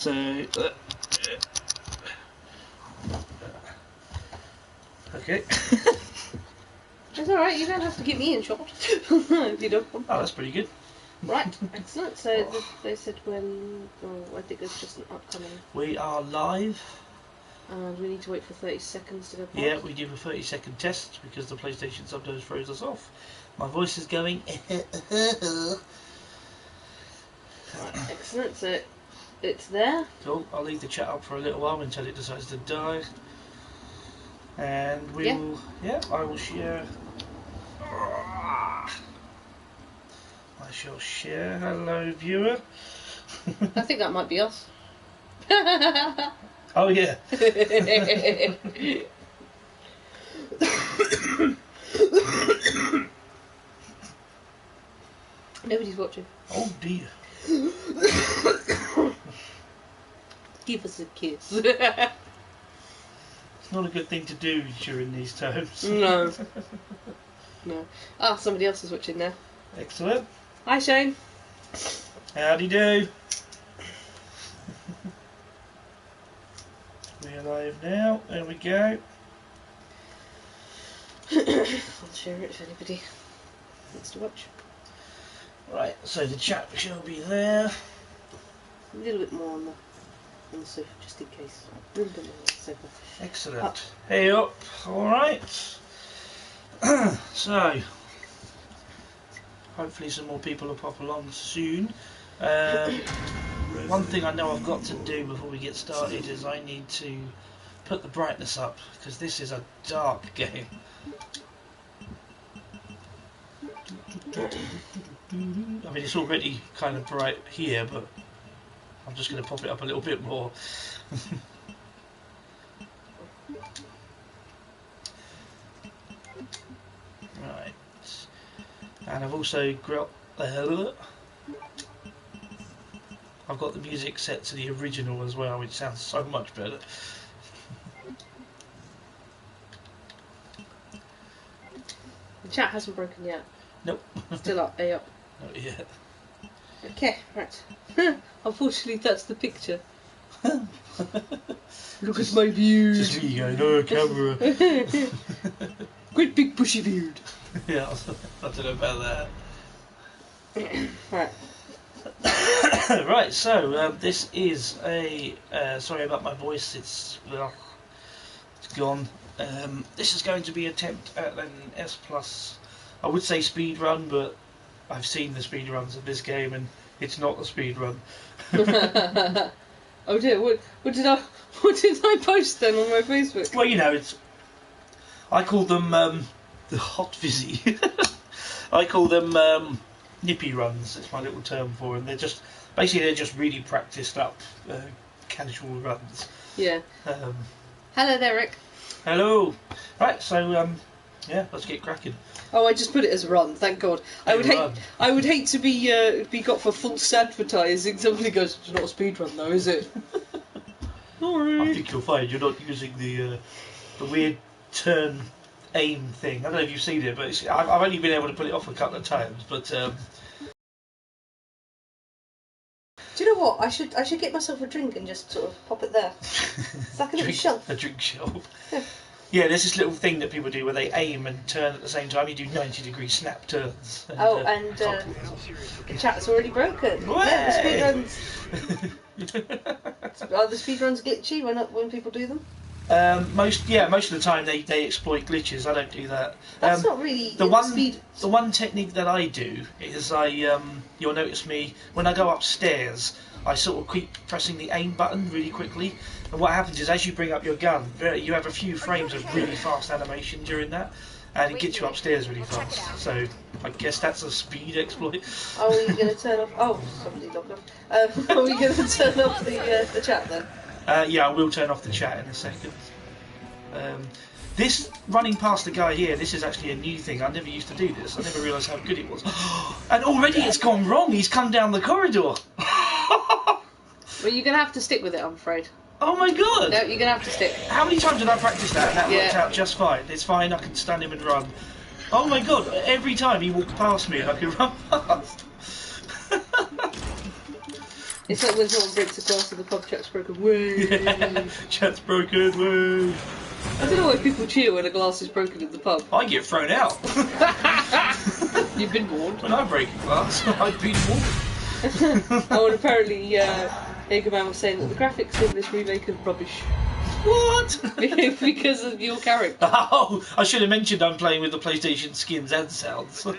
So, okay. It's alright, you don't have to get me in shot if you don't want. Oh, that's pretty good. Right, excellent. So they said when, I think it's just an upcoming. We are live. And we need to wait for 30 seconds to go past. Yeah, we give a 30-second test because the PlayStation sometimes throws us off. My voice is going. Right, excellent. So it's there. Cool. I'll leave the chat up for a little while until it decides to die. And we will. Yeah, I will share. I shall share. Hello, viewer. I think that might be us. Oh yeah. Nobody's watching. Oh dear. Give us a kiss. It's not a good thing to do during these times. No. No. Ah, somebody else is watching now. Excellent. Hi, Shane. Howdy do. We're live now. There we go. I'll share it if anybody wants to watch. Right, so the chat shall be there. A little bit more on the sofa, just in case. A little bit more on the sofa. Excellent. Up. Hey up. Alright. So, hopefully some more people will pop along soon. One thing I know I've got to do before we get started is I need to put the brightness up, because this is a dark game. I mean, it's already kind of bright here, but I'm just going to pop it up a little bit more. Right. And I've also got I've got the music set to the original as well, which sounds so much better. The chat hasn't broken yet. Nope. Still up, A up. Not yet. Okay, right. Unfortunately, that's the picture. Look at my beard. Just me going, oh, camera. Great big bushy beard. Yeah, I don't know about Right. that. Right, so this is a. Sorry about my voice, it's gone. This is going to be an attempt at an S+. I would say speed run, but I've seen the speed runs of this game and it's not a speed run. Oh dear, what did I post then on my Facebook? Well, you know, I call them the hot fizzy. I call them nippy runs. It's my little term for them. They're just really practiced up casual runs. Yeah. Hello there, Rick. Hello. Right, so yeah, let's get cracking. Oh, I just put it as run. Thank God. I would hate to be got for false advertising. Somebody goes, "It's not a speed run, though, is it?" Sorry. I think you'll find you're not using the weird turn aim thing. I don't know if you've seen it, but I've only been able to put it off a couple of times. But do you know what? I should get myself a drink and just sort of pop it there. It's like a little shelf. A drink shelf. Yeah, there's this little thing that people do where they aim and turn at the same time. You do 90-degree snap turns. And, the chat's already broken. Yeah, the speed runs. Are the speed runs glitchy when people do them? Most of the time they exploit glitches. I don't do that. That's not really the one technique that I do is you'll notice me when I go upstairs. I sort of keep pressing the aim button really quickly, and what happens is as you bring up your gun, you have a few frames of really fast animation during that, and it gets you upstairs really fast. So I guess that's a speed exploit. Oh, are you going to turn off? Oh, somebody logged off. Are we going to turn off the chat then? Yeah, I will turn off the chat in a second. This running past the guy here, this is actually a new thing. I never used to do this. I never realised how good it was. And already it's gone wrong. He's come down the corridor. Well, you're going to have to stick with it, I'm afraid. Oh my god! No, you're going to have to stick. How many times did I practice that? And that worked out just fine. It's fine, I can stand him and run. Oh my god, every time he walked past me, I could run past. It's like when someone breaks a glass in the pub, chat's broken. Woo! Yeah, chat's broken, woo! I don't know why people cheer when a glass is broken in the pub. I get thrown out. You've been warned. When I break a glass, I've been warned. Oh, and apparently, Mega Man was saying that the graphics in this remake are rubbish. What? Because of your character. Oh, I should have mentioned I'm playing with the PlayStation skins and sounds. Why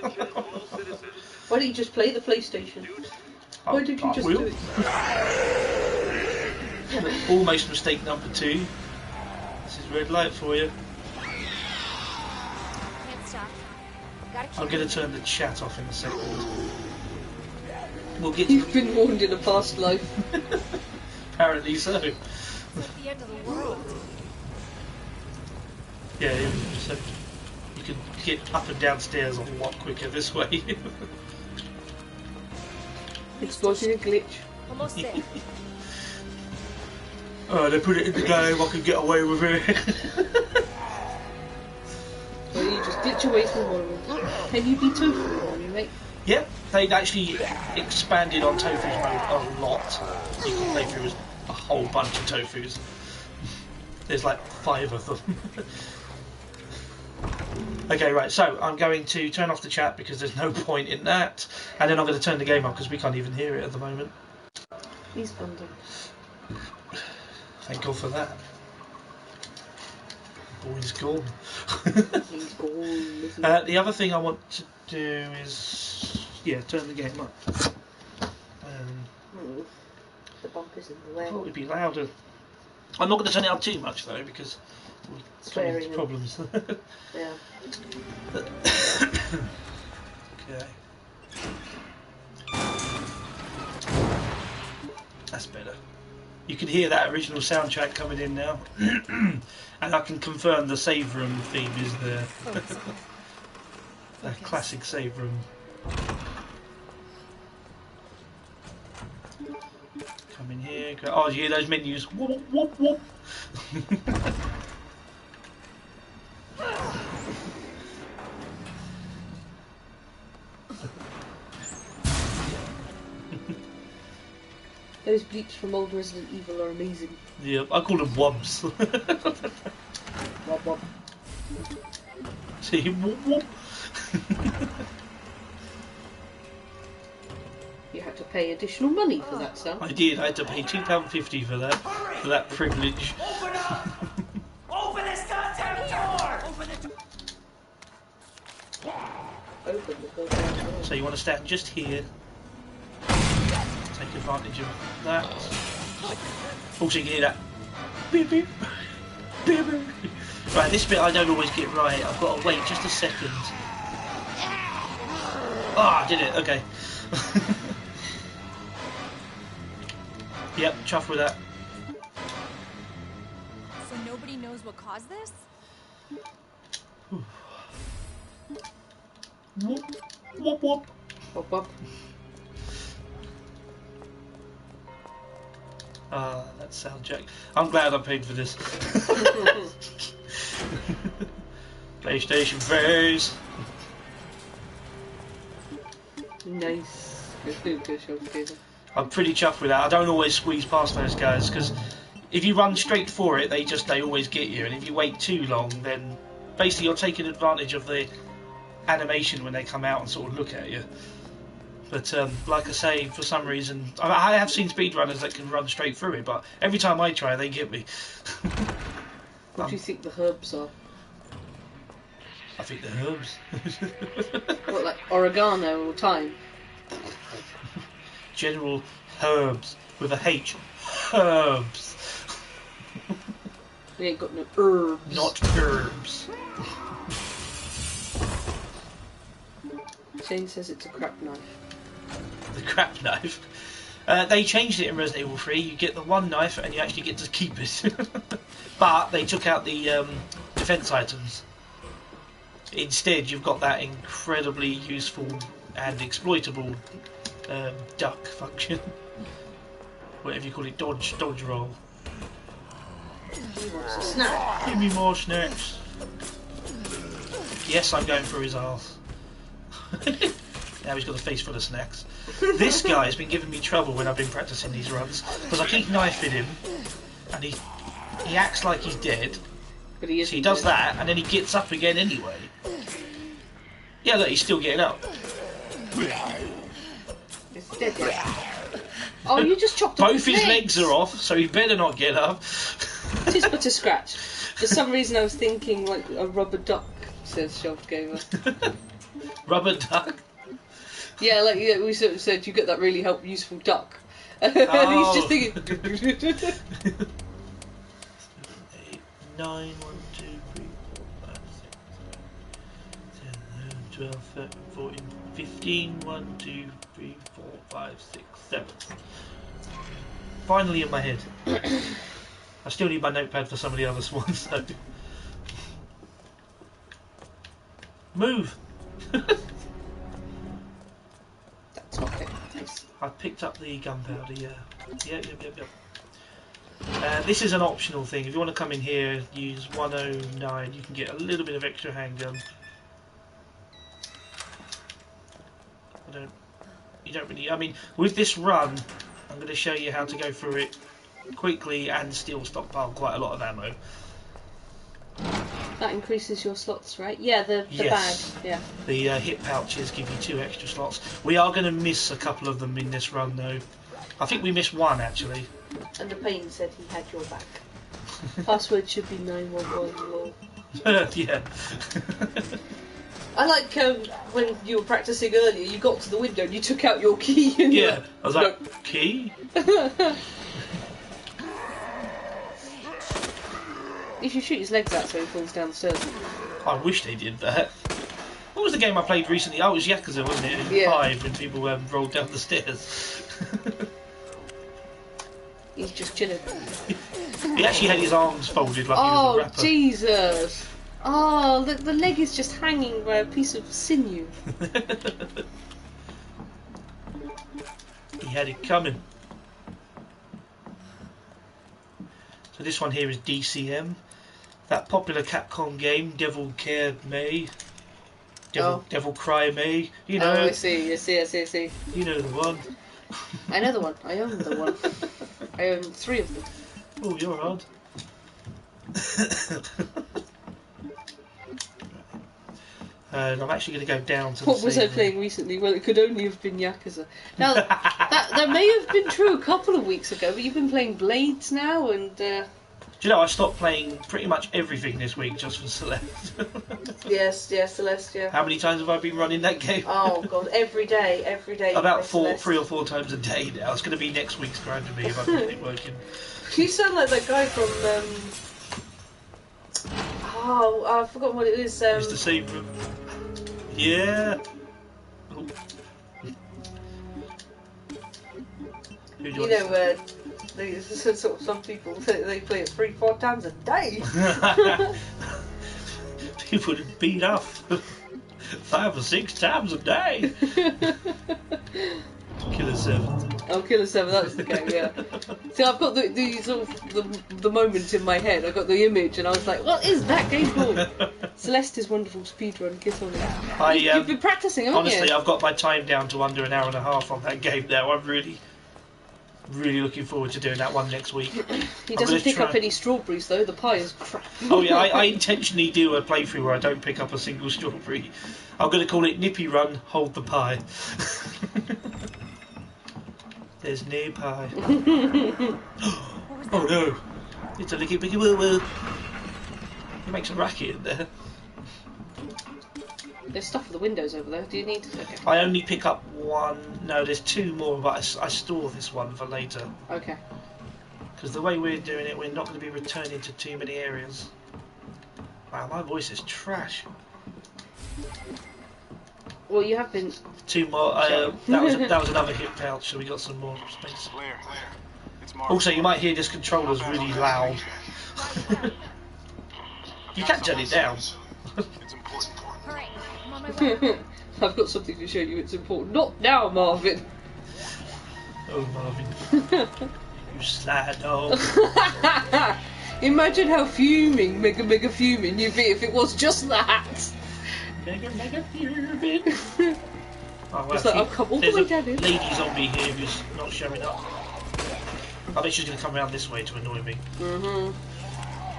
don't you just play the PlayStation? Why don't you just do it? Almost mistake number 2. This is red light for you. Can't stop. I'm going to turn the chat off in a second. We'll get to You've been warned in a past life. Apparently so. It's like the end of the world. Yeah, so you can get up and downstairs a lot quicker this way. Exploiting a glitch. Almost there. Oh, they put it in the game, I can get away with it. Well, you just glitch away from one of them. Can you be tofu in one remake? Yep, they'd actually expanded on Tofu's mode a lot. You can play through a whole bunch of Tofus. There's like 5 of them. Okay, right, so I'm going to turn off the chat because there's no point in that. And then I'm going to turn the game off because we can't even hear it at the moment. He's bundled. Thank God for that. Boy's gone. He's gone. The other thing I want to do is, turn the game up. The bumper's in the I way. thought it'd be louder. I'm not going to turn it up too much though because we'll come into problems. Yeah. Okay. That's better. You can hear that original soundtrack coming in now. And I can confirm the save room theme is there. A classic save room. Come in here. Go. Oh, you hear those menus? Whoop, whoop, whoop. Those bleeps from old Resident Evil are amazing. Yeah, I call them wubs. Wub wub. See, whoop, whoop. You had to pay additional money for that sound. I did. I had to pay £2.50 for that privilege. Open this goddamn door! Open the goddamn door. So you want to stand just here. Take advantage of that. Also, you can hear that. Beep, beep. Beep, beep. Right, this bit I don't always get right. I've got to wait just a second. Ah, I did it. Okay. Yep, chuff with that. So nobody knows what caused this? Whoop, whoop, whoop. Wub wub. Ah, that sound check. I'm glad I paid for this. PlayStation phase. Nice. Good show together. I'm pretty chuffed with that. I don't always squeeze past those guys because if you run straight for it, they always get you. And if you wait too long, then basically you're taking advantage of the animation when they come out and sort of look at you. But like I say, for some reason, I have seen speedrunners that can run straight through it, but every time I try, they get me. What do you think the herbs are? I think the herbs. What, like oregano or thyme? General herbs with a H. Herbs. We ain't got no herbs. Not herbs. Shane says it's a crap knife. The crap knife. They changed it in Resident Evil 3. You get the one knife and you actually get to keep it. But they took out the defense items. Instead, you've got that incredibly useful and exploitable duck function. Whatever you call it, dodge roll. He wants a snack. Give me more snacks. Yes, I'm going for his arse. Now he's got a face full of snacks. This guy has been giving me trouble when I've been practicing these runs because I keep knifing him, and he acts like he's dead. But he So he does that, and then he gets up again anyway. Yeah, look, he's still getting up. It's dead. Yeah. Oh, you just chopped off Both his legs are off, so he better not get up. Tis but a scratch. For some reason, I was thinking like a rubber duck. Says Shelf Gamer. Rubber duck. Yeah, like we sort of said, you get that really useful duck. And he's just thinking. 8, 9, 1, 2, 3, 4, 5, 6, 7, 8, 12, 13, 14, 15, 1, 2, 3, 4, 5, 6, 7. Finally in my head. I still need my notepad for some of the other ones though. Move! That's not it. Nice. I picked up the gunpowder, yeah. Yep. This is an optional thing. If you want to come in here, use 109. You can get a little bit of extra handgun. You don't really. I mean, with this run, I'm going to show you how to go through it quickly and still stockpile quite a lot of ammo. That increases your slots, right? Yeah, the Yes. bag. Yeah. The hip pouches give you 2 extra slots. We are going to miss a couple of them in this run, though. I think we missed 1 actually. And the pain said he had your back. Password should be 911. Yeah. I like when you were practicing earlier. You got to the window and you took out your key. And Yeah. I was like, key? You should shoot his legs out so he falls down the stairs. I wish they did that. What was the game I played recently? Oh, it was Yakuza, wasn't it? In 5, when people rolled down the stairs. He's just chilling. He actually had his arms folded like he was a Oh, rapper. Jesus! Oh, the leg is just hanging by a piece of sinew. He had it coming. So this one here is DCM. That popular Capcom game, Devil Cry May. You know. Oh, I see. You know the one. I know the one. I own the one. I own 3 of them. Oh, you're odd. And I'm actually going to go down to. What was I playing recently? Well, it could only have been Yakuza. Now, that may have been true a couple of weeks ago, but you've been playing Blades now, and. Do you know, I stopped playing pretty much everything this week just for Celeste. Yes, Celeste, yeah. How many times have I been running that game? Oh, God, every day. About 3 or 4 times a day now. It's going to be next week's grind for me if I can get it working. You sound like that guy from, Oh, I've forgotten what it is. It's the same room. Yeah. Oh. You know where some people they play it 3-4 times a day. People would beat up 5 or 6 times a day. Killer 7. Oh, Killer 7, that's the game, yeah. See, I've got the sort of the moment in my head. I got the image, and I was like, "What is that game called?" Celeste's wonderful speedrun. Get on it. You've been practicing, haven't you? Honestly, I've got my time down to under an hour and a half on that game now. I'm really looking forward to doing that one next week. He doesn't pick up any strawberries, though. The pie is crap. Oh yeah, I intentionally do a playthrough where I don't pick up a single strawberry. I'm going to call it Nippy Run, Hold the Pie. There's no pie. Oh no! It's a licky picky woo woo. It makes a racket in there. There's stuff for the windows over there. Do you need? Okay. I only pick up 1. No, there's 2 more, but I store this one for later. Okay. Because the way we're doing it, we're not going to be returning to too many areas. Wow, my voice is trash. Well, you have been. 2 more. That was another hip pouch, so we got some more space. Also, you might hear this controller's really loud. You can't turn it down. Hooray, I'm on my way. I've got something to show you. It's important. Not now, Marvin. Oh, Marvin. You slide dog. Imagine how fuming, mega fuming you'd be if it was just that. Mega fuming. Oh, well, It's like, I've come all the there's way a down here. lady zombie here who's not showing up. I bet she's going to come around this way to annoy me.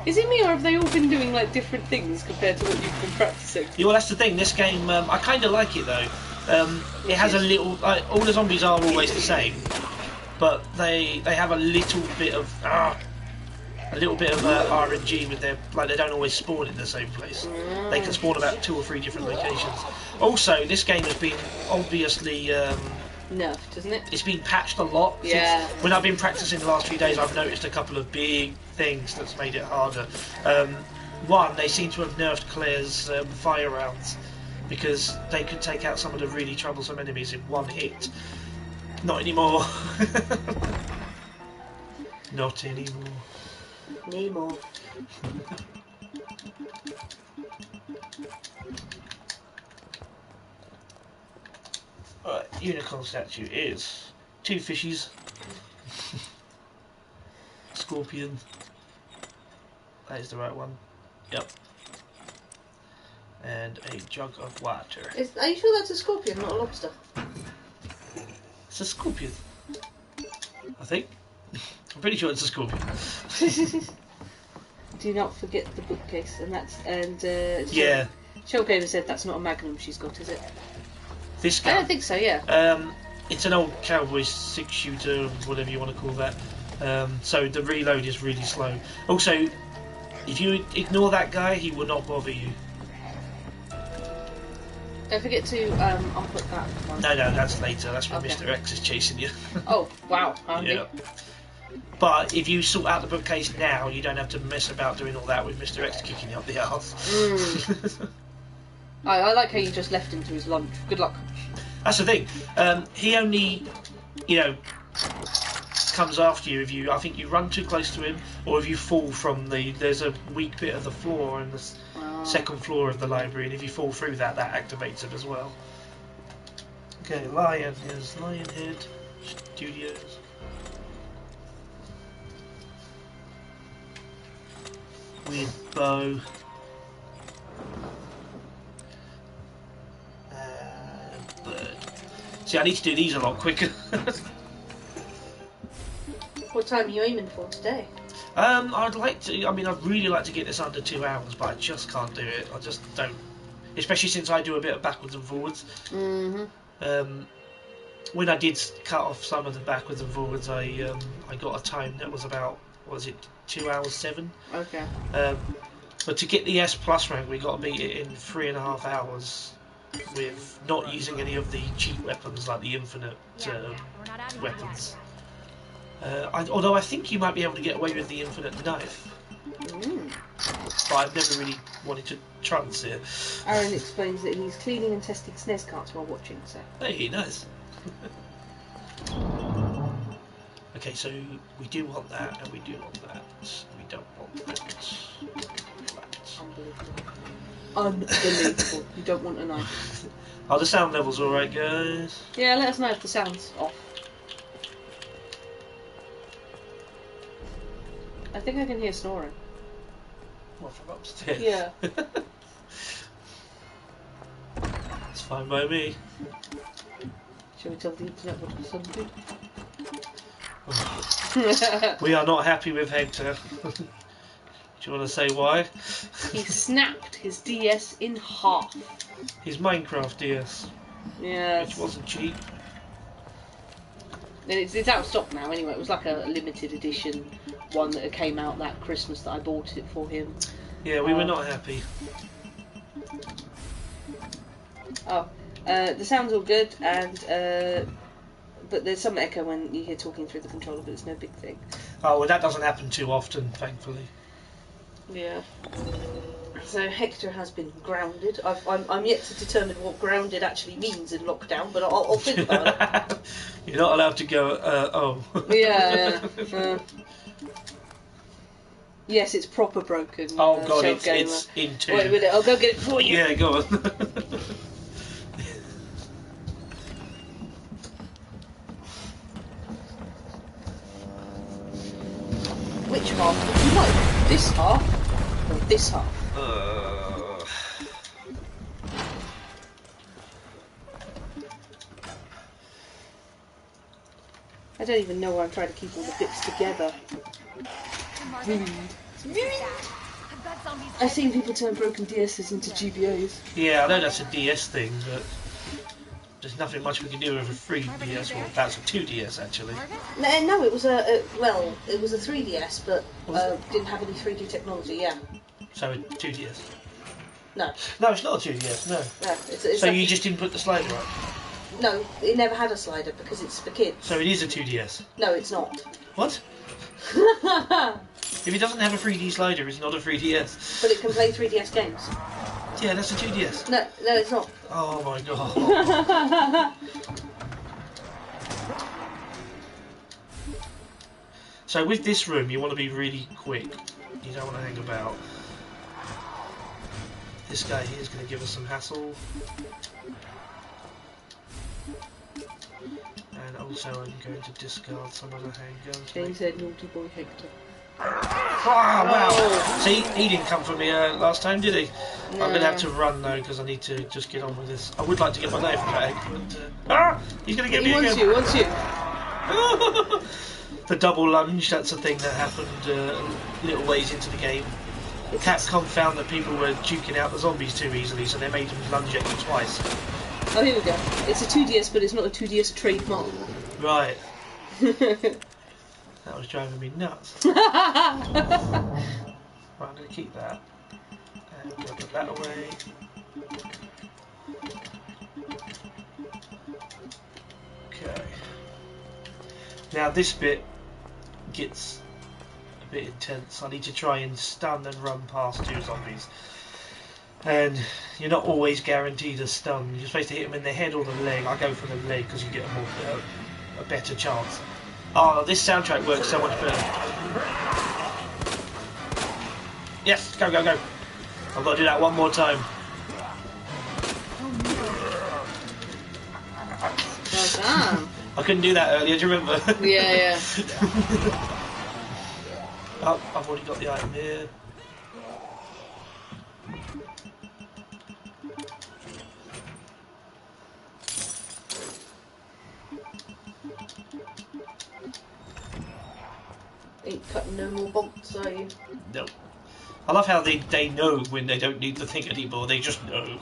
Is it me, or have they all been doing like different things compared to what you've been practicing? Yeah, well, that's the thing. This game, I kind of like it though. It has a little. All the zombies are always the same, but they have a little bit of RNG with their, like, they don't always spawn in the same place. They can spawn about 2 or 3 different locations. Also, this game has been obviously Nerfed, isn't it? it's been patched a lot. Yeah. When I've been practicing the last few days, I've noticed a couple of big things that's made it harder. One, they seem to have nerfed Claire's fire rounds because they could take out some of the really troublesome enemies in one hit. Not anymore. Not anymore. Nemo. Right, unicorn statue is 2 fishies, scorpion. That is the right one. Yep. And a jug of water. Are you sure that's a scorpion, not a lobster? It's a scorpion. I think. I'm pretty sure it's a scorpion. Do not forget the bookcase, Yeah. Shell Gamer said that's not a Magnum she's got, is it? This I guy. don't think so. Yeah. It's an old cowboy 6-shooter, whatever you want to call that. So the reload is really slow. Also, if you ignore that guy, he will not bother you. Don't forget to unput that one. No, that's later. That's when Okay. Mr. X is chasing you. Oh wow, handy. Yeah. But if you sort out the bookcase now, you don't have to mess about doing all that with Mr. X kicking you up the arse. I like how you just left him to his lunch. Good luck. That's the thing. He only, comes after you if I think you run too close to him, or if you fall from there's a weak bit of the floor in the second floor of the library, and if you fall through that activates it as well. Okay, Lion is Lionhead Studios. Weird bow. Bird. See, I need to do these a lot quicker. What time are you aiming for today? I'd really like to get this under 2 hours, but I just can't do it. I just don't. Especially since I do a bit of backwards and forwards. When I did cut off some of the backwards and forwards, I got a time that was about, 2 hours 7? Okay. But to get the S plus rank, we got to beat it in 3.5 hours with not using any of the cheap weapons like the infinite weapons. Although I think you might be able to get away with the infinite knife. But I've never really wanted to trance it. Aaron explains that he's cleaning and testing SNES carts while watching, so... Hey, nice. Okay, so we do want that, and we do want that. We don't want that. Unbelievable. You don't want a knife. Are the sound levels alright, guys? Yeah, let us know if the sound's off. I think I can hear snoring. What, from upstairs? Yeah. It's fine by me. Shall we tell the internet what it's something? We are not happy with Hector. Do you want to say why? He snapped his DS in half. His Minecraft DS. Yeah. Which wasn't cheap. It's out of stock now anyway. It was like a limited edition one that came out that Christmas that I bought it for him. Yeah, we were not happy. The sound's all good, and but there's some echo when you hear talking through the controller, but it's no big thing. Oh, well, that doesn't happen too often, thankfully. Yeah. So Hector has been grounded. I'm yet to determine what grounded actually means in lockdown, but I'll think about it. You're not allowed to go, oh. Yeah. Yes, it's proper broken. Oh god, it's in 2. Wait a minute, I'll go get it for you. Yeah, go on. Which half would you like? This half or this half? I don't even know why I'm trying to keep all the bits together. Rude. I've seen people turn broken DSs into GBAs. Yeah, I know that's a DS thing, but there's nothing much we can do with a 3DS, or that's a 2DS actually. No, it was well, it was a 3DS, but didn't have any 3D technology. Yeah. So a 2DS. No. No, it's not a 2DS. No. No. It's so you just didn't put the slider up. No, it never had a slider because it's for kids. So it is a 2DS. No, it's not. What? If it doesn't have a 3D slider, it's not a 3DS. But it can play 3DS games. Yeah, that's a 2DS. No, it's not. Oh my god. So with this room, you want to be really quick. You don't want to hang about. This guy here is going to give us some hassle. And also I'm going to discard some of the handguns. Jane said naughty boy Hector. Oh, wow! Oh. See, he didn't come for me last time, did he? No. I'm going to have to run though, because I need to just get on with this. I would like to get my knife back, but... he's going to get me again! He wants you. The double lunge, that's a thing that happened a little ways into the game. Capcom found that people were duking out the zombies too easily, so they made them lunge at you twice. Oh, here we go. It's a 2DS, but it's not a 2DS trademark. Right. That was driving me nuts. Right, I'm going to keep that. And I'm going to put that away. Okay. Now this bit gets a bit intense. I need to try and stun and run past two zombies. And you're not always guaranteed a stun. You're supposed to hit them in the head or the leg. I go for the leg because you get a better chance. Oh, this soundtrack works so much better. Yes, go, go, go. I've got to do that one more time. Well done. I couldn't do that earlier, do you remember? Yeah. Oh, I've already got the item here. Ain't cutting no more bolts, are you? No. I love how they know when they don't need the thing anymore, they just know.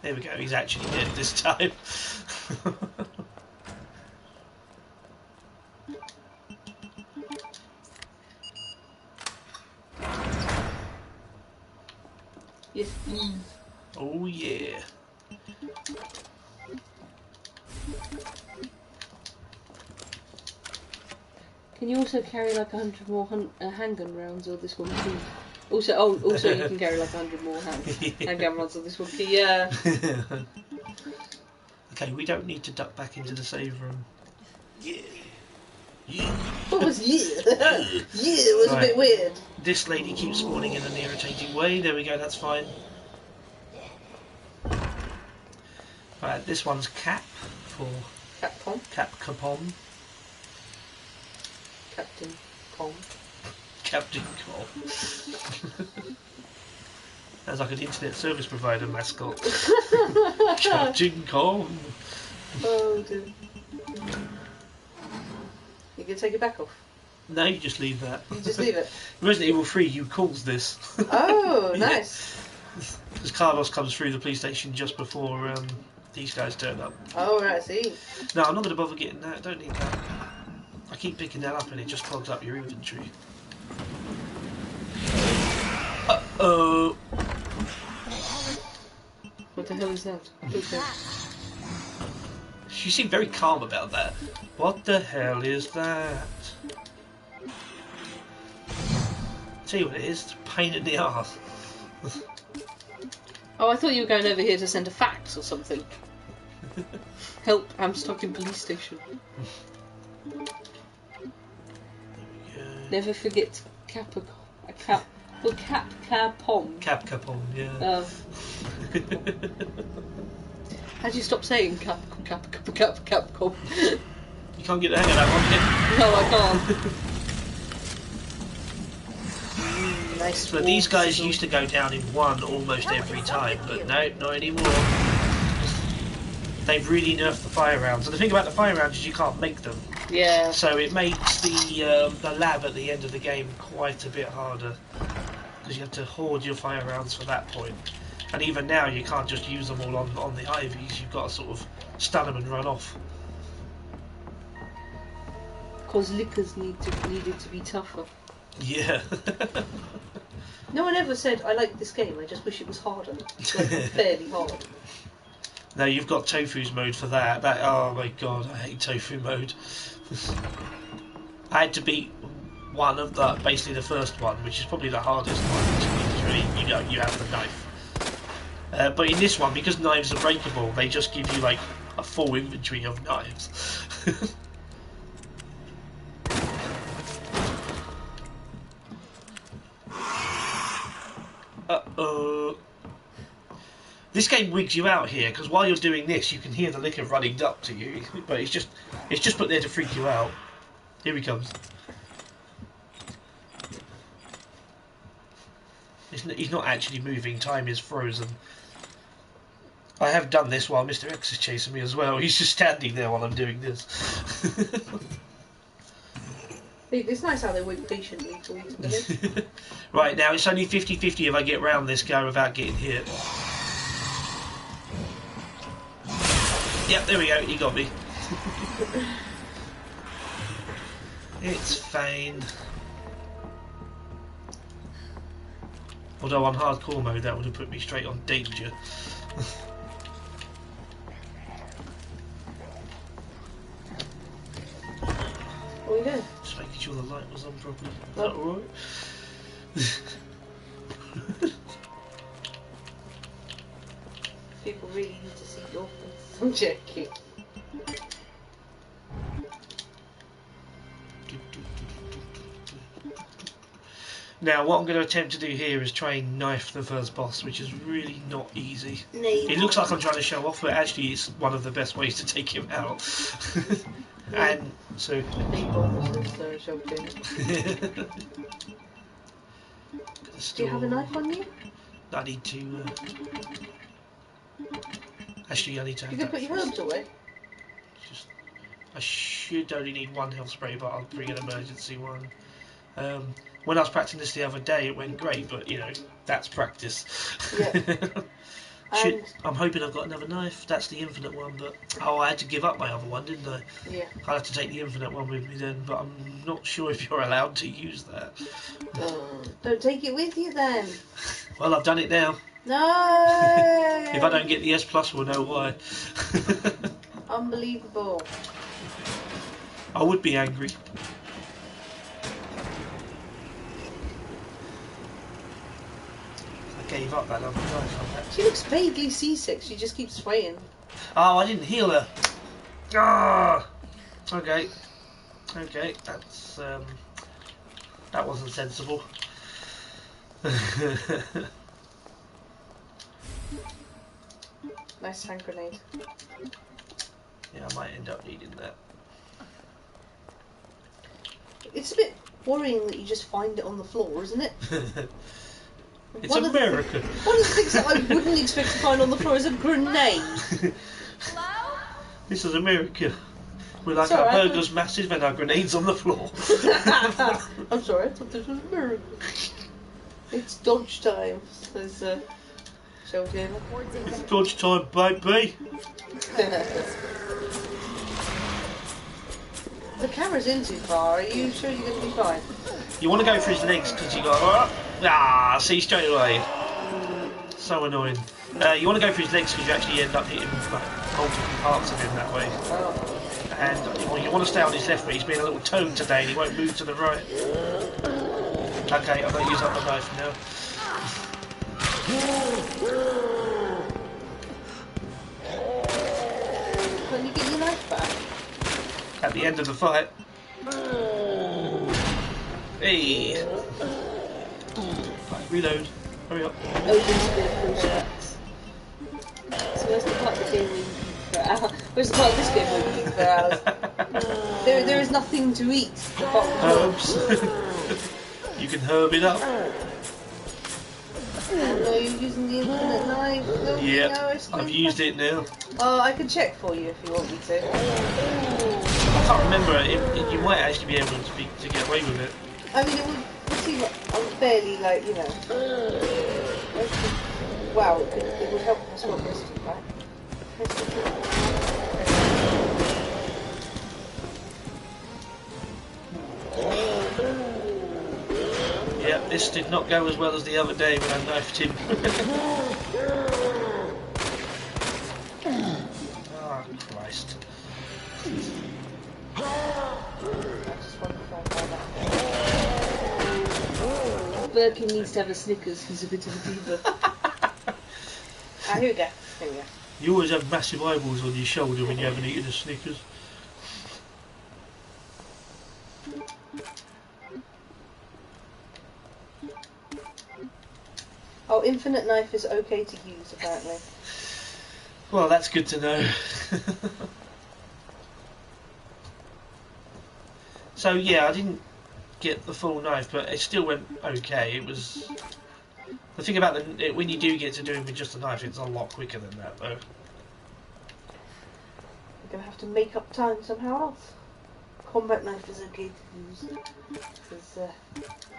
There we go, he's actually dead this time. Yes. Oh yeah. Can you also carry like 100 more handgun rounds, or this one key? Also, you can carry like 100 more handgun rounds, or this one key. Yeah. Okay, we don't need to duck back into the save room. Yeah. Yeah. What was yeah? It was a bit weird. This lady keeps spawning in an irritating way. There we go, that's fine. Right, this one's Cap for Capcom. Capcom. Captain Com. Captain Com. Sounds like an internet service provider mascot. Captain Com. Oh dear. You can take it back off. No, you just leave that. You just leave it. Resident Evil 3, you calls this. Oh, nice. Because Carlos comes through the police station just before these guys turn up. Oh, right, I see. No, I'm not going to bother getting that. I don't need that. I keep picking that up and it just clogs up your inventory. Uh-oh. What the hell is that? She seemed very calm about that. What the hell is that? Tell you what it is, it's a pain in the arse. Oh, I thought you were going over here to send a fax or something. Help, I'm stuck in police station. Never forget Capcom. Capcom, yeah. How do you stop saying Capcom? You can't get the hang of that one, can you? No, I can't. Nice. But these guys used to go down in one almost every time, but no, not anymore. They've really nerfed the fire rounds. And the thing about the fire rounds is you can't make them. Yeah. So it makes the lab at the end of the game quite a bit harder. Because you have to hoard your fire rounds for that point. And even now you can't just use them all on the Ivies. You've got to sort of stun them and run off. Because lickers needed to be tougher. Yeah. No one ever said, I like this game, I just wish it was harder. It's like fairly hard. No, you've got Tofu's mode for that. Oh my god, I hate Tofu mode. I had to beat one of basically the first one, which is probably the hardest one. Because really, you have the knife. But in this one, because knives are breakable, they just give you like a full inventory of knives. Uh-oh. This game wigs you out here, because while you're doing this, you can hear the licker running up to you, but it's just put there to freak you out. Here he comes. He's not actually moving, time is frozen. I have done this while Mr. X is chasing me as well. He's just standing there while I'm doing this. It's nice how they wait patiently for you to finish. Right, now it's only 50-50 if I get round this guy without getting hit. Yep, there we go, he got me. It's fine. Although on hardcore mode that would have put me straight on danger. What are you doing? Just making sure the light was on properly. Is Oh. that alright? People really need to see your face. I'm joking. Now what I'm going to attempt to do here is try and knife the first boss, which is really not easy. It looks like I'm trying to show off, but actually it's one of the best ways to take him out. And so... Do you have a knife on you? I need to... Actually, I need to have You can that put your first. herbs away. Just, I should only need one health spray, but I'll bring an emergency one. When I was practicing this the other day, it went great, but you know, that's practice. Yeah. I'm hoping I've got another knife. That's the infinite one, but I had to give up my other one, didn't I? Yeah. I'll have to take the infinite one with me then, but I'm not sure if you're allowed to use that. Don't take it with you then. Well, I've done it now. No. If I don't get the S+, we'll know why. Unbelievable. I would be angry. I gave up that other knife. She looks vaguely seasick. She just keeps swaying. Oh, I didn't heal her. Ah. Okay. Okay, that's that wasn't sensible. Nice hand grenade. Yeah, I might end up needing that. It's a bit worrying that you just find it on the floor, isn't it? It's America. One of the things that I wouldn't expect to find on the floor is a grenade. Hello? This is America. We like Sorry, our I burgers massive and our grenades on the floor. I'm sorry, I thought this was America. It's Dodge time, says Sheldon. It's Dodge time, baby. The camera's in too far. Are you sure you're going to be fine? You want to go for his legs because you got see straight away. So annoying. You want to go for his legs because you actually end up hitting like, multiple parts of him that way. Oh. And well, you want to stay on his left, but he's being a little toad today and he won't move to the right. Okay, I'm going to use up the knife now. Can you get your knife back? At the end of the fight. Hey! Right, reload. Hurry up. So where's the part of the game where you eat for hours? Where's the part of this game where you eat for hours? There is nothing to eat. Herbs. You can herb it up. No, you're using the infinite knife. No, Yeah, I've used it now. Oh, I can check for you if you want me to. I can't remember. You might actually be able to get away with it. I mean, it would seem like I'm fairly, like, you know. Wow, it would help if I swap this to back. Yeah, this did not go as well as the other day when I knifed him. Ah, Christ. Birkin needs to have a Snickers, he's a bit of a diva. Here we go. Here we go. You always have massive eyeballs on your shoulder when you haven't eaten a Snickers. Oh, infinite knife is okay to use, apparently. Well, that's good to know. So yeah, I didn't get the full knife, but it still went okay. It was... The thing about when you do get to do it with just a knife, it's a lot quicker than that, though. We're going to have to make up time somehow else. Combat knife is okay to use. Because,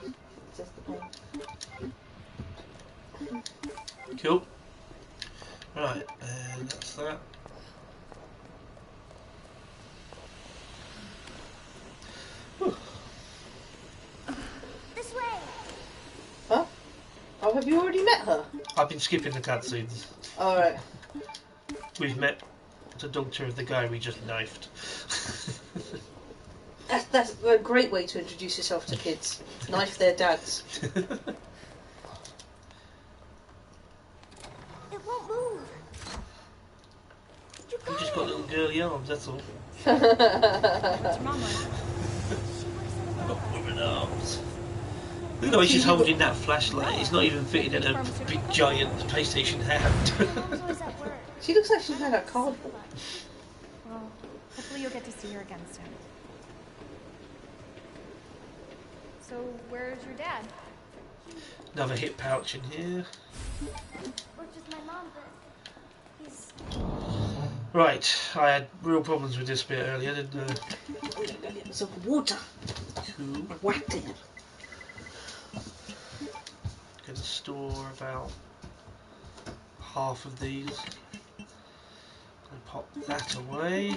it's just the pain. Cool. Right, and that's that. Whew. This way. Huh? Oh, have you already met her? I've been skipping the cutscenes. Alright. We've met the daughter of the guy we just knifed. That's a great way to introduce yourself to kids. Knife their dads. It won't move. You You just got little girly arms, that's all. What's wrong with Got woman arms. Look at the way she's holding that flashlight. It's not even fitting in a big giant PlayStation hand. She looks like she's made out of cardboard. Well, hopefully you'll get to see her again soon. So, where's your dad? Another hip pouch in here. Or just my mom, but he's... Right, I had real problems with this bit earlier, didn't I? Oh, yeah, get myself water. Cool. Whacked it. Gonna store about half of these. And pop that away.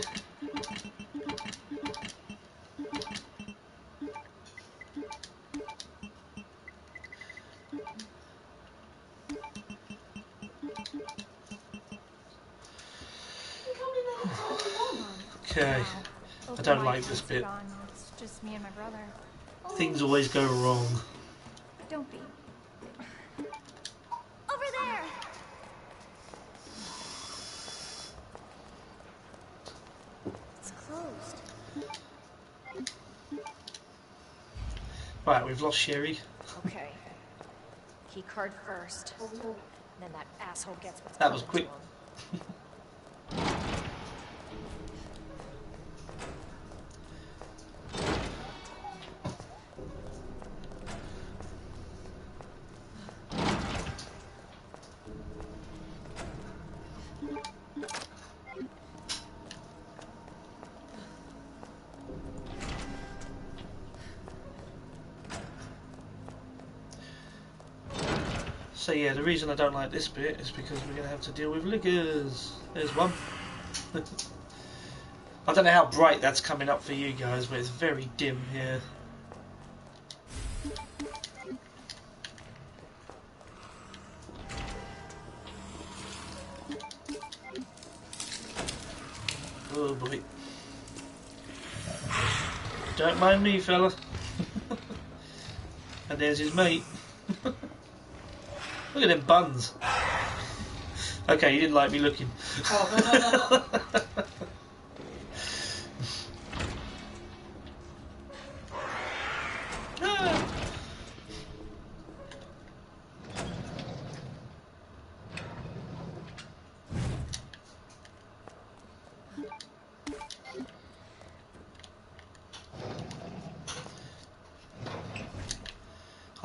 Okay, I don't like this bit. It's just me and my brother. Things always go wrong. Don't be. Over there! It's closed. Right, we've lost Sherry. Okay. Key card first. Then that asshole gets what's That was coming quick. to him. So yeah, the reason I don't like this bit is because we're going to have to deal with lickers. There's one. I don't know how bright that's coming up for you guys, but it's very dim here. Oh boy. Don't mind me, fella. And there's his mate. Look at them buns. Okay, you didn't like me looking.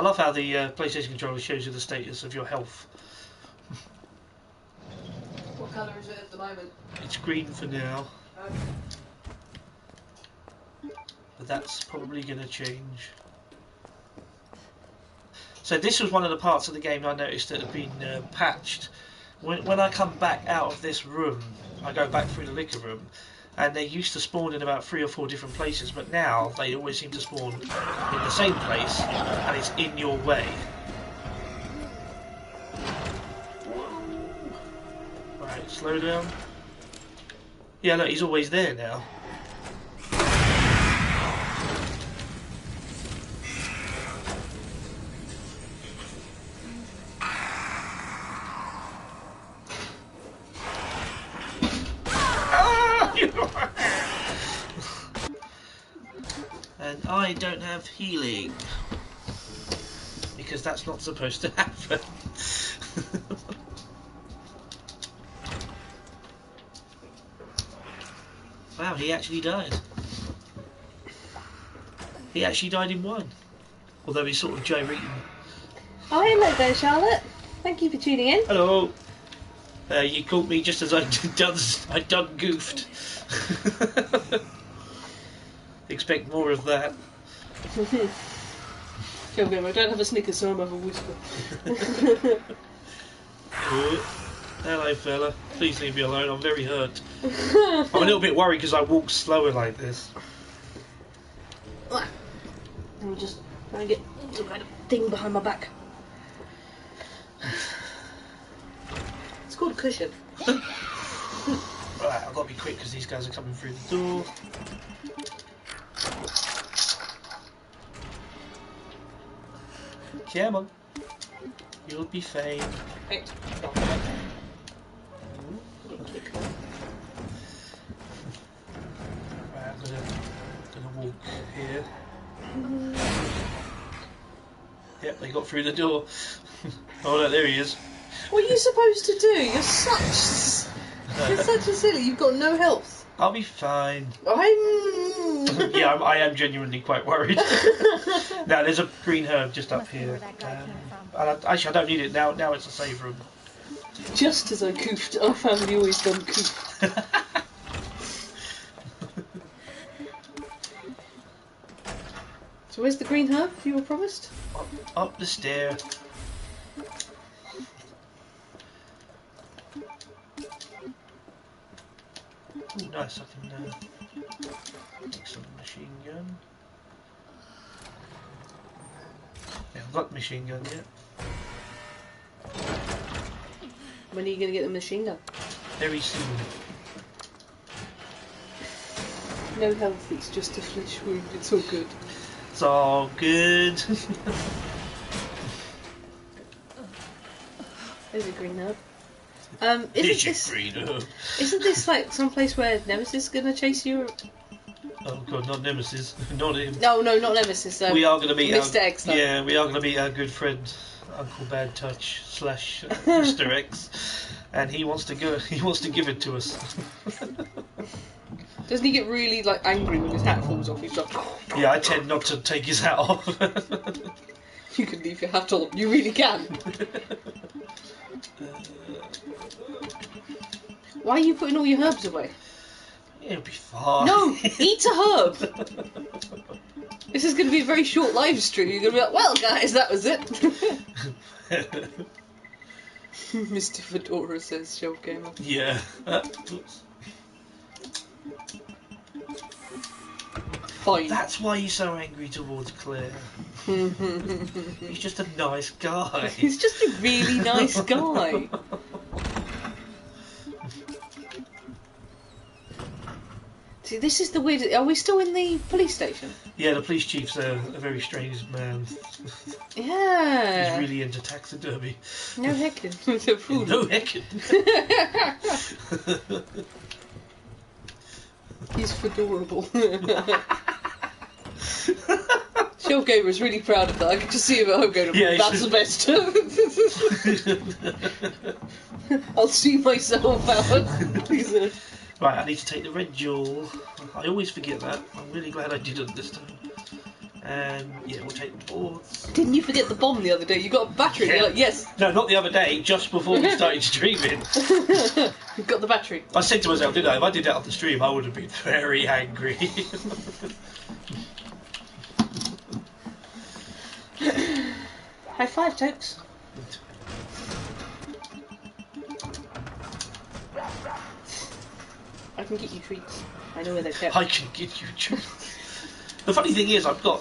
I love how the PlayStation controller shows you the status of your health. What colour is it at the moment? It's green for now. But that's probably going to change. So this was one of the parts of the game I noticed that had been patched. When I come back out of this room, I go back through the liquor room, and they used to spawn in about 3 or 4 different places, but now they always seem to spawn in the same place, and it's in your way. Right, slow down. Yeah, look, he's always there now. And I don't have healing because that's not supposed to happen. Wow, he actually died. He actually died in one, although he's sort of gyrating. Oh, hello there, Charlotte. Thank you for tuning in. Hello. You caught me just as I done goofed. Expect more of that. Okay, I don't have a Snickers, so I'm have a whisper. Hello, fella. Please leave me alone. I'm very hurt. I'm a little bit worried because I walk slower like this. Let me just try and get some kind of thing behind my back. It's called a cushion. Right, I've got to be quick because these guys are coming through the door. Come on. You'll be fine. Right. Right, I'm gonna walk here. Yep, they got through the door. Oh look, there he is. What are you supposed to do? You're such a silly. You've got no health. I'll be fine. Yeah, I am genuinely quite worried. Now there's a green herb just up here. Actually, I don't need it now. Now it's a save room. Just as I goofed, our family always done goof. So where's the green herb you were promised? Up the stair. Ooh, nice. I can take some machine gun. Yeah, I've got the machine gun yet. When are you going to get the machine gun? Very soon. No health, it's just a flesh wound. It's all good. It's all good. There's a green herb. Isn't this like some place where Nemesis is gonna chase you? Oh god, not Nemesis, not him. No, not Nemesis. We are gonna meet Mr. X. Though. Yeah, we are gonna meet our good friend Uncle Bad Touch / Mr. X, and he wants to go. He wants to give it to us. Doesn't he get really like angry when his hat falls off? He's like, yeah, I tend not to take his hat off. You can leave your hat on. You really can. Why are you putting all your herbs away? It'll be fine. No, eat a herb. This is going to be a very short live stream. You're going to be like, well, guys, that was it. Mr. Fedora says, Shelf Gamer. Yeah. Fine. That's why he's so angry towards Claire. He's just a nice guy. He's just a really nice guy. See, this is the weird. Are we still in the police station? Yeah, the police chief's a very strange man. Yeah. He's really into taxidermy. No heckin'. It's a fool. No heckin'. He's fedorable. Shelf Gamer is really proud of that. I can just see him at home going, yeah, that's the best. I'll see myself out. Right, I need to take the red jewel. I always forget that. I'm really glad I did it this time. And yeah, we'll take the boards. Didn't you forget the bomb the other day? You got a battery. Yeah. You're like, yes. No, not the other day, just before we started streaming. You've got the battery. I said to myself, didn't I? If I did that on the stream, I would have been very angry. High five, Tokes. I can get you treats. I know where they're kept. I can get you treats. The funny thing is, I've got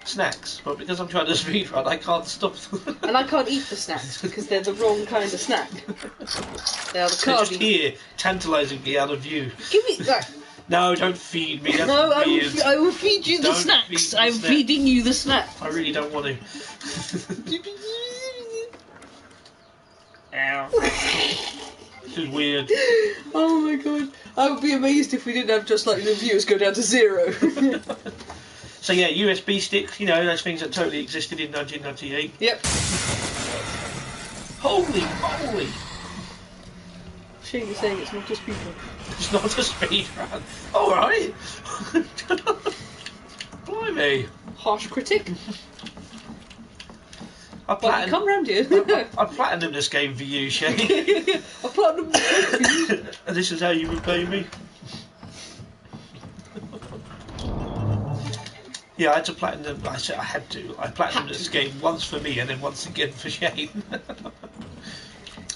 snacks, but because I'm trying to speedrun, I can't stop them. And I can't eat the snacks because they're the wrong kind of snack. They are the They're just carby. here, tantalising me out of view. Give me that. No, don't feed me. That's No, weird. I will feed you the Don't snacks. feed the I'm snacks. feeding you the snacks. I really don't want to. Ow. This is weird. Oh my god. I would be amazed if we didn't have just like the viewers go down to 0. So yeah, USB sticks, you know, those things that totally existed in 1998. Yep. Holy moly! Shane is saying it's not a speedrun. It's not a speedrun. Alright. Blimey. Harsh critic. I Well, you come round here. I platinumed this game for you, Shane. I platinumed this game for you. And this is how you repay me. Yeah, I had to platinum. I said I had to. I platinumed this game once for me and then once again for Shane.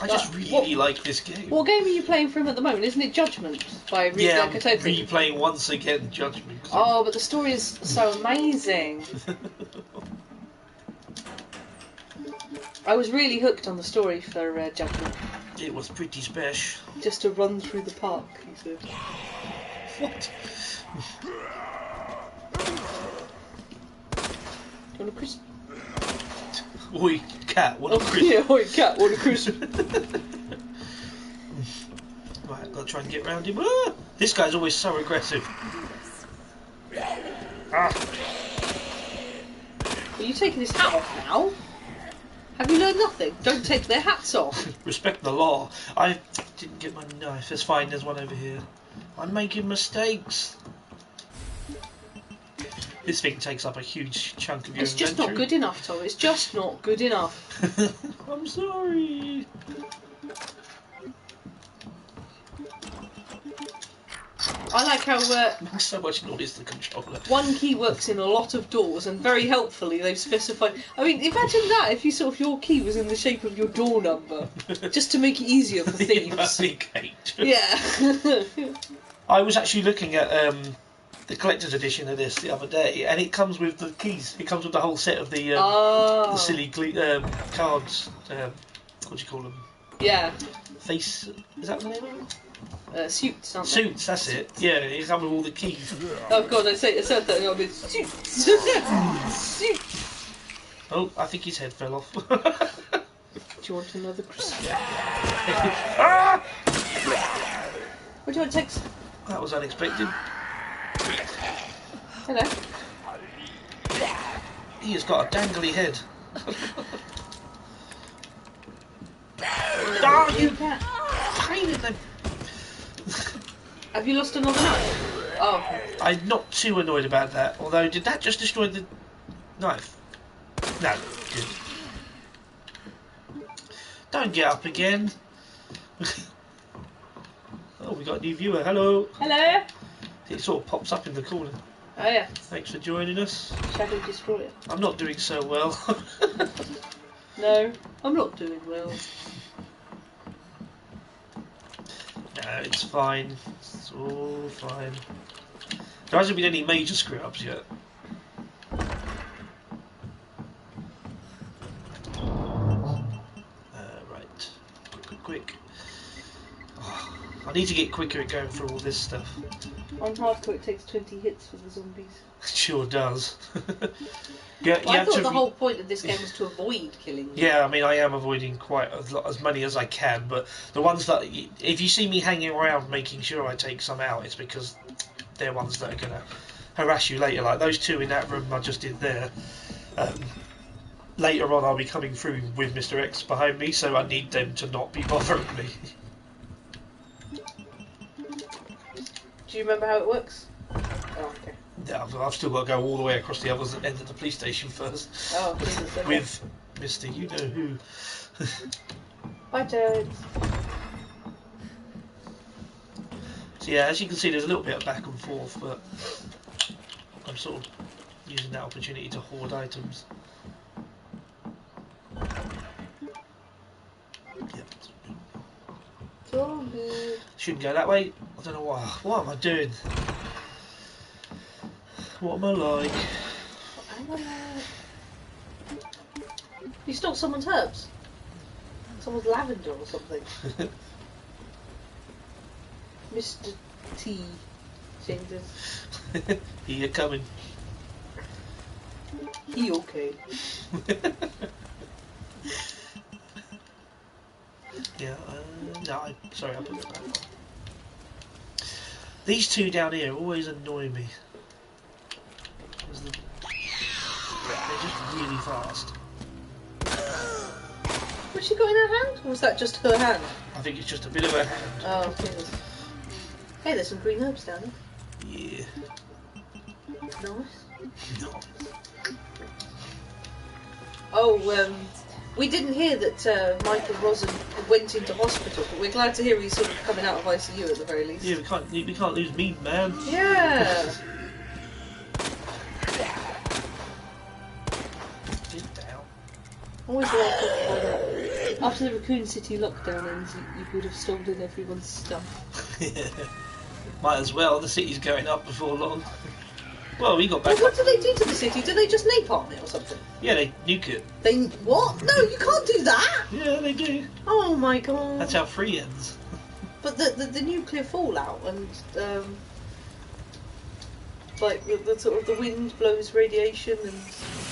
I just really like this game. What game are you playing for him at the moment? Isn't it Judgment by Remake? Yeah, I'm replaying once again Judgment. Oh, but the story is so amazing. I was really hooked on the story for Judgment. It was pretty special. Just to run through the park, he said. What? Do you want a crisp? Oi, cat, what a crisp. Yeah, oi, cat, what a crisp. Right, gotta try and get round him. Ah! This guy's always so aggressive. Ah. Are you taking his hat off now? Have you learned nothing? Don't take their hats off. Respect the law. I didn't get my knife. It's fine, there's one over here. I'm making mistakes. This thing takes up a huge chunk of your It's just not good enough, Tom. It's just not good enough. I'm sorry. I like how Makes so much noise, the controller. one key works in a lot of doors, and very helpfully they've specified. I mean, imagine that if you sort of your key was in the shape of your door number, just to make it easier for thieves. Big 8. Yeah. I was actually looking at the collector's edition of this the other day, and it comes with the keys. It comes with the whole set of the silly cards. What do you call them? Yeah. Face. Is that the name of them? Suits, aren't they? Suits. That's it. Yeah, it comes with all the keys. Oh god, I said that. I mean, suits. Suits. Oh, I think his head fell off. Do you want another crisp? Ah! What do you want, Tex? That was unexpected. Hello. He has got a dangly head. Ah, you cat. pain in the... Have you lost another knife? Oh. I'm not too annoyed about that. Although, did that just destroy the knife? No. Good. Don't get up again. Oh, we got a new viewer. Hello. Hello. It sort of pops up in the corner. Oh yeah. Thanks for joining us. Shadow Destroyer. I'm not doing so well. No, I'm not doing well. No, it's fine. It's all fine. There hasn't been any major screw-ups yet. Right. Quick. Oh, I need to get quicker at going through all this stuff. On hardcore, it takes 20 hits for the zombies. It sure does. Yeah, Well, I thought the whole point of this game was to avoid killing them. Yeah, I mean, I am avoiding quite as many as I can, but the ones that... If you see me hanging around making sure I take some out, it's because they're ones that are going to harass you later. Like those two in that room I just did there. Later on, I'll be coming through with Mr. X behind me, so I need them to not be bothering me. Do you remember how it works? Oh, okay. Yeah, I've still got to go all the way across the other end of the police station first. Oh, Jesus. Okay. With Mr. You know who. Bye, Toads. So yeah, as you can see, there's a little bit of back and forth, but I'm sort of using that opportunity to hoard items. Yep. Zombie. Shouldn't go that way. I don't know why. What am I doing? What am I like? You stole someone's herbs? Someone's lavender or something? Mr. T. Changes. He coming. He okay. Yeah, no, sorry, I put it back on. These two down here always annoy me. They're just really fast. What's she got in her hand? Or was that just her hand? I think it's just a bit of a hand. Oh, okay. Hey, there's some green herbs down Yeah. there. Nice. No. Oh, we didn't hear that Michael Rosen went into hospital, but we're glad to hear he's sort of coming out of ICU at the very least. Yeah, we can't lose Mead Man. Yeah. Get down. Always like talking about that. After the Raccoon City lockdown ends, you would have stolen everyone's stuff. Might as well. The city's going up before long. Well, we got back. Well, what do they do to the city? Do they just napalm it or something? Yeah, they nuke it. They what? No, you can't do that. Yeah, they do. Oh my god. That's how 3 ends. But the nuclear fallout and like the sort of the wind blows radiation and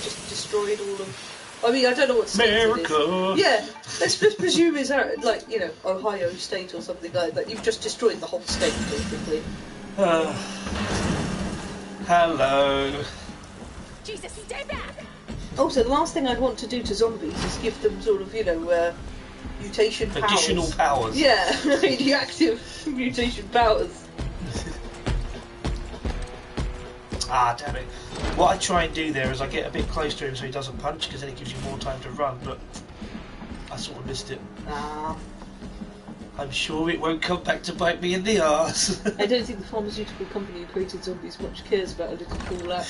just destroyed all of. I mean, I don't know what state America. it is. Yeah, let's just presume it's like Ohio State or something like that. You've just destroyed the whole state basically. Hello. Jesus, stay back! Also, the last thing I'd want to do to zombies is give them sort of mutation powers. Additional powers. Yeah, radioactive mutation powers. Ah, damn it. What I try and do there is I get a bit close to him so he doesn't punch, because then it gives you more time to run, but I sort of missed it. Ah. I'm sure it won't come back to bite me in the arse. I don't think the pharmaceutical company who created zombies much cares about a little fallout.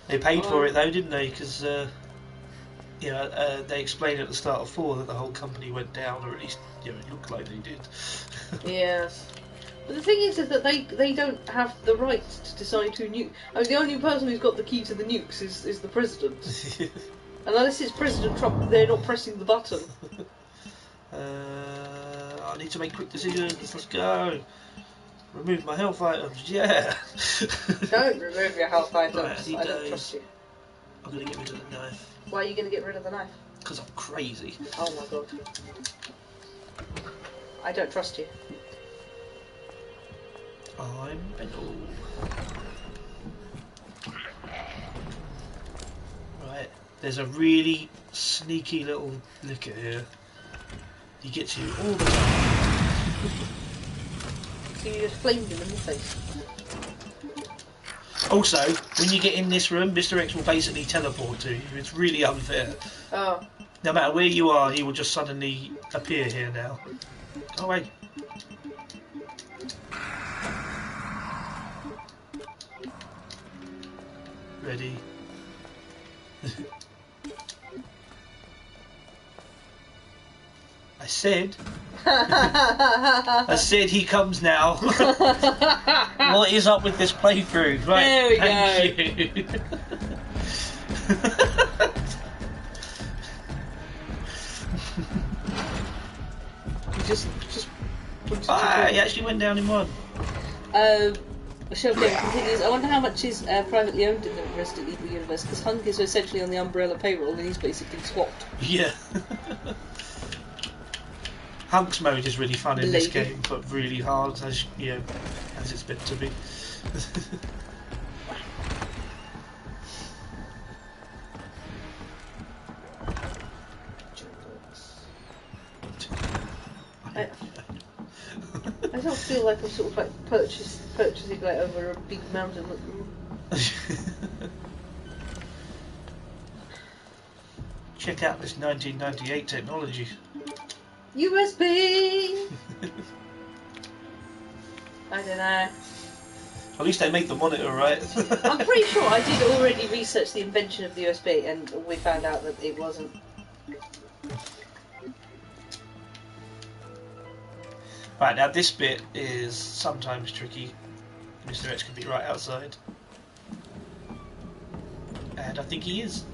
They paid for it though, didn't they? Because they explained at the start of 4 that the whole company went down, or at least it looked like they did. Yes. But the thing is that they don't have the right to decide who nuke. I mean, the only person who's got the key to the nukes is the president. And unless it's President Trump, they're not pressing the button. I need to make quick decisions. Let's go. Remove my health items. Yeah. Don't remove your health items. Right, I don't trust you. I'm gonna get rid of the knife. Why are you going to get rid of the knife? Because I'm crazy. Oh my god. I don't trust you. I'm mental. Right, there's a really sneaky little licker here. He gets you all the time. So you just flamed him in the face. Also, when you get in this room, Mr. X will basically teleport to you. It's really unfair. Oh. No matter where you are, he will just suddenly appear here now. Go away. Ready. I said he comes now. What is up with this playthrough? Right, there we thank go. you. just He actually went down in one. The show game continues. I wonder how much is privately owned in the Resident Evil universe, because Hunk is essentially on the Umbrella payroll and he's basically swapped. Yeah. Hunks mode is really fun in this game, but really hard as it's meant to be. I don't feel like I'm sort of like purchasing like over a big mountain. Check out this 1998 technology. USB! I don't know. At least they made the monitor right. I'm pretty sure I did already research the invention of the USB and we found out that it wasn't. Right, now this bit is sometimes tricky. Mr. X can be right outside. And I think he is.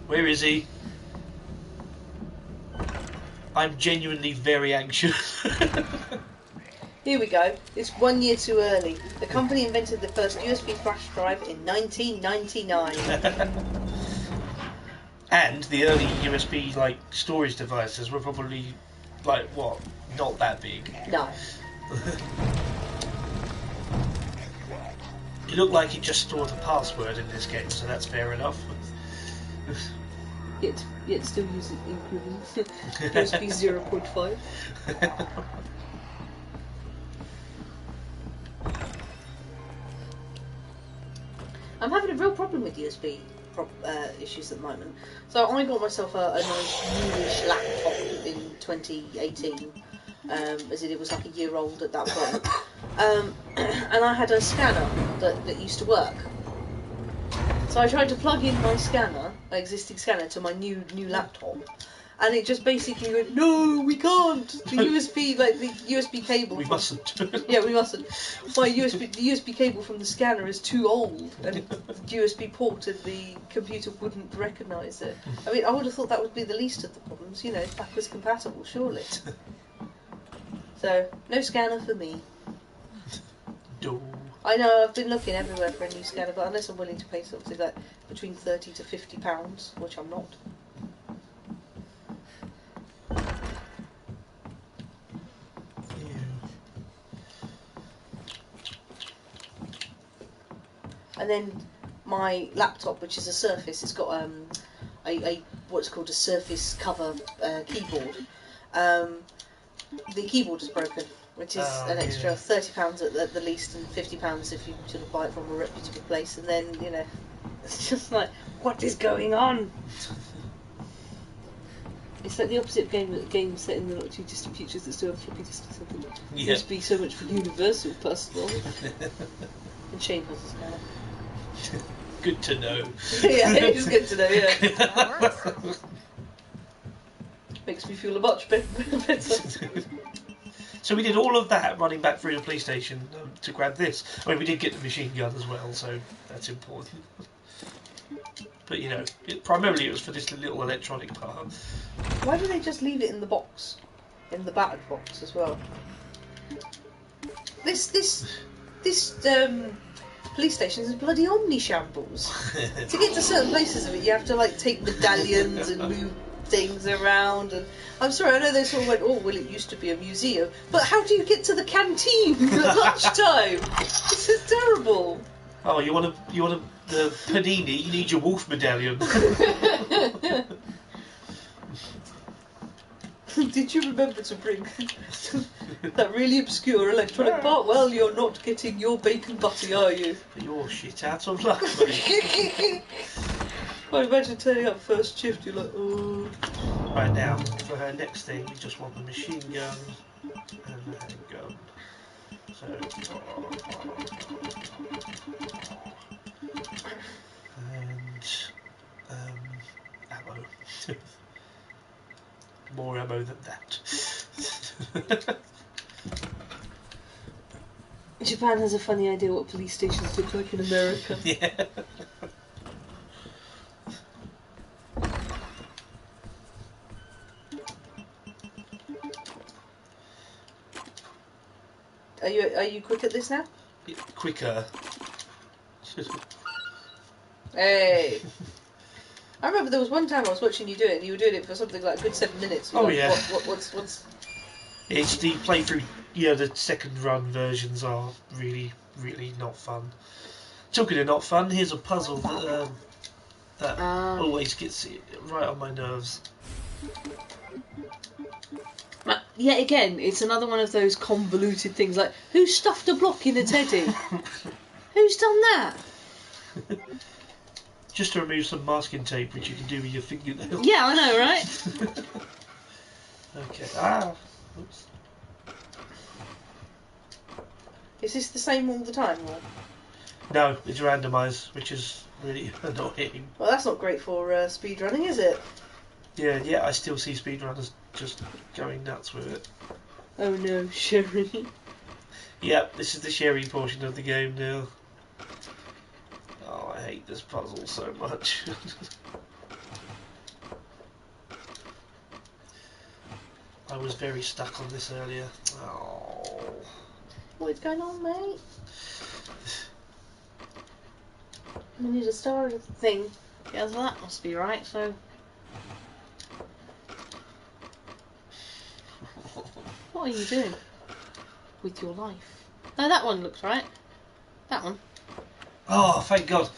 Where is he? I'm genuinely very anxious. Here we go. It's 1 year too early. The company invented the first USB flash drive in 1999. And the early USB like storage devices were probably like what? Not that big. No. It looked like it just stored a password in this game, so that's fair enough. Yet still using increments. USB 0.5. I'm having a real problem with USB issues at the moment. So I got myself a nice newish laptop in 2018, as it was like a year old at that point. And I had a scanner that used to work. So I tried to plug in my scanner, my existing scanner, to my new laptop, and it just basically went, no, we can't. The USB cable. We mustn't. Yeah, we mustn't. The USB cable from the scanner is too old, and the USB port of the computer wouldn't recognise it. I mean, I would have thought that would be the least of the problems. You know, it's backwards compatible, surely. So no scanner for me. No. I know, I've been looking everywhere for a new scanner, but unless I'm willing to pay something like between £30 to £50, which I'm not. And then my laptop, which is a Surface, it's got a what's called a Surface cover keyboard. The keyboard is broken, which is an extra £30 at the least and £50 if you sort of buy it from a reputable place. And then, you know, it's just like, what is going on? It's like the opposite of games set in the not too distant futures that still have floppy disks or something. Yeah. It must be so much for universal personal. And Shane has a scanner. Good to know. Yeah, it is good to know, yeah. Makes me feel a much better. So we did all of that running back through the police station to grab this. I mean, we did get the machine gun as well, so that's important. But, you know, primarily it was for this little electronic part. Why do they just leave it in the box? In the battered box as well? This police station is bloody omni-shambles. To get to certain places of it, you have to, like, take medallions and move things around. And I'm sorry, I know they sort of went, oh, well, it used to be a museum. But how do you get to the canteen at lunchtime? This is terrible. Oh, you want the panini? You need your wolf medallion. Did you remember to bring that really obscure electronic part? Well, you're not getting your bacon butty, are you? You're shit out of luck, buddy. I imagine turning up first shift, you're like, oh. Right, now, for her next thing, we just want the machine gun and the handgun. So... and... ammo. More ammo than that. Japan has a funny idea what police stations look like in America. Yeah. Are you quick at this now? Quicker. Hey. I remember there was one time I was watching you do it, and you were doing it for something like a good 7 minutes. Oh, like, yeah. What's... It's the playthrough, yeah, the second run versions are really, really not fun. Talking of not fun, here's a puzzle that always gets right on my nerves. yet again, it's another one of those convoluted things. Like, who stuffed a block in a teddy? Who's done that? Just to remove some masking tape, which you can do with your fingernail. Yeah, I know, right? Okay. Ah. Oops. Is this the same all the time? Or? No, it's randomised, which is really annoying. Well, that's not great for speedrunning, is it? Yeah, I still see speedrunners just going nuts with it. Oh no, Sherry. Yep, this is the Sherry portion of the game now. Oh, I hate this puzzle so much. I was very stuck on this earlier. Oh. What's going on, mate? We need a star of the thing. Yeah, so that must be right, so... What are you doing with your life? No, that one looks right. That one. Oh, thank God.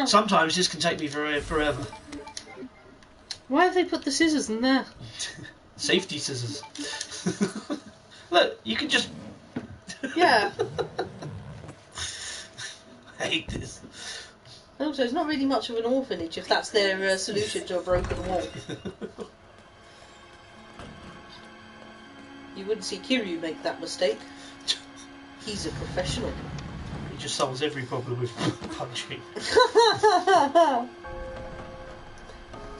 Sometimes this can take me forever. Why have they put the scissors in there? Safety scissors. Look, you can just... Yeah. I hate this. Also, it's not really much of an orphanage if that's their solution to a broken wall. You wouldn't see Kiryu make that mistake. He's a professional. He just solves every problem with punching.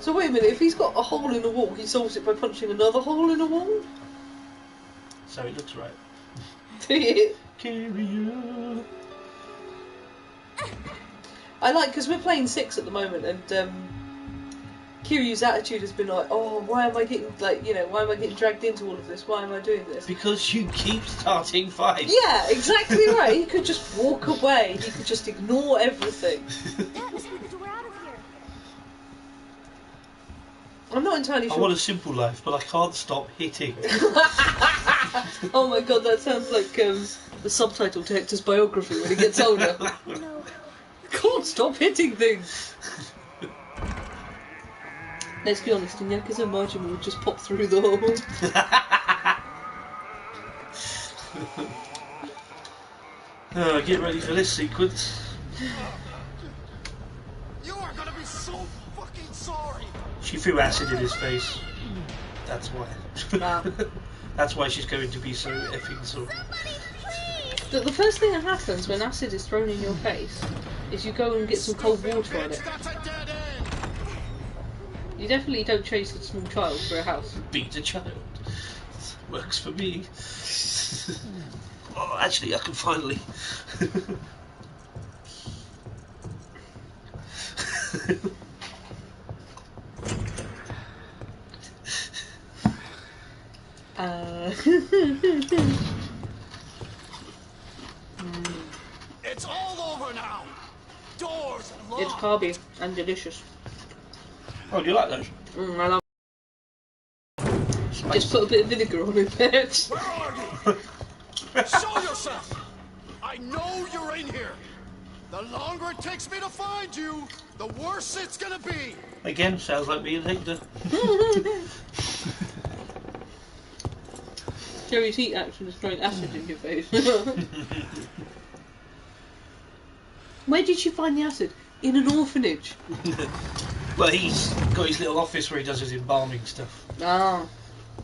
So wait a minute, if he's got a hole in a wall, he solves it by punching another hole in a wall? So it looks right. Kiryu. I like, because we're playing 6 at the moment, and Kiryu's attitude has been like, oh, why am I getting, like, you know, why am I getting dragged into all of this? Why am I doing this? Because you keep starting fights. Yeah, exactly right. He could just walk away. He could just ignore everything. That must be the door out of here. I'm not entirely sure. I want a simple life, but I can't stop hitting. Oh my god, that sounds like the subtitle to Hector's biography when he gets older. No. Can't stop hitting things. Let's be honest, in Yakuza Majima would just pop through the hole. Get ready for this sequence. You are gonna be so fucking sorry. She threw acid in his face. That's why. Wow. That's why she's going to be so effing sore. The first thing that happens when acid is thrown in your face is you go and get some cold water on it. That's a dead end. You definitely don't chase a small child for a house. Beat a child. Works for me. Oh, actually, I can finally. It's all over now. Doors locked. It's carby and delicious. Oh, do you like those? I love it. Just put a bit of vinegar on it, bitch. Where are you? Show yourself. I know you're in here. The longer it takes me to find you, the worse it's gonna be. Again, sounds like me and Hector. Jerry's heat action is throwing acid in your face. Where did you find the acid? In an orphanage. Well, he's got his little office where he does his embalming stuff. Ah.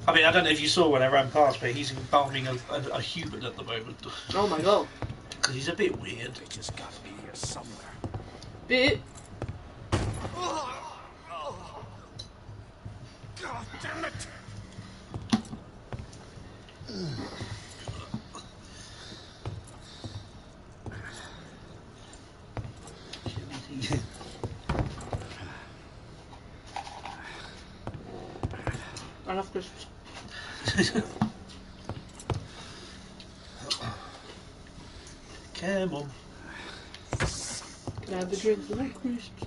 I mean, I don't know if you saw when I ran past, but he's embalming a human at the moment. Oh my god. Because he's a bit weird. They just gotta be here somewhere. Bit. God damn it! I love crisps. Come on. Can I have the drink for that crisps?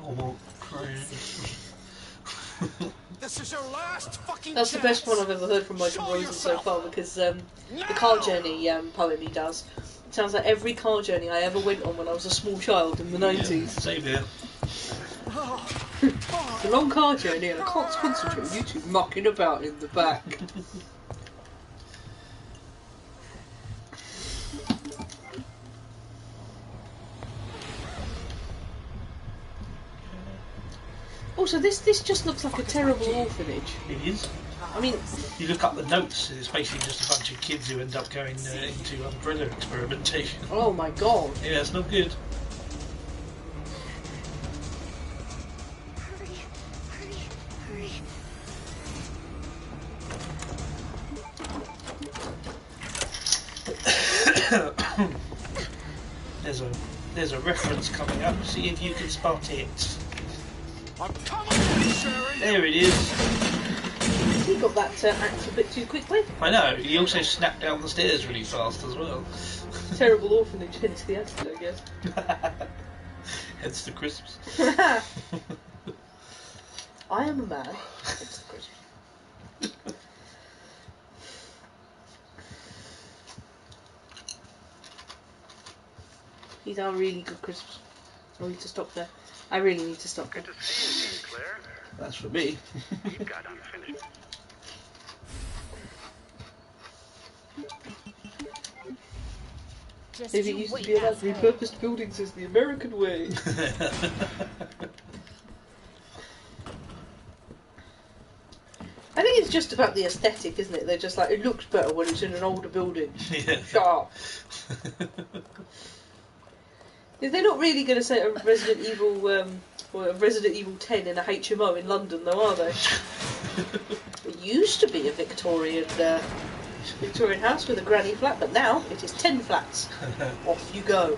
Oh, crisps. This is your last fucking That's the chance. best one I've ever heard from Michael Show Rosen so yourself. far, because the car journey poem he does sounds like every car journey I ever went on when I was a small child in the 90s. Same here. It's a long car journey and I can't concentrate with you two mucking about in the back. Also, this just looks like a terrible orphanage. It is. I mean, you look up the notes, it's basically just a bunch of kids who end up going into umbrella experimentation. Oh my god. Yeah, it's not good. There's a reference coming up. See if you can spot it. I'm coming, Sherry. There it is. He got that axe a bit too quickly. I know. He also snapped down the stairs really fast as well. Terrible orphanage, hence the acid, I guess. Hence the crisps. I am a man. Hence the crisps. These are really good crisps. I need to stop there. I really need to stop there. Good to see you, Claire. That's for me. You've got unfinished. Just Maybe you it used wait, to be about asshole. repurposed buildings as the American way. I think it's just about the aesthetic, isn't it? They're just like, it looks better when it's in an older building. Yeah. Shut up. They're not really going to say a Resident Evil, or a Resident Evil 10 in a HMO in London, though, are they? It used to be a Victorian house with a granny flat, but now it is 10 flats. Off you go.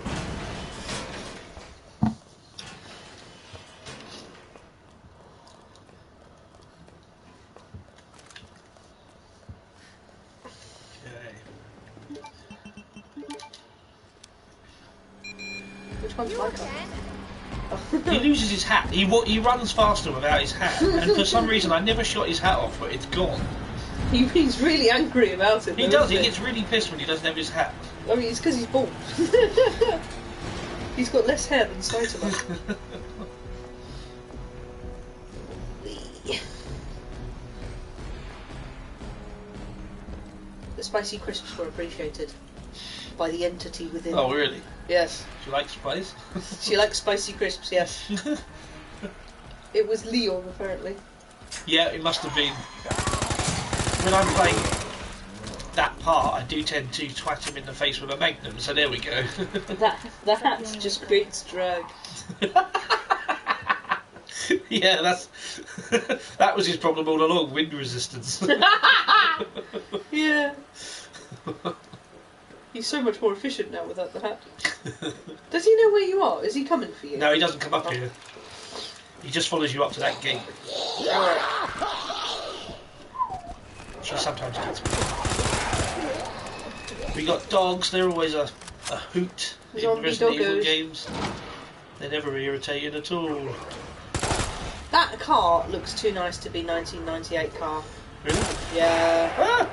Which one's my car? He loses his hat. He runs faster without his hat, and for some reason I never shot his hat off, but it's gone. He's really angry about it. He though, does. He isn't gets really pissed when he doesn't have his hat. I mean, it's because he's bald. He's got less hair than Saitama. The spicy crisps were appreciated by the entity within. Oh, really? Yes. Do you like spice? She likes spicy crisps, yes. It was Leon, apparently. Yeah, it must have been. When I'm playing that part, I do tend to twat him in the face with a magnum, so there we go. That just creates drag. Yeah, that was his problem all along, wind resistance. Yeah. He's so much more efficient now without the hat. Does he know where you are? Is he coming for you? No, he doesn't come up here. He just follows you up to that gate. Alright. She sometimes gets me. We got dogs, they're always a hoot in Zombie Resident Evil doggos. games. They're never irritating at all. That car looks too nice to be 1998 car. Really? Yeah. Ah!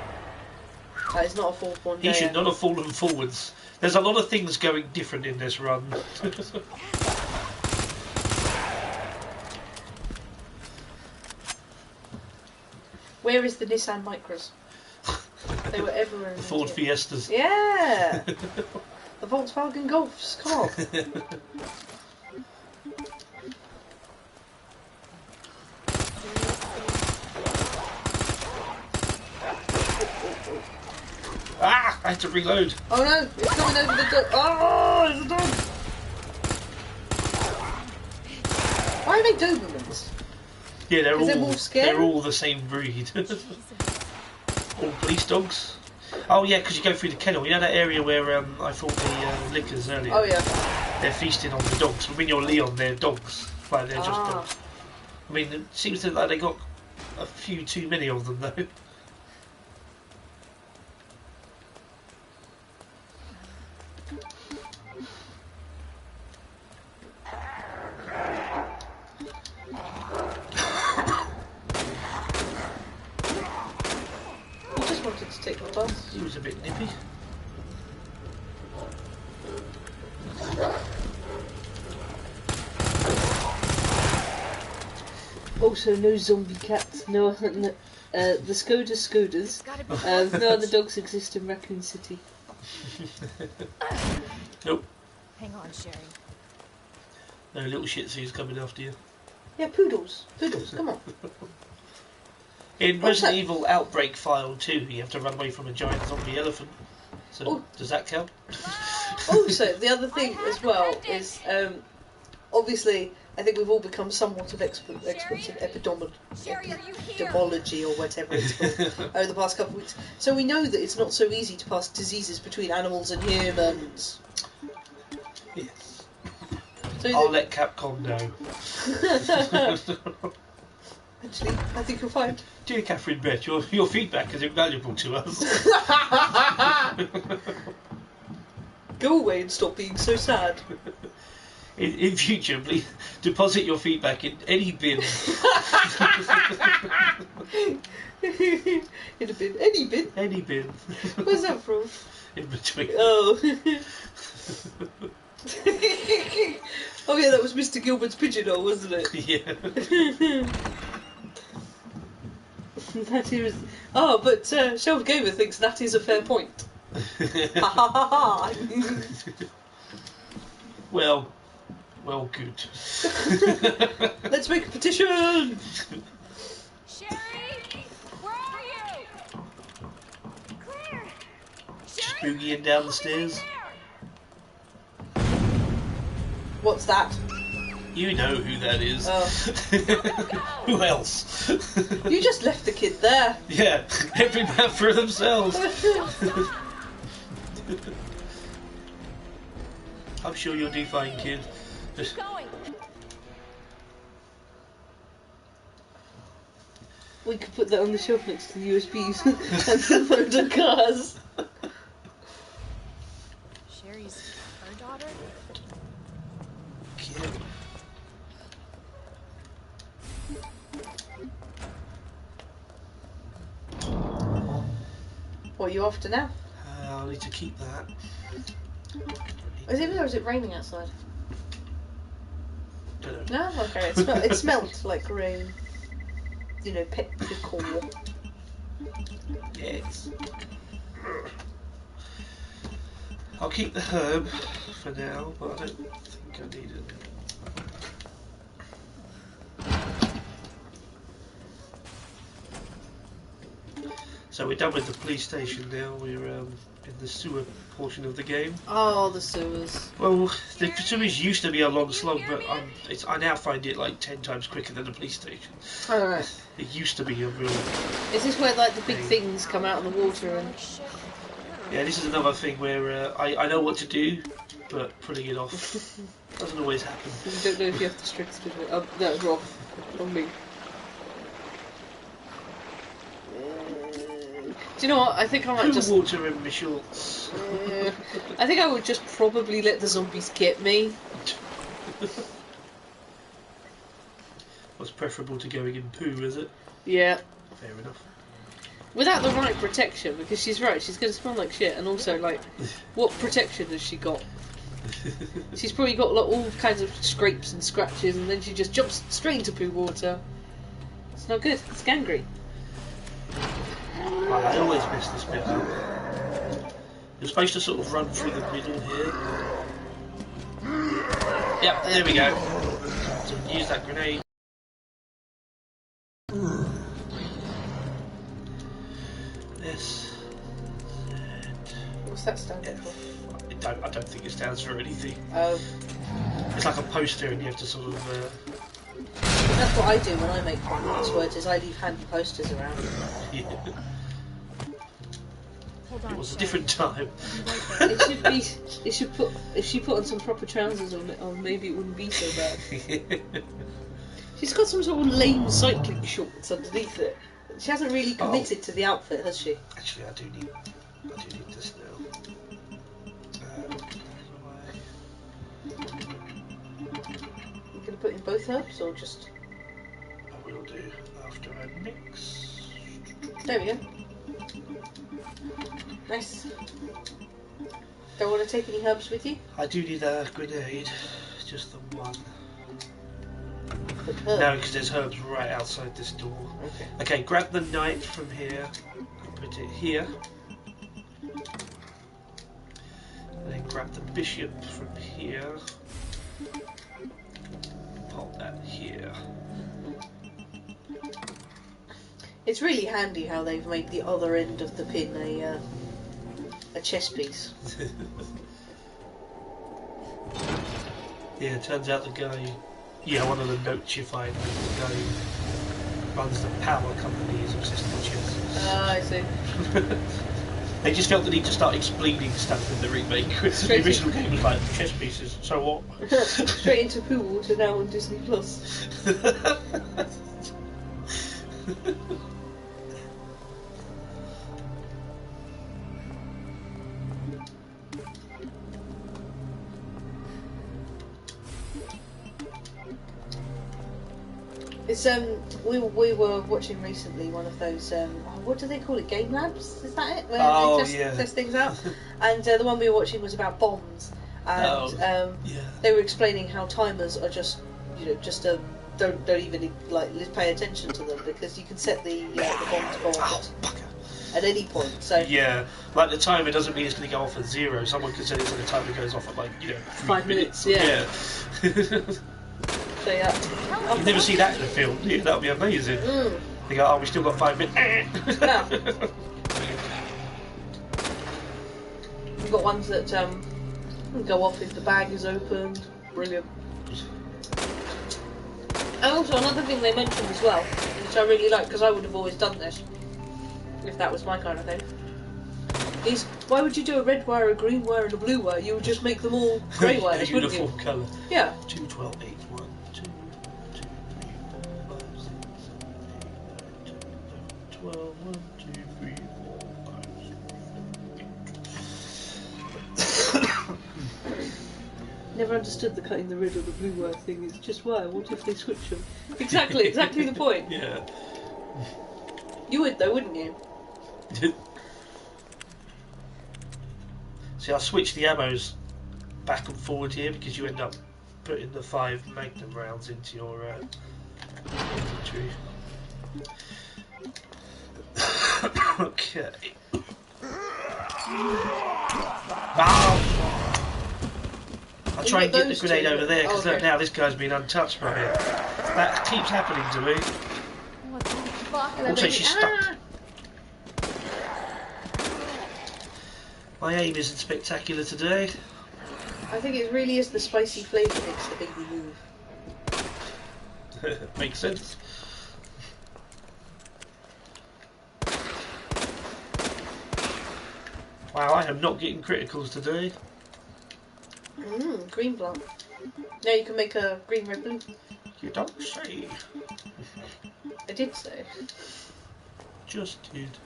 That is not a 4.1. He should not have fallen forwards. There's a lot of things going different in this run. Where is the Nissan Micras? They were everywhere. In The Ford India. Fiestas. Yeah. The Volkswagen Golfs. Come on. Ah! I had to reload. Oh no! It's coming over the dog. Oh, there's a dog. Why are they Dobermans? Yeah, they're Is it all more scary? they're all the same breed. All police dogs. Oh yeah, because you go through the kennel. You know that area where I fought the lickers earlier? Oh yeah. They're feasting on the dogs. When you're Leon, they're dogs. Like, they're just dogs. I mean, it seems like they got a few too many of them, though. He just wanted to take the bus. He was a bit nippy. Also, no zombie cats. No, the Scooders. No other dogs exist in Raccoon City. Nope. Hang on, Sherry. No little shih tzus coming after you. Yeah, poodles. Poodles, come on. In Resident Evil Outbreak File 2, you have to run away from a giant zombie elephant. So, does that count? Also, the other thing as well is, obviously, I think we've all become somewhat of experts in epidemiology or whatever it's called over the past couple of weeks. So we know that it's not so easy to pass diseases between animals and humans. Yes. So I'll let Capcom know. Actually, I think you'll find. Dear Catherine Bett, your feedback is invaluable to us. Go away and stop being so sad. In future, please deposit your feedback in any bin. In a bin. Any bin? Any bin. Where's that from? In between. Oh. Oh yeah, that was Mr. Gilbert's pigeonhole, wasn't it? Yeah. That is. Oh, but Shelf Gamer thinks that is a fair point. Ha ha ha ha! Well, good. Let's make a petition! Sherry! Where are you? Claire! Just boogieing down the stairs. What's that? You know who that is. Oh. Who else? You just left the kid there. Yeah, every man for themselves. I'm sure you'll do fine, kid. Keep going. We could put that on the shelf next to the USBs and the photo cars. Sherry's her daughter? Kid. What are you after now? I'll need to keep that. Is it, or is it raining outside? Don't know. No? Okay, it smelled like rain. You know, petrichor. Yes. I'll keep the herb for now, but I don't think I need it. So we're done with the police station now. We're in the sewer portion of the game. Oh, the sewers. Well, the sewers used to be a long slog, but I now find it like 10 times quicker than the police station. Oh, right. It used to be a real... Is this where like the big things come out of the water and... Yeah, this is another thing where I know what to do, but pulling it off doesn't always happen. You don't know if you have to strip it. No, wrong. Wrong me. Do you know what? I think I might just... water in my shorts. I think I would just probably let the zombies get me. What's preferable to going in poo, is it? Yeah. Fair enough. Without the right protection, because she's right, she's going to smell like shit, and also, like, what protection has she got? She's probably got like, all kinds of scrapes and scratches, and then she just jumps straight into poo water. It's not good, it's gangrene. Right, I always miss this bit up. You're supposed to sort of run through the middle here. Yep, there we go. So use that grenade. This. What's that stand for? I don't think it stands for anything. Oh. It's like a poster and you have to sort of... That's what I do when I make passwords, is I leave handy posters around. Yeah. Hold on, It was a Sherry. different time. It should be. It should put. If she put on some proper trousers, or maybe it wouldn't be so bad. She's got some sort of lame cycling shorts underneath it. She hasn't really committed to the outfit, has she? Actually, I do need this now. You gonna put in both herbs or just? I will do after I mix. There we go. Nice. Don't want to take any herbs with you? I do need a grenade, just the one. Put herbs. No, because there's herbs right outside this door. Okay. Okay, grab the knife from here, and put it here. And then grab the bishop from here. Pop that here. It's really handy how they've made the other end of the pin a chess piece. Yeah, it turns out the guy... Yeah, one of the notes you find, the guy who runs the power company is obsessed with chess. Ah, I see. They just felt the need to start explaining stuff in the remake. The original game was like, chess pieces, so what? Straight into Pooh Water now on Disney Plus. It's we were watching recently one of those what do they call it, game labs, is that it, where they test things out, and the one we were watching was about bombs, and they were explaining how timers are just don't even like pay attention to them, because you can set the bomb to go off at any point. So yeah, like the timer doesn't mean it's going to go off at 0. Someone can set it so the timer goes off at 5 minutes. Yeah. So yeah, you never see that in a film. Yeah, that would be amazing. They go, oh, we still got 5 minutes. Yeah. We've got ones that go off if the bag is opened. Brilliant. And also another thing they mentioned as well, which I really like, because I would have always done this if that was my kind of thing, is why would you do a red wire, a green wire and a blue wire? You would just make them all grey wires, wouldn't you? Uniform colour. Yeah. 2, 12, 8, 1, 2, 2, 3, 4, 5, 6, 7, 8, 9, 10, 11, 12, 1, 2, 3, 4, 5, 6. Never understood the cutting the red or the blue wire thing. It's just why. What if they switch them? Exactly the point. Yeah. You would though, wouldn't you? See, I switch the ammos back and forward here because you end up putting the 5 Magnum rounds into your inventory. Okay. I'll try and get the grenade over there, because look, now this guy's been untouched by it. That keeps happening to me. What the fuck? Also, she's stuck. My aim isn't spectacular today. I think it really is the spicy flavour makes the big move. Makes sense. Wow, I am not getting criticals today. Green plant. Now you can make a green, red, blue. You don't say. I did say. Just did.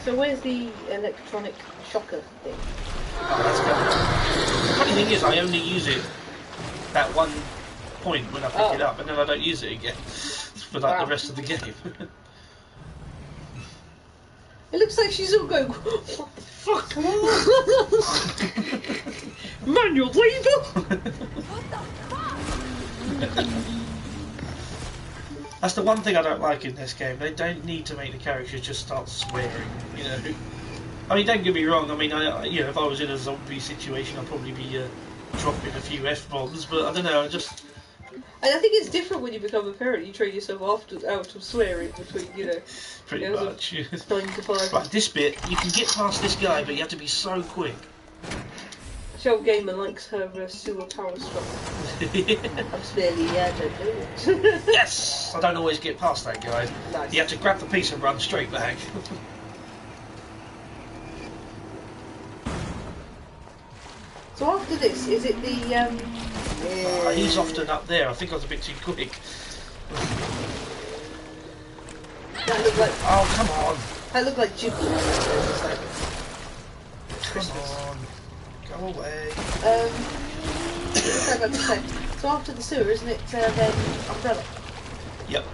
So where's the electronic shocker thing? Oh, that's good. The funny thing is, I only use it that one point when I pick it up, and then I don't use it again for like the rest of the game. It looks like she's all going, what the fuck? Manual labour? What the fuck? That's the one thing I don't like in this game. They don't need to make the characters just start swearing, you know. I mean, don't get me wrong. I mean, if I was in a zombie situation, I'd probably be dropping a few F-bombs, but I don't know. And I think it's different when you become a parent. You train yourself out of swearing between, pretty much. 9 to 5. Right, this bit you can get past this guy, but you have to be so quick. Joel Gamer likes her sewer power struggle. I'm smelly, I don't do it. Yes! I don't always get past that guy. Nice. You have to grab the piece and run straight back. So after this, is it the he's often up there. I think I was a bit too quick. That looked like... Oh, come on! That looked like Ghibli. Come on. Go away. What was I about to say? So after the sewer, isn't it then Umbrella? Yep.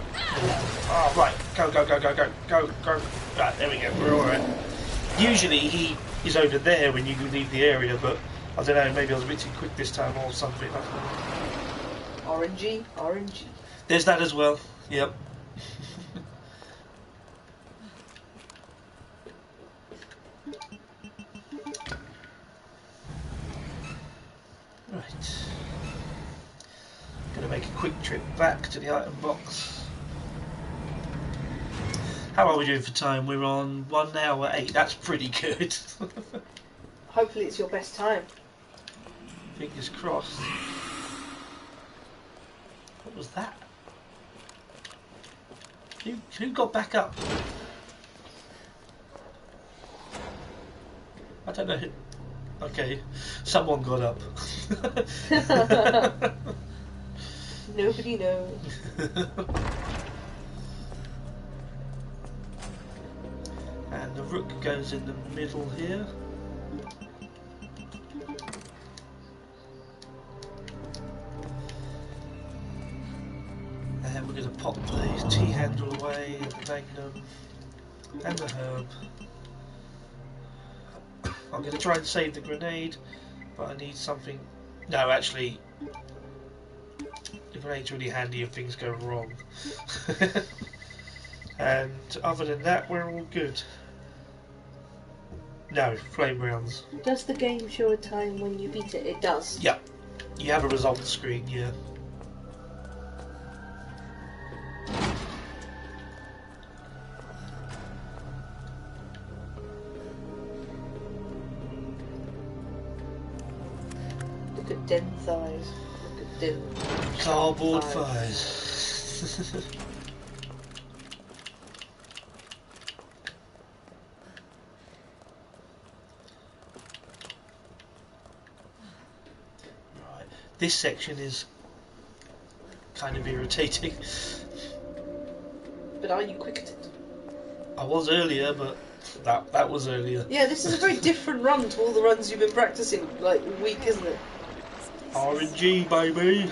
Oh, right. Go. Right, there we go. We're alright. Usually he is over there when you leave the area, but I don't know, maybe I was a bit too quick this time or something. RNG, RNG. There's that as well. Yep. Right. Gonna make a quick trip back to the item box. How are we doing for time? We're on 1 hour 8. That's pretty good. Hopefully it's your best time. Fingers crossed. What was that? Who got back up? I don't know who. Okay, someone got up. Nobody knows. And the rook goes in the middle here. And we're going to pop the T-handle away, and the magnum, and the herb. I'm going to try and save the grenade, but I need something... No, actually, the grenade's really handy if things go wrong. And other than that, we're all good. No, flame rounds. Does the game show a time when you beat it? It does. Yeah. You have a results screen, yeah. Look at Den thighs. Look at Den. Cardboard thighs. Right. This section is kind of irritating. But are you quick at it? I was earlier, but that was earlier. Yeah, this is a very different run to all the runs you've been practicing, like, a week, isn't it? RNG, baby.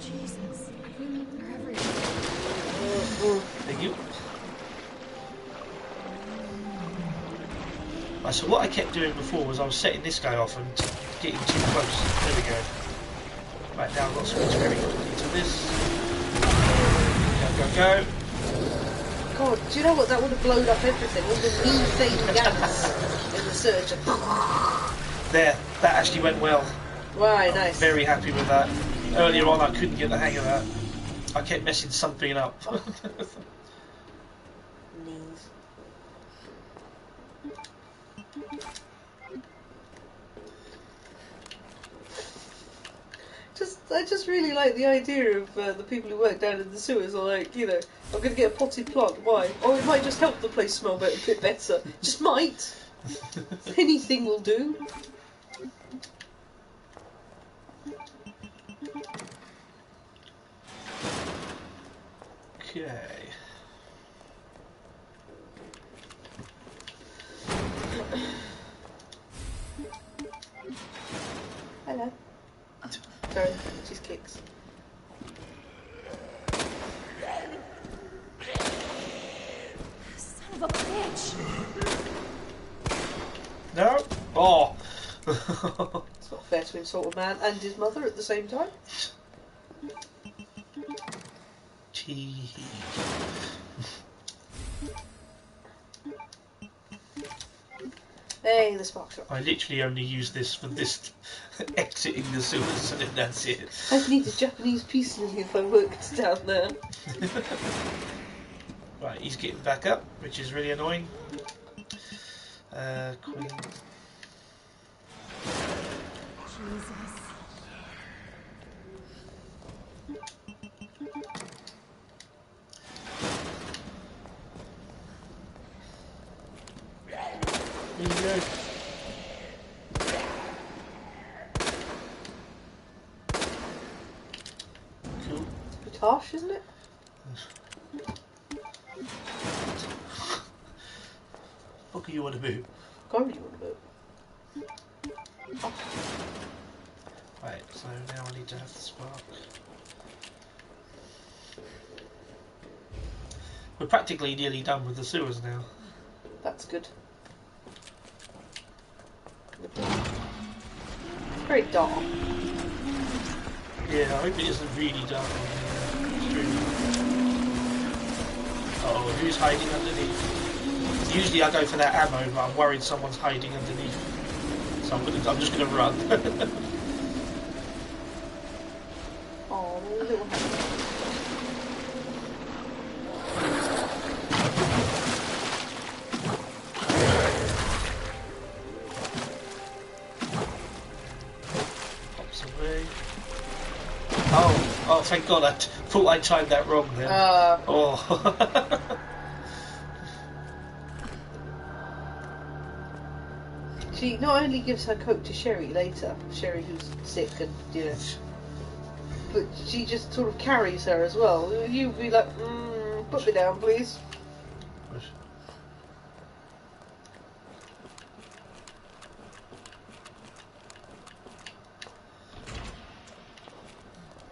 Jesus. They're everywhere. Thank you. Right, so what I kept doing before was I was setting this guy off and getting too close. There we go. Right, now I've got to switch very quickly to this. Go. God, do you know what? That would have blown up everything. All the methane gas in the surge. There, that actually went well. Right, nice. Very happy with that. Earlier on I couldn't get the hang of that. I kept messing something up. Knees. I just really like the idea of the people who work down in the sewers are like, you know, I'm going to get a potted plant. Why? Oh, it might just help the place smell a bit better. Just might. Anything will do. Okay. Hello. Sorry, she's kicks. Son of a bitch. No? Oh! It's not fair to insult a man and his mother at the same time. Gee. Hey, the spark shot. I literally only use this for this exiting the sewers and then that's it. I'd need a Japanese peace lily if I worked down there. Right, he's getting back up, which is really annoying. Queen. Jesus. There you go. Cool. It's harsh, isn't it? What do you want to move? God, you want to move. Oh. Right, so now I need to have the spark. We're practically nearly done with the sewers now. That's good. Very dark. Yeah, I hope it isn't really dark. Oh, who's hiding underneath? Usually I go for that ammo, but I'm worried someone's hiding underneath. So I'm just gonna run. Oh, little Pops away. Oh, thank God! I thought I timed that wrong then. Oh. She not only gives her coat to Sherry later, Sherry who's sick and but she just sort of carries her as well. You'd be like, put me down, please.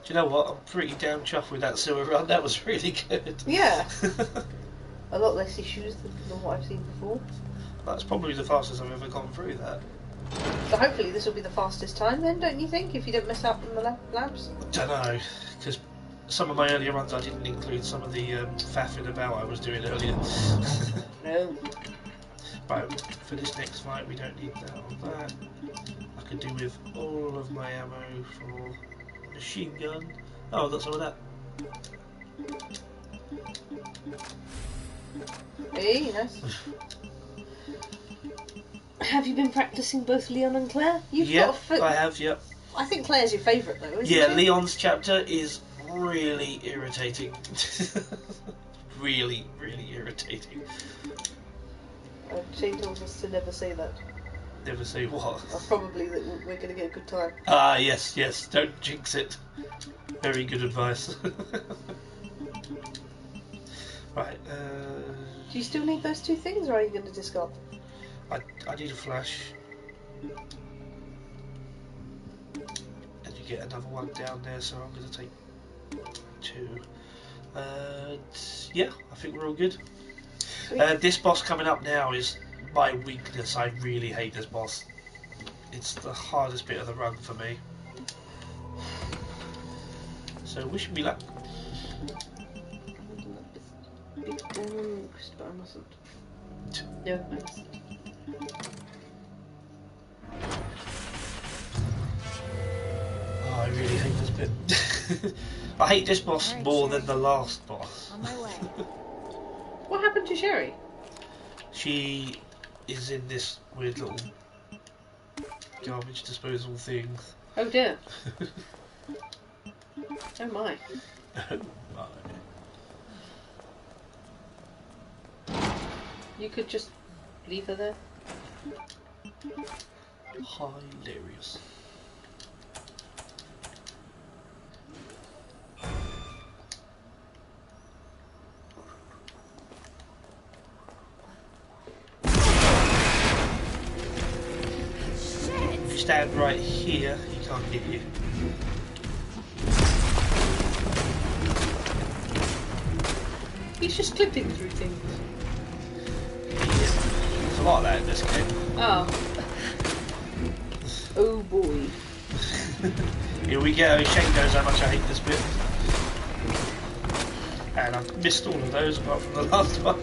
Do you know what? I'm pretty damn chuffed with that sewer run. That was really good. Yeah. A lot less issues than what I've seen before. That's probably the fastest I've ever gone through that. So hopefully this will be the fastest time then, don't you think? If you don't miss out on the labs? Don't know, because some of my earlier runs I didn't include some of the faffing about I was doing earlier. No. But for this next fight we don't need that on that. I could do with all of my ammo for machine gun. Oh, I've got some of that. Hey, nice. Have you been practicing both Leon and Claire? Yeah, I have, yep. I think Claire's your favourite though, isn't she? Yeah, Leon's chapter is really irritating. really, really irritating. She told us to never say that. Never say what? Probably that we're going to get a good time. Ah, yes, don't jinx it. Very good advice. Right, do you still need those two things, or are you going to discard them? I need a flash. And you get another one down there, so I'm going to take 2. Yeah, I think we're all good. This boss coming up now is my weakness. I really hate this boss. It's the hardest bit of the run for me. So wish me luck. But I mustn't. No, I mustn't. Oh, I really hate this bit. I hate this boss more than the last boss. On my way. What happened to Sherry? She is in this weird little garbage disposal thing. Oh dear. Oh my. Oh my. You could just leave her there. Hilarious. If you stand right here, he can't hit you. He's just clipping through things. There's a lot of that in this game. Oh. Oh boy. Here we go. Shane knows how much I hate this bit. And I've missed all of those apart from the last one.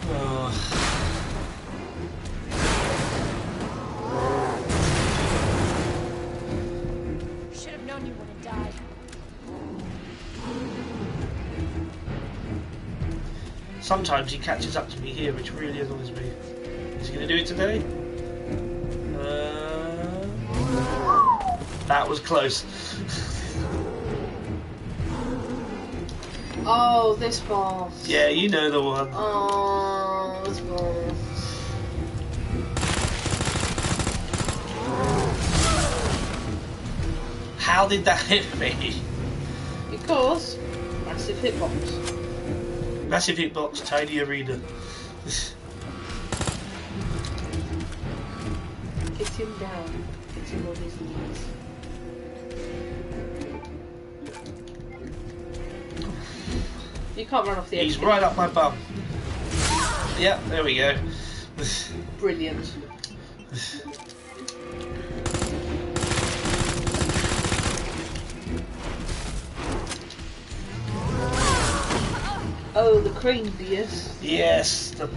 Oh. Should have known you wouldn't die. Sometimes he catches up to me here, which really annoys me. Is he going to do it today? That was close. Oh, this boss. Yeah, you know the one. Oh, this boss. How did that hit me? Because massive hitbox. Massive hitbox, tiny arena. Get him down. Get him on his knees. You can't run off the edge. He's right up my bum. Yeah, there we go. Brilliant. Oh, the crane, yes. Yes, the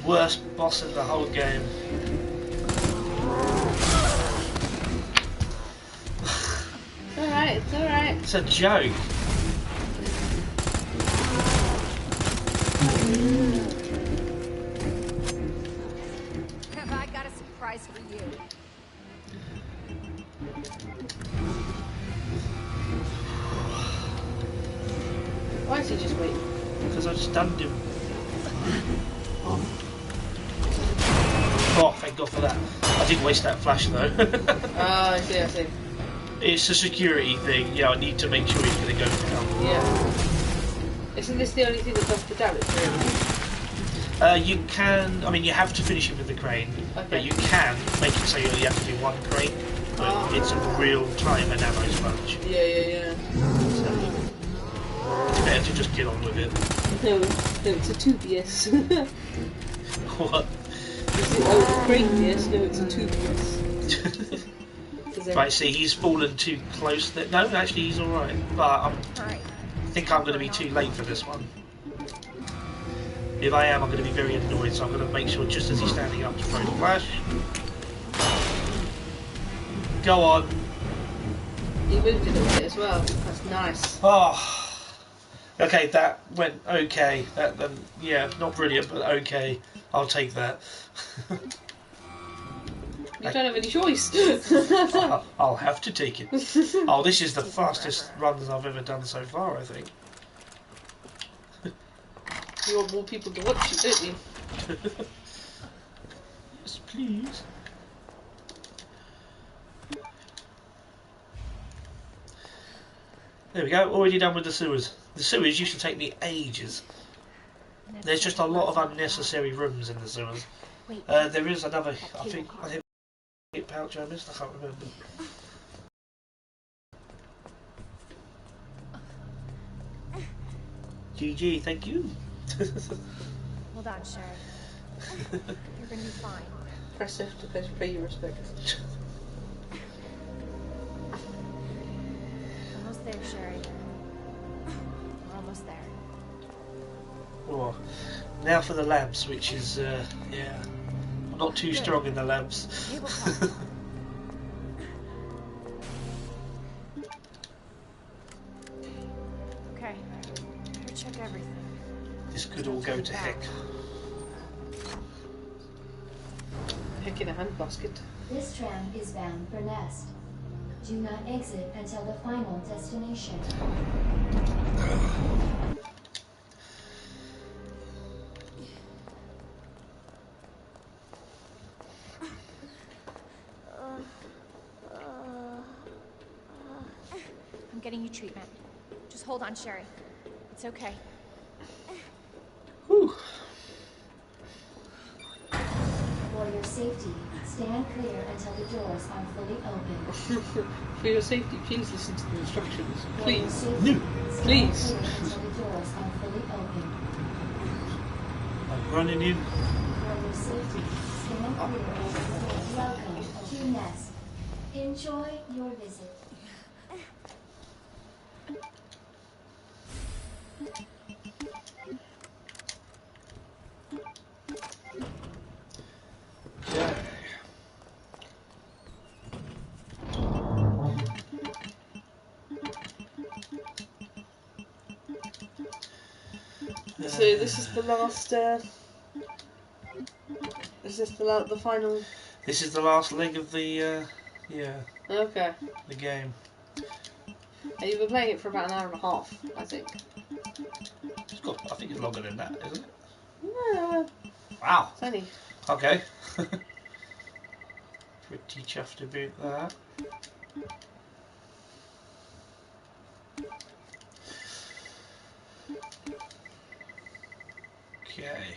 worst boss in the whole game. It's alright, it's alright. It's a joke. Have I got a surprise for you? Why is he just waiting? Because I stunned him. Oh, thank God for that. I didn't waste that flash though. Ah, I see, I see. It's a security thing. Yeah, I need to make sure he's going to go down. Yeah. Isn't this the only thing that does the damage, really? You can, I mean, you have to finish it with the crane, but you can make it so you only have to do one crane, but it's a real time and ammo sponge. Yeah. So, it's better to just get on with it. No, it's a 2BS. What? Oh, the crane, yes. No, it's a 2BS. Right, see, he's fallen too close. No, actually, he's alright, but I think I'm going to be too late for this one. If I am, I'm going to be very annoyed, so I'm going to make sure just as he's standing up to throw the flash. Go on. You moved it a bit as well. That's nice. Oh. Okay, that went okay. Yeah, not brilliant, but okay. I'll take that. You don't have any choice. I'll have to take it. Oh, this is the fastest runs I've ever done so far, I think. You want more people to watch you, don't you? Yes, please. There we go, already done with the sewers. The sewers used to take me ages. There's just a lot of unnecessary rooms in the sewers. There is another, I think pouch I missed, I can't remember. GG, thank you. Hold on, Sherry. You're gonna be fine. Press F to pay your respects. Almost there, Sherry. We're almost there. Oh, now for the labs, which is, yeah, I'm not too strong in the labs. Okay, better check everything. This could all go to heck. Heck in a handbasket. This tram is bound for Nest. Do not exit until the final destination. I'm getting you treatment. Just hold on, Sherry. It's okay. Whew. For your safety, stand clear until the doors are fully open. For your safety, please listen to the instructions. For your Please. safety, No. stand Please. clear until the doors are fully open. I'm running in. For your safety, stand clear until the doors. Welcome to Nest. Enjoy your visit. Yeah. So this is the last. Is this the final? This is the last leg of the, yeah, Okay. the game. And you've been playing it for about an hour and a half, I think. It's got, I think it's longer than that, isn't it? Wow. Wow. It's only. Okay. Pretty chuffed about that. Okay.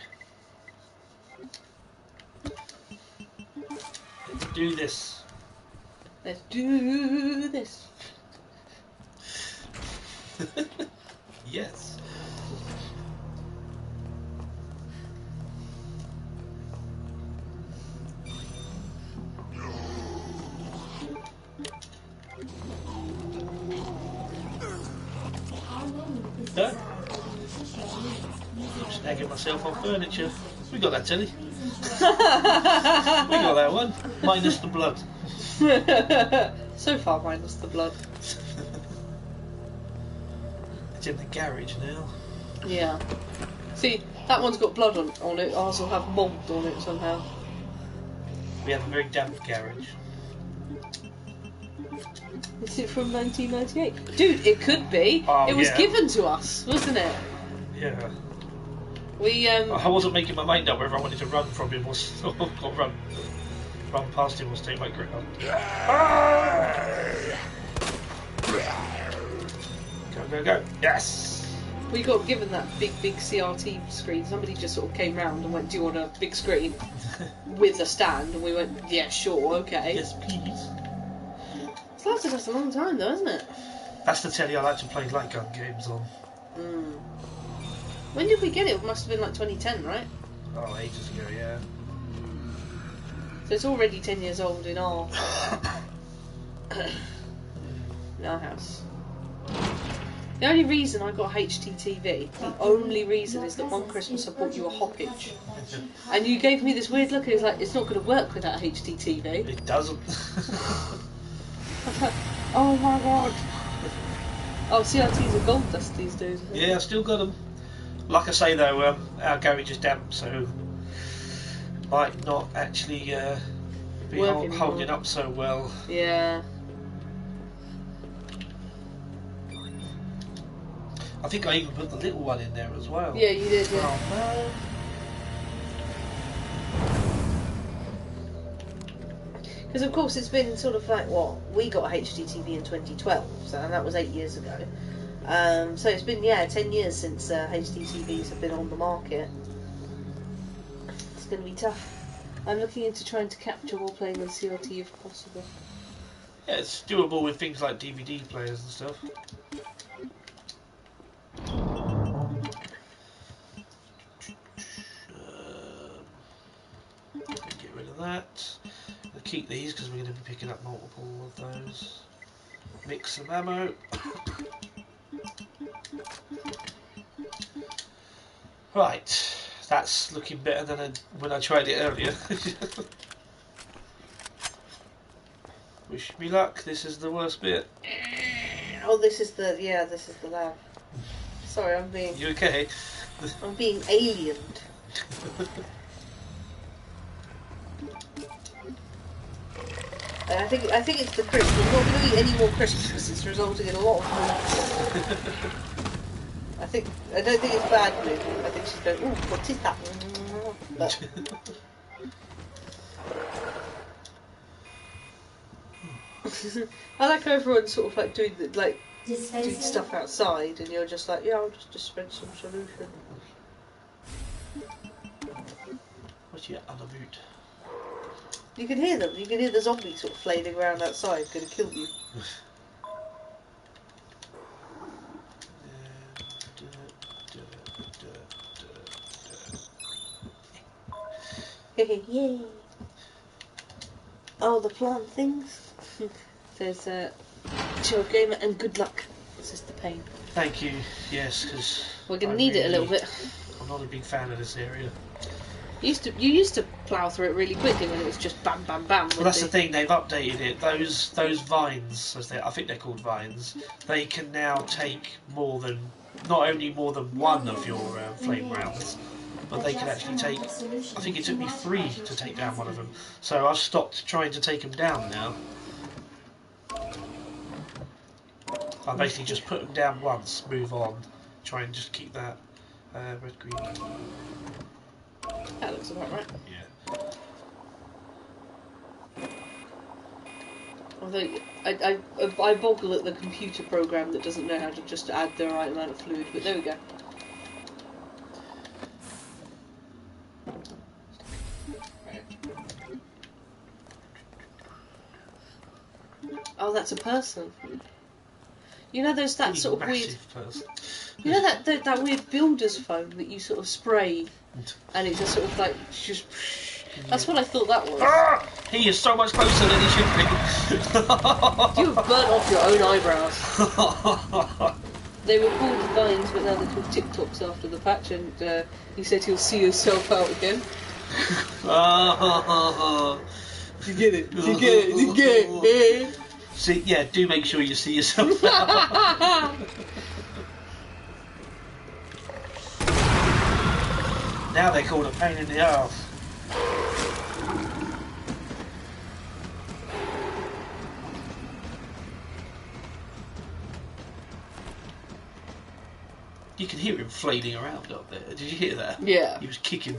Let's do this. Let's do this. Yes. No? Snagging myself on furniture. We got that, Tilly. We got that one. Minus the blood. So far, minus the blood. It's in the garage now. Yeah. See, that one's got blood on it. Ours will have mould on it somehow. We have a very damp garage. Is it from 1998? Dude, it could be. Oh, it was yeah. given to us, wasn't it? Yeah. We I wasn't making my mind up whether I wanted to run from him or run past him or stay my grip on. Go, go. Yes! We got given that big CRT screen. Somebody just sort of came round and went, do you want a big screen? With a stand, and we went, yeah, sure, okay. Yes, please. It's lasted us a long time though, hasn't it? That's the telly I like to play light gun games on. Mm. When did we get it? It must have been like 2010, right? Oh, ages ago, yeah. So it's already 10 years old in our in our house. The only reason I got HDTV, the only reason is that one Christmas I bought you a Hoppage. And you gave me this weird look and it's like, it's not going to work without HDTV. It doesn't. Oh my god. Oh, CRTs are gold dust these days. Yeah, I've still got them. Like I say though, our garage is damp, so might not actually be holding up so well. Yeah. I think I even put the little one in there as well. Yeah, you did, yeah. Oh no. Because of course it's been sort of like, what, we got HDTV in 2012, so and that was 8 years ago. So it's been, 10 years since HDTVs have been on the market. It's going to be tough. I'm looking into trying to capture while playing on CRT if possible. Yeah, it's doable with things like DVD players and stuff. Get rid of that. We'll keep these because we're going to be picking up multiple of those. Mix some ammo. Right, that's looking better than when I tried it earlier. Wish me luck, this is the worst bit. Oh, this is the lab. Sorry, I'm being... You okay? I'm being aliened. I think it's the crisp. We're not going to eat any more crisps because it's resulting in a lot of I don't think it's bad glue. I think she's going, ooh, what is that? But I like how everyone's sort of like doing stuff outside, and you're just like, yeah, I'll just dispense some solution. What's your other boot? You can hear them. You can hear the zombies sort of flailing around outside, going to kill you. Yay! Oh, the plant things. There's chill gamer and good luck. Says the pain. Thank you. Yes, because we're gonna need it a little bit. I'm not a big fan of this area. You used to plough through it really quickly when it was just bam, bam, bam. Well, that's the thing. They've updated it. Those vines, I think they're called vines. They can now take not only more than one of your flame rounds, but they can actually take. I think it took me 3 to take down one of them. So I've stopped trying to take them down now. I basically just put them down once, move on, try and just keep that red green. That looks about right. Yeah. Although I boggle at the computer program that doesn't know how to just add the right amount of fluid, but there we go. Oh, that's a person. You know, there's that sort of weird. Person. You know that weird builder's foam that you sort of spray, and it just sort of like just. That's what I thought that was. Ah! He is so much closer than he should be. You've burnt off your own eyebrows. They were called Vines, but now they're called TikToks after the patch, and he said he'll see himself out again. You get it? You get it? You get it? See, yeah, do make sure you see yourself out. Now they're called a pain in the arse. You can hear him flailing around up there. Did you hear that? Yeah. He was kicking.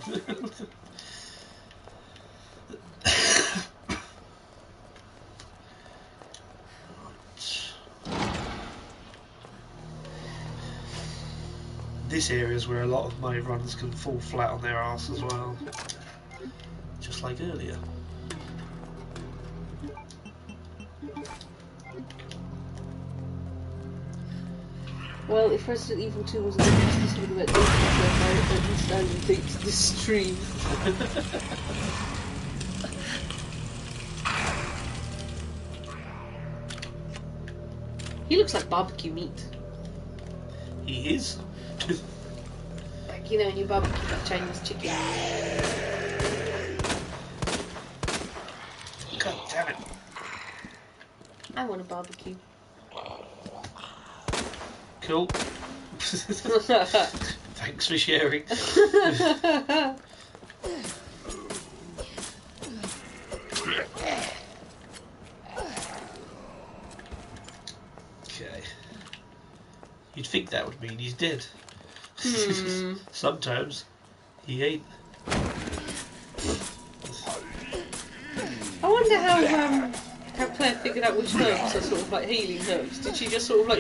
This area is where a lot of my runs can fall flat on their arse as well. Just like earlier. Well, if Resident Evil 2 wasn't something about dating, I wouldn't stand and date this stream. He looks like barbecue meat. He is. Like, you know, when you barbecue that Chinese chicken. God damn it. I want a barbecue. Cool. Thanks for sharing. Okay. You'd think that would mean he's dead. Sometimes he ain't. I wonder how Claire figured out which herbs are sort of like healing herbs. Did she just sort of like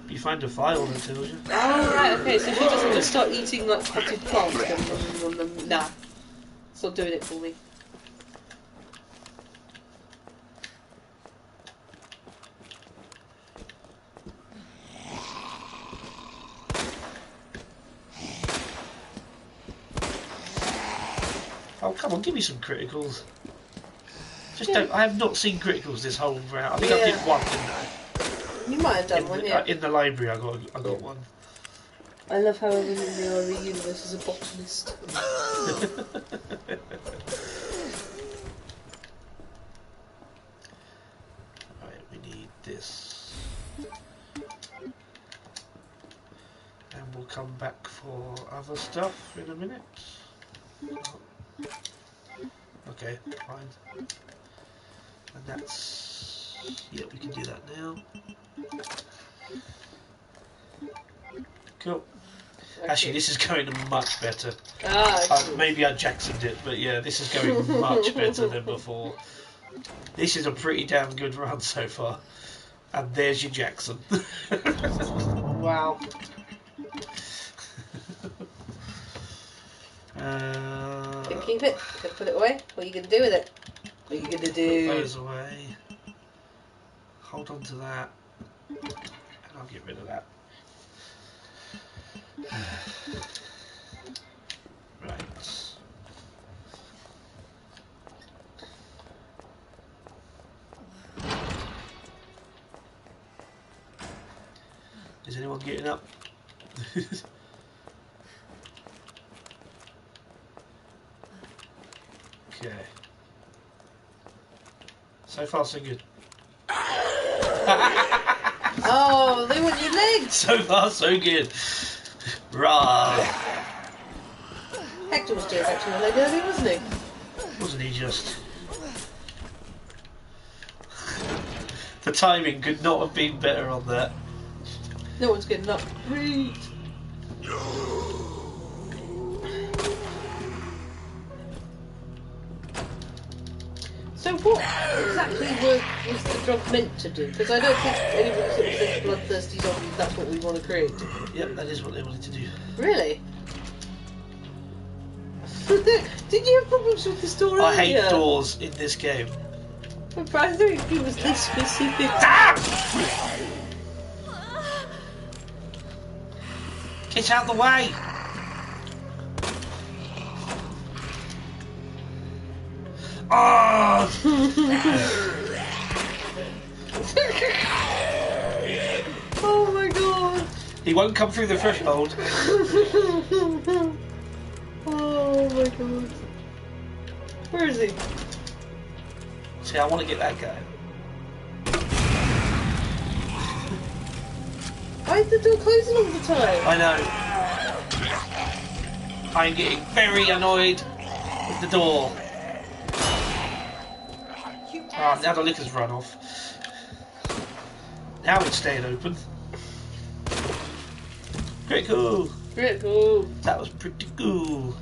You find a file that tells you. Oh right, okay, so she doesn't just start eating like potted plants. Nah. It's not doing it for me. Oh come on, give me some criticals. Just don't. I have not seen criticals this whole round. I think I did one, didn't I? You might have done one, yeah. In the library, I got one. I love how everyone in the RE universe is a botanist. Right, we need this, and we'll come back for other stuff in a minute. Okay, fine. And that's... yeah, we can do that now. Cool. Okay. Actually, this is going much better. Cool. Maybe I Jacksoned it, but yeah, this is going much better than before. This is a pretty damn good run so far. And there's your Jackson. Wow. Can keep it? Can put it away? What are you going to do with it? What are you going to do? Put those away. Hold on to that. And I'll get rid of that. Right. Is anyone getting up? Okay. So far, so good. Oh, they want your legs! So far, so good. Right. Hector was doing back to your leg earlier, wasn't he? Wasn't he just? The timing could not have been better on that. No one's getting up. Great. So what exactly was the drug meant to do? Because I don't think anybody sort of says bloodthirsty zombies, that's what we want to create. Yep, that is what they wanted to do. Really? Did you have problems with the story? I hate doors in this game. But I think it was this specific. Ah! Get out of the way! Oh! Oh my god! He won't come through the threshold. Oh my god. Where is he? See, I want to get that guy. Why is the door closing all the time? I know. I'm getting very annoyed with the door. Ah, now the liquor's run off. Now it's staying open. Pretty cool. Pretty cool. That was pretty cool.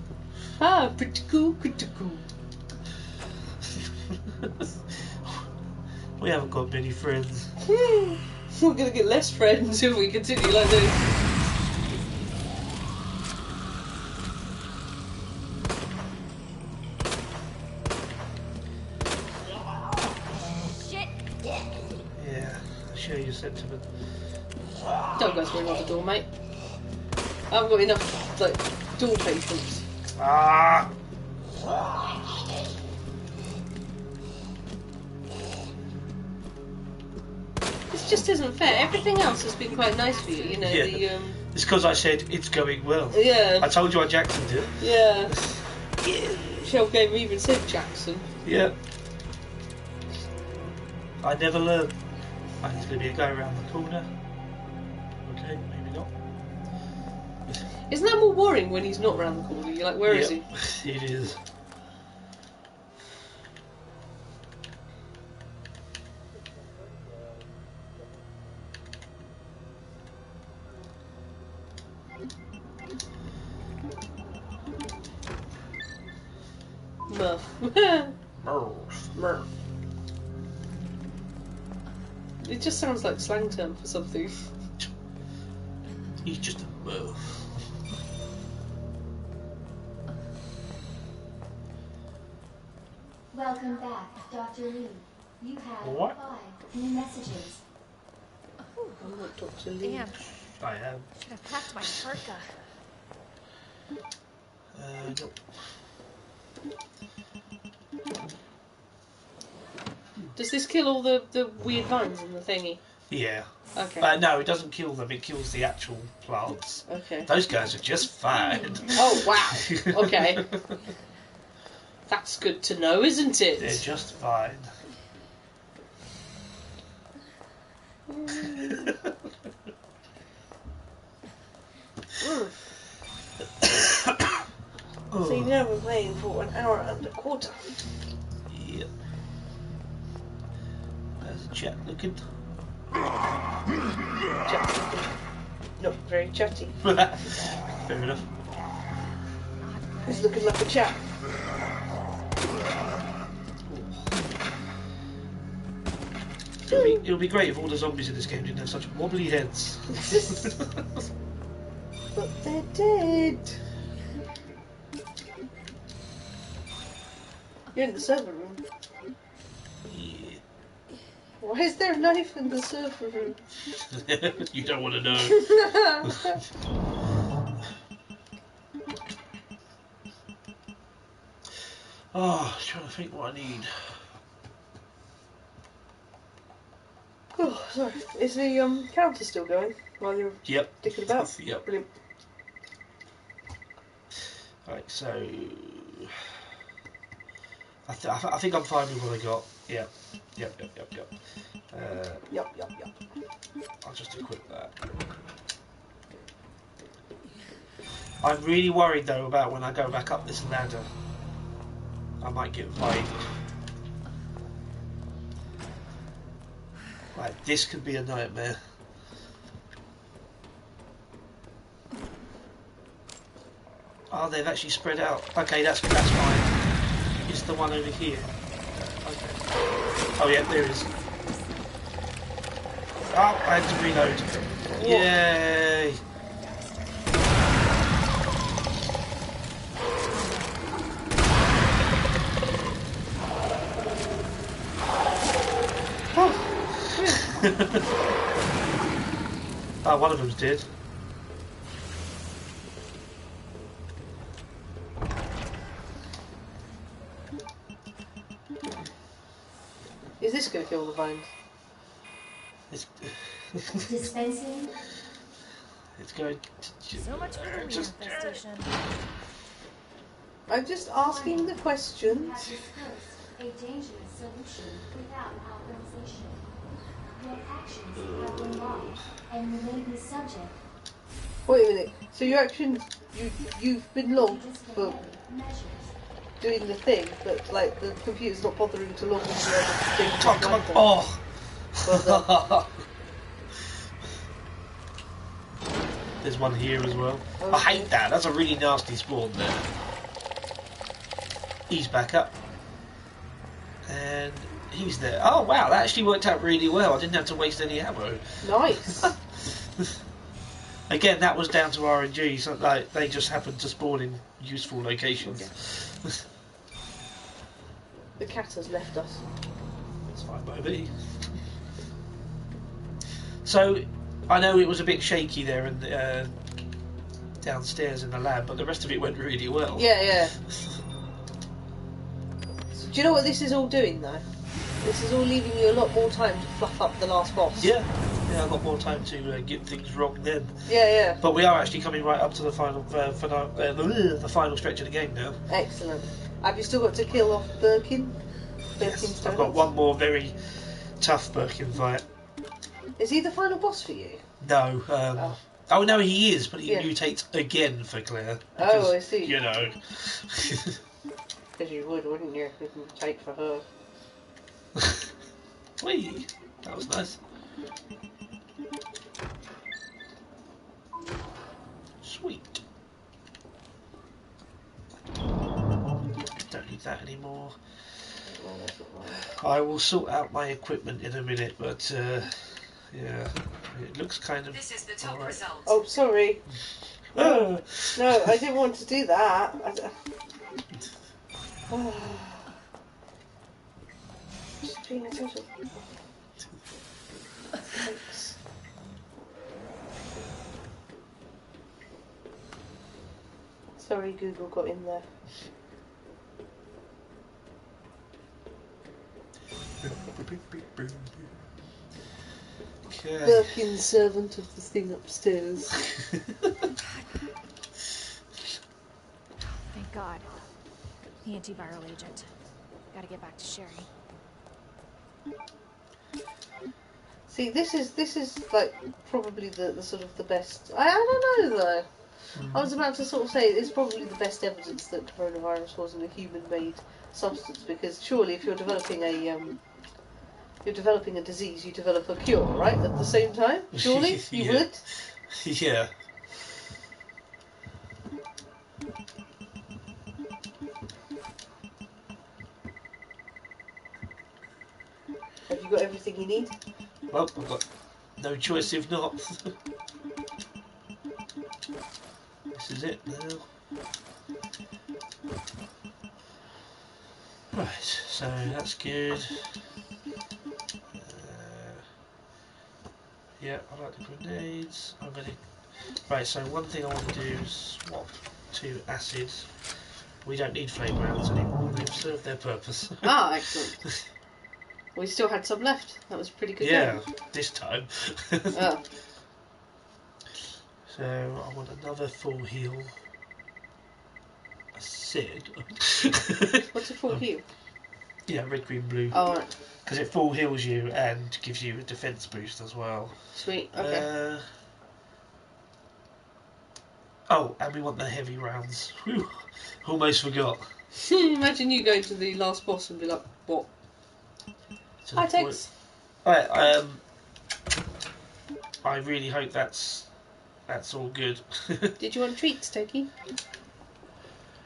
Ah, pretty cool, pretty cool. We haven't got many friends. We're gonna get less friends if we continue like this. Shit! Yeah, I share your sentiment. Don't go through another door, mate. I haven't got enough, like, door patience. Ah! This just isn't fair. Everything else has been quite nice for you, you know. Yeah. It's because I said it's going well. Yeah. I told you I Jacksoned it. Yeah. Shell Game even said Jackson. Yeah. I never learned. I think it's going to be a go around the corner. Okay, maybe not. Isn't that more worrying when he's not round the corner? You're like, where is he? It is. Murph. Murph. It just sounds like slang term for something. He's just a Murph. Welcome back, Dr. Lee. You have What? 5 new messages. I'm not Dr. Lee. Damn, I am. should have packed my parka. Nope. Does this kill all the weird vines in the thingy? Yeah. Okay. No, it doesn't kill them. It kills the actual plants. Okay. Those guys are just fine. Oh, wow. Okay. That's good to know, isn't it? They're just fine. So you know we're playing for an hour and a quarter. Yep. There's a chat looking. Chatty. Not very chatty. Fair enough. He's looking like a chat. It'll be great if all the zombies in this game didn't have such wobbly heads. But they're dead. You're in the server room. Yeah. Why is there a knife in the server room? You don't want to know. Oh, I'm trying to think what I need. Oh, sorry. Is the counter still going while you're dicking about? Yep. Brilliant. Right, so I think I'm fine with what I got. Yep. Yup. I'll just equip that. I'm really worried though about when I go back up this ladder. I might get vibed. Like, this could be a nightmare. Oh, they've actually spread out. Okay, that's fine. It's the one over here. Okay. Oh yeah, there it is. Oh, I had to reload. What? Yay! Oh, one of them's dead. Is this going to kill the vines? It's Dispensing Let's go. So much for the weed infestation. I'm just asking the questions. You have discussed a dangerous solution without authorization. Your actions have been logged, and you may be subject Wait a minute. So your actions, you've been to logged for disciplinary measures. doing the thing, but like the computer's not bothering to log into the other thing. Oh, come on. Oh. There's one here as well. Okay. I hate that. That's a really nasty spawn there. He's back up. And he's there. Oh, wow. That actually worked out really well. I didn't have to waste any ammo. Nice. Again, that was down to RNG. So like, they just happened to spawn in useful locations. The cat has left us. That's fine by me. So, I know it was a bit shaky there in the, downstairs in the lab, but the rest of it went really well. Yeah. So, do you know what this is all doing though? This is all leaving you a lot more time to fluff up the last boss. Yeah, I've got more time to get things wrong then. Yeah. But we are actually coming right up to the final, the final stretch of the game now. Excellent. Have you still got to kill off Birkin? Yes, I've got one more very tough Birkin fight. Is he the final boss for you? No. Oh no, he is, but he Yeah. mutates again for Claire. Oh, I see. You know. Because you would, wouldn't you? If you take for her. Whee! That was nice. Sweet. Don't need that anymore. I will sort out my equipment in a minute, but yeah, it looks kind of. This is the top right. result. Oh, sorry. No, I didn't want to do that. Just paying attention. Thanks. Sorry, Google got in there. Okay. Birkin, servant of the thing upstairs. Thank God. The antiviral agent. Gotta get back to Sherry. See, this is like probably the sort of the best. I don't know though. I was about to sort of say it's probably the best evidence that coronavirus wasn't a human-made substance, because surely if you're developing a disease, you develop a cure, right? At the same time, surely you Yeah. would. Yeah. Have you got everything you need? Well, I've got no choice if not. This is it now. Right, so that's good. Yeah, I like the grenades. I'm gonna. Right, so one thing I want to do is swap to acids. We don't need flame rounds anymore. They've served their purpose. Ah, excellent. We still had some left. That was pretty good. Yeah, this time. Oh. So I want another full heal. Acid. What's a full heal? Yeah, red, green, blue. Oh, right. Because it full heals you and gives you a defense boost as well. Sweet. Okay. Oh, and we want the heavy rounds. Whew. Almost forgot. Imagine you go to the last boss and be like, what? So Hi, Tex. Alright, I really hope that's all good. Did you want treats, Tokey?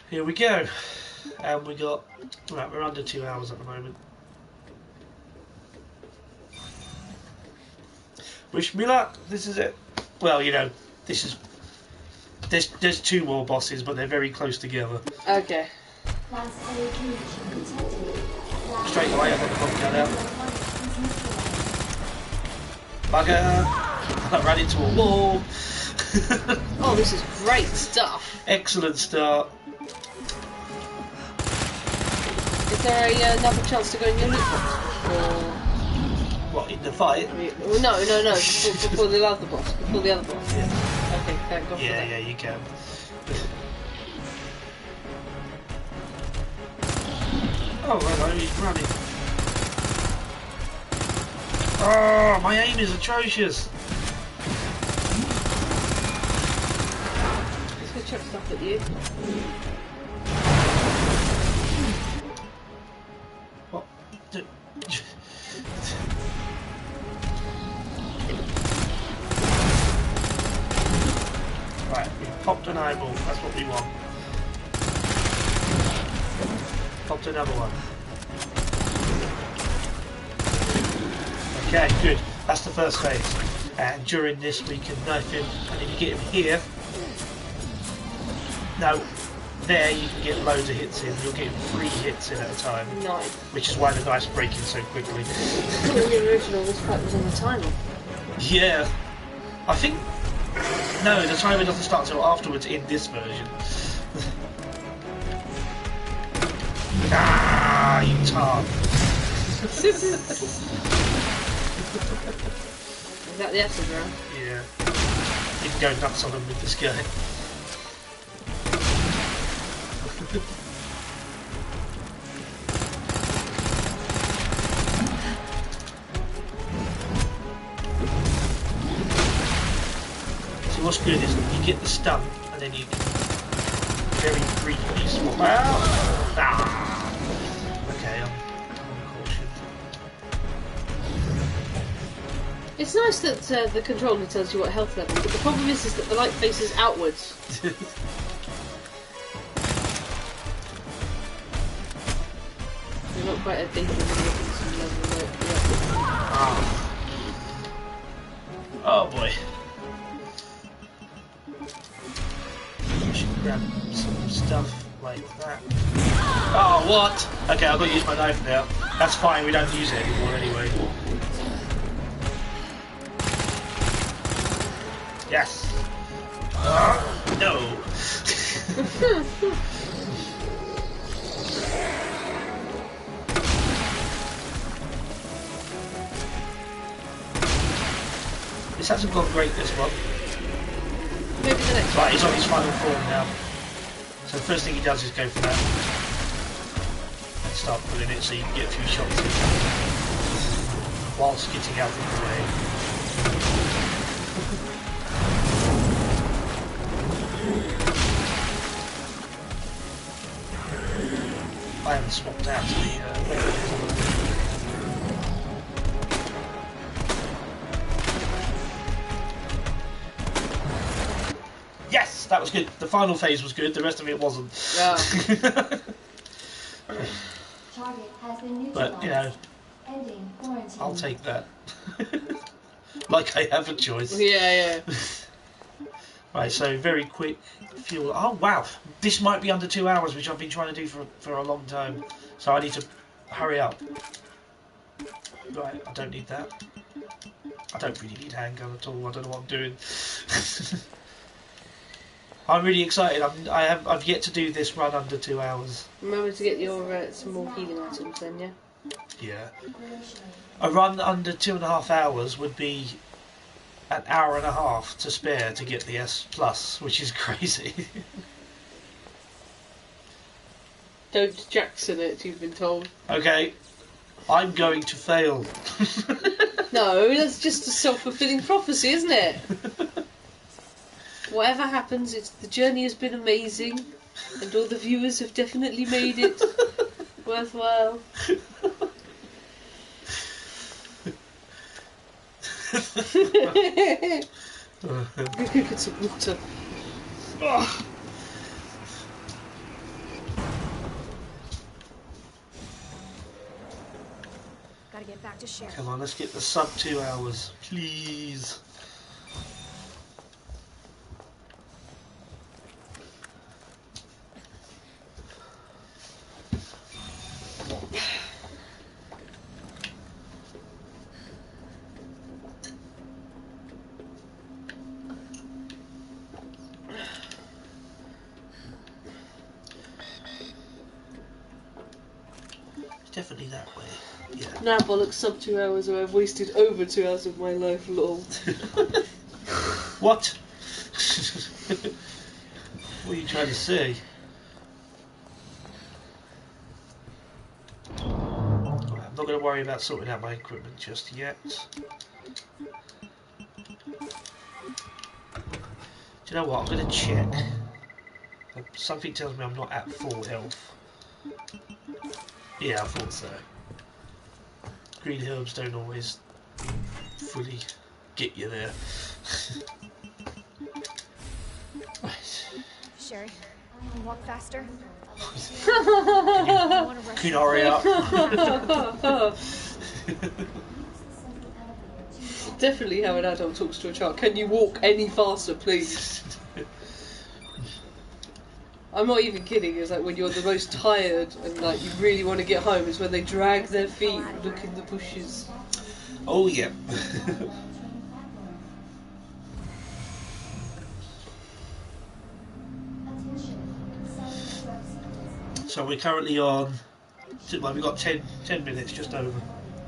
Here we go. And we got, right, we're under 2 hours at the moment. Wish me luck. This is it. Well, you know, this is. There's 2 more bosses, but they're very close together. Okay. Straight away, I've got the bomb gun out. Bugger! I ran into a wall. Oh, this is great stuff. Excellent start. Is there another chance to go in your loot box? Or... What, in the fight? Well, no. Before the other boss. Before the other boss. Yeah. Okay, thank God for that. Yeah, you can. Oh, hello, he's running. Oh, my aim is atrocious. Let's go chuck stuff at you. What? Right, we popped an eyeball. That's what we want. Popped another one. Okay, good. That's the first phase. And during this we can knife him. And if you get him here... No. There you can get loads of hits in. You'll get 3 hits in at a time. Nice. Which is why the guy's breaking so quickly. The original, this fight was on the timer. Yeah. I think... No, the timer doesn't start until afterwards in this version. Ah, you tart. Is that the acid round? Yeah. You can go nuts on him with this guy. So what's good is you get the stun and then you can very briefly swap out. Ah. Okay, I'm caution. It's nice that the controller tells you what health level, but the problem is that the light faces outwards. You're not quite at danger level yet. Ah. Oh boy. I should grab some stuff like that. Oh, what? Okay, I've got to use my knife now. That's fine, we don't use it anymore anyway. Yes. No. This hasn't gone great, this one. Maybe the next Right, he's on his final form now. So the first thing he does is go for that. And start pulling it so you can get a few shots in. Whilst getting out of the way. I haven't swapped out the Yes, that was good. The final phase was good. The rest of it wasn't. Yeah. Target has been neutralized. But you know, Ending quarantine. I'll take that. Like I have a choice. Yeah. Right, so very quick fuel. Oh wow, this might be under 2 hours, which I've been trying to do for a long time. So I need to hurry up. Right, I don't need that. I don't really need handgun at all. I don't know what I'm doing. I'm really excited. I've yet to do this run under 2 hours. Remember to get your some more healing items then, yeah? Yeah. A run under 2.5 hours would be an hour and a half to spare to get the S+, which is crazy. Don't Jackson it, you've been told. Okay, I'm going to fail. No, that's just a self-fulfilling prophecy, isn't it? Whatever happens, the journey has been amazing, and all the viewers have definitely made it worthwhile. Get some water. Oh. Gotta get back to Sheriff. Come on, let's get the sub 2 hours, please. Definitely that way. Yeah. Now bollocks, sub 2 hours, or I've wasted over 2 hours of my life, lol. What? What are you trying to say? I'm not going to worry about sorting out my equipment just yet. Do you know what? I'm going to check. Something tells me I'm not at full health. Yeah, I thought so. Green herbs don't always fully get you there. Right. Sherry, can you walk faster? Can you hurry up? Definitely how an adult talks to a child. Can you walk any faster, please? I'm not even kidding. It's like when you're the most tired and like you really want to get home, it's when they drag their feet and look in the bushes. Oh yeah. So we're currently on. Well, we've got 10 minutes just over.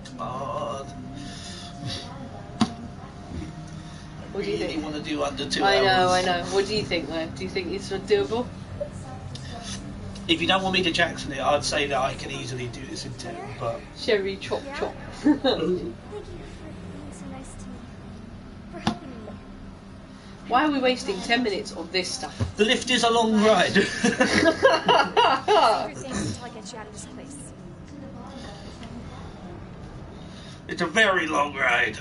Come on. What do you think? You want to do under 2 hours? I know. What do you think, though? Do you think it's not doable? If you don't want me to Jackson it, I'd say that I can easily do this in 10, but... Sherry, chop, chop. Thank you for being so nice to me. For helping me. Why are we wasting 10 minutes on this stuff? The lift is a long ride. Secret things until I get you out of this place. It's a very long ride.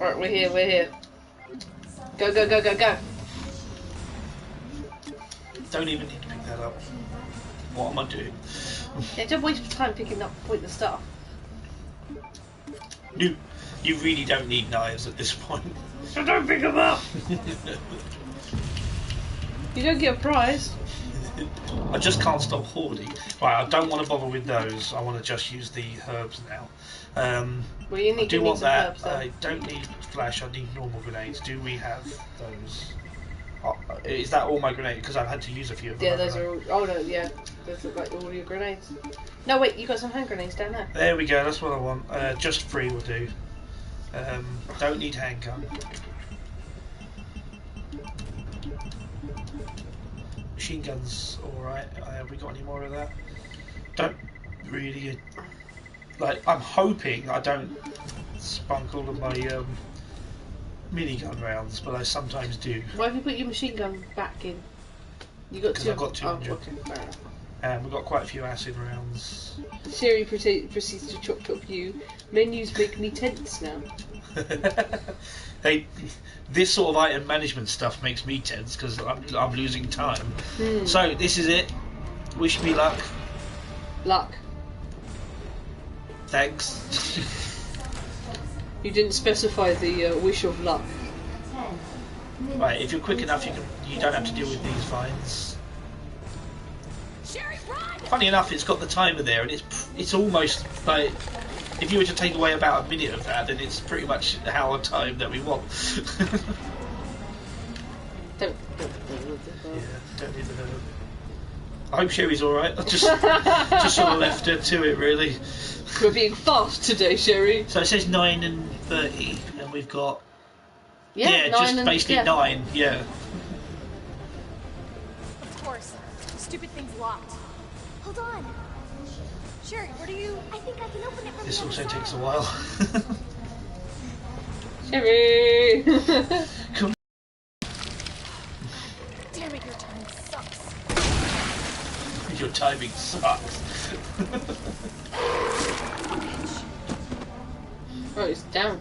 Alright, we're here. Go, go, go, go, go. Don't even need to pick that up. What am I doing? Yeah, don't waste time picking up pointless stuff. You really don't need knives at this point. So don't pick them up! You don't get a prize. I just can't stop hoarding. Right, I don't want to bother with those. I want to just use the herbs now. Well, you need I do to want some that. herbs, though. I don't need flash. I need normal grenades. Do we have those? Is that all my grenades? Because I've had to use a few of them. Yeah, those are all... Oh, no, yeah. Those look like all your grenades. No, wait, you got some hand grenades down there. There we go. That's what I want. Just 3 will do. Don't need handgun. Machine guns, alright. Have we got any more of that? Don't really... Like, I'm hoping I don't spunk all of my minigun rounds, but I sometimes do. Why have you put your machine gun back in? You got 'Cause two. I've got 200. Oh, okay, fair enough. We've got quite a few acid rounds. Sherry proceeds to chop you. Menus make me tense now. This sort of item management stuff makes me tense because I'm losing time. So this is it. Wish me luck. Luck. Thanks. You didn't specify the wish of luck. Right, if you're quick enough, you don't have to deal with these vines. Sherry, run! Funny enough, it's got the timer there, and it's almost like if you were to take away about a minute of that, then it's pretty much our time that we want. Don't Don't need the herb. I hope Sherry's all right. I just sort of left her to it, really. We're being fast today, Sherry. So it says 9 and 30, and we've got Nine and basically 9. Yeah. Of course. Stupid thing's locked. Hold on. Sherry, what are you... I think I can open it from This the also other takes a side. while. Sherry. Come Damn it, your timing sucks. Your timing sucks. Oh, it's down.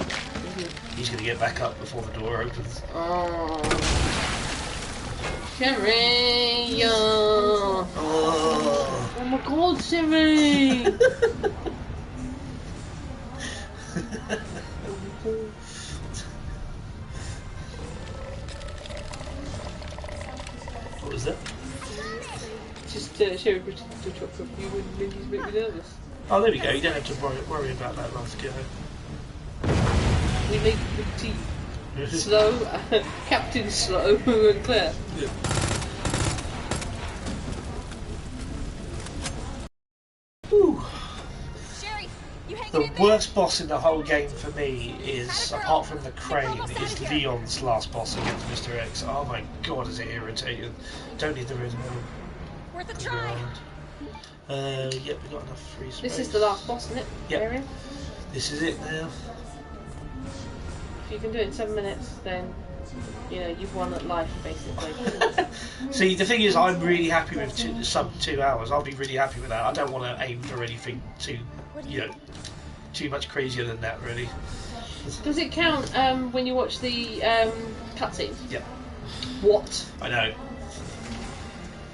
He's going to get back up before the door opens. Oh. Sherry! Oh my god, Sherry! What was that? Just Sherry pretending to chop up you when Mindy's make me nervous. Oh, there we go. You don't have to worry about that last go. We make the tea. Slow, Captain Slow and Claire. Yeah. Sherry, you hang The worst boss in the whole game for me is, apart from the crane, is Leon's last boss against Mr. X. Oh my god, is it irritating. Don't need the rhythm. Worth a try. Yep, we got enough free space. This is the last boss, isn't it? Yep. Area? This is it now. If you can do it in 7 minutes, then you know you've won at life, basically. See, the thing is, I'm really happy with sub 2 hours. I'll be really happy with that. I don't want to aim for anything too, too much crazier than that, really. Does it count when you watch the cutscenes? Yep. What? I know.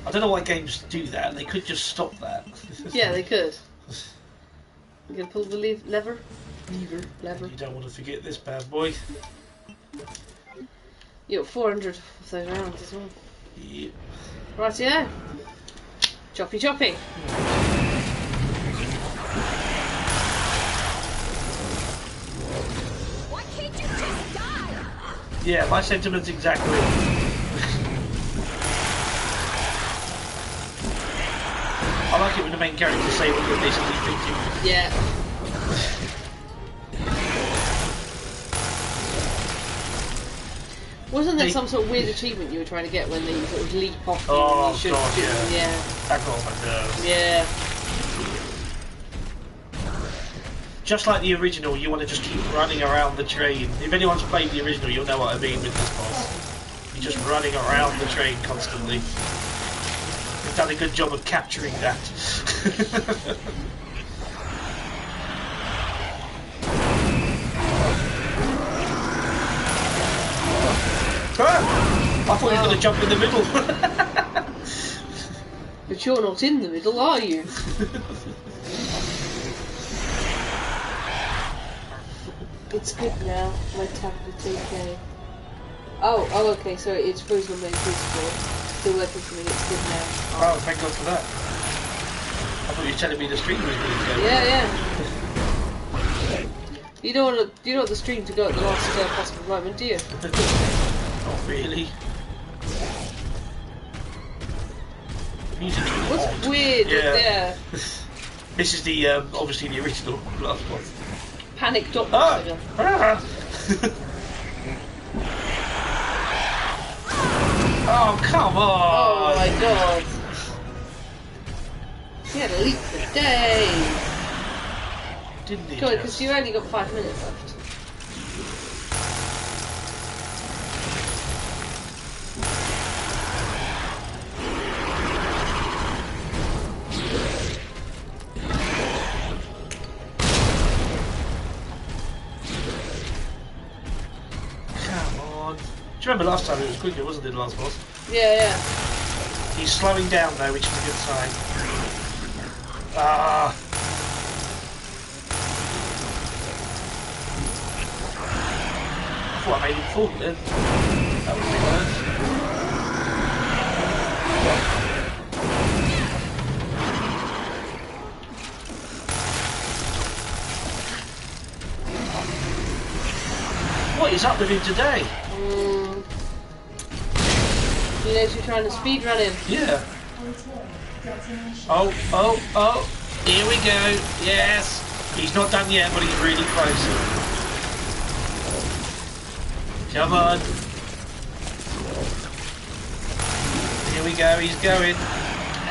I don't know why games do that. They could just stop that. Yeah, they could. You can pull the lever. Lever. You don't want to forget this bad boy. You got 400 of those rounds as well. Yep. Right, yeah. Choppy choppy. Why can't you just die? Yeah, my sentiments exactly. I like it when the main characters say what you're basically thinking. Yeah. Wasn't there some sort of weird achievement you were trying to get when they sort of leap off you and you should God, yeah. That got on my nerves. Yeah. Just like the original, you want to just keep running around the train. If anyone's played the original, you'll know what I mean with this boss. You're just running around the train constantly. They've done a good job of capturing that. I thought he was going to jump in the middle. But you're not in the middle, are you? It's good now. My tablet's okay. Oh, okay, so it's frozen on my PS4. Still working for me, it's good now. Oh, thank God for that. I thought you were telling me the stream was going to go. Yeah. You don't want the stream to go at the last possible moment, do you? Not really. Music's really What's odd. weird there? This is the obviously the original last one. Panic Doppelganger. Oh, come on! Oh my god. He had a leap for days. Didn't he? Good, because you only got 5 minutes left. Do you remember last time it was quicker, wasn't it, the last boss? Yeah. He's slowing down though, which is a good sign. Ah! I thought I made him fall then. That would be worse. What is up with him today? You know, you're trying to speedrun him. Yeah. Oh. Here we go. Yes. He's not done yet, but he's really close. Come on. Here we go. He's going.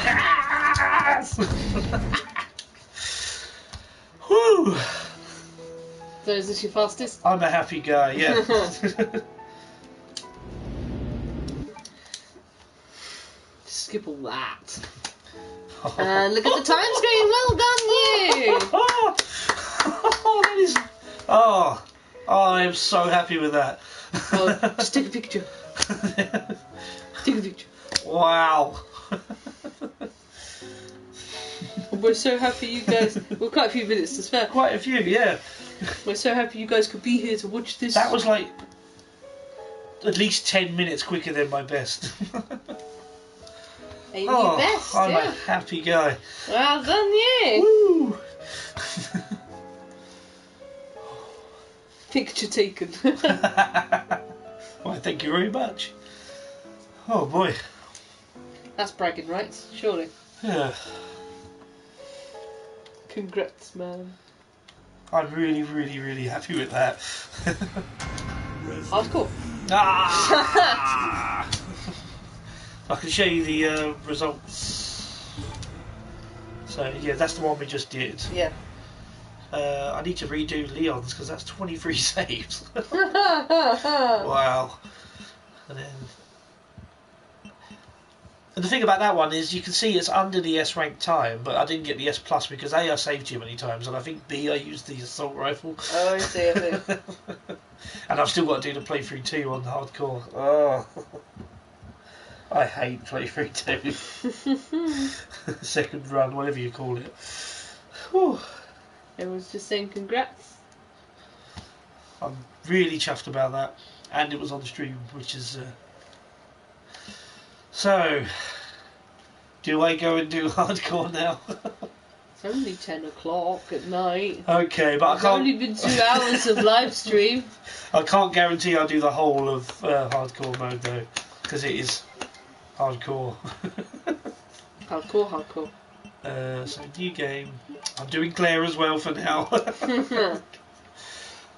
Yes! Whew. So is this your fastest? I'm a happy guy, yeah. Skip all that. And look at the time screen. Well done, you. That is. Oh, I am so happy with that. Oh, just take a picture. Take a picture. Wow. We're so happy you guys. Well, quite a few minutes to spare. Quite a few, yeah. We're so happy you guys could be here to watch this. That was like at least 10 minutes quicker than my best. Ain't your best, I'm yeah. a happy guy. Well done, you. Woo! Picture taken. Why, thank you very much. Oh boy. That's bragging rights, surely. Yeah. Congrats, man. I'm really, really, really happy with that. Hardcore. Ah! I can show you the results. So yeah, that's the one we just did. Yeah. I need to redo Leon's because that's 23 saves. Wow. And the thing about that one is you can see it's under the S rank time, but I didn't get the S plus because A, I saved too many times, and I think B, I used the assault rifle. Oh, I see. And I've still got to do the playthrough 2 on the hardcore. Oh, I hate playthrough 2. Second run, whatever you call it. Whew. Everyone's just saying congrats. I'm really chuffed about that, and it was on the stream, which is. So, do I go and do hardcore now? It's only 10 o'clock at night. Okay, but It's only been 2 hours of live stream. I can't guarantee I'll do the whole of hardcore mode though, because it is hardcore. Hardcore. So new game. I'm doing Claire as well for now.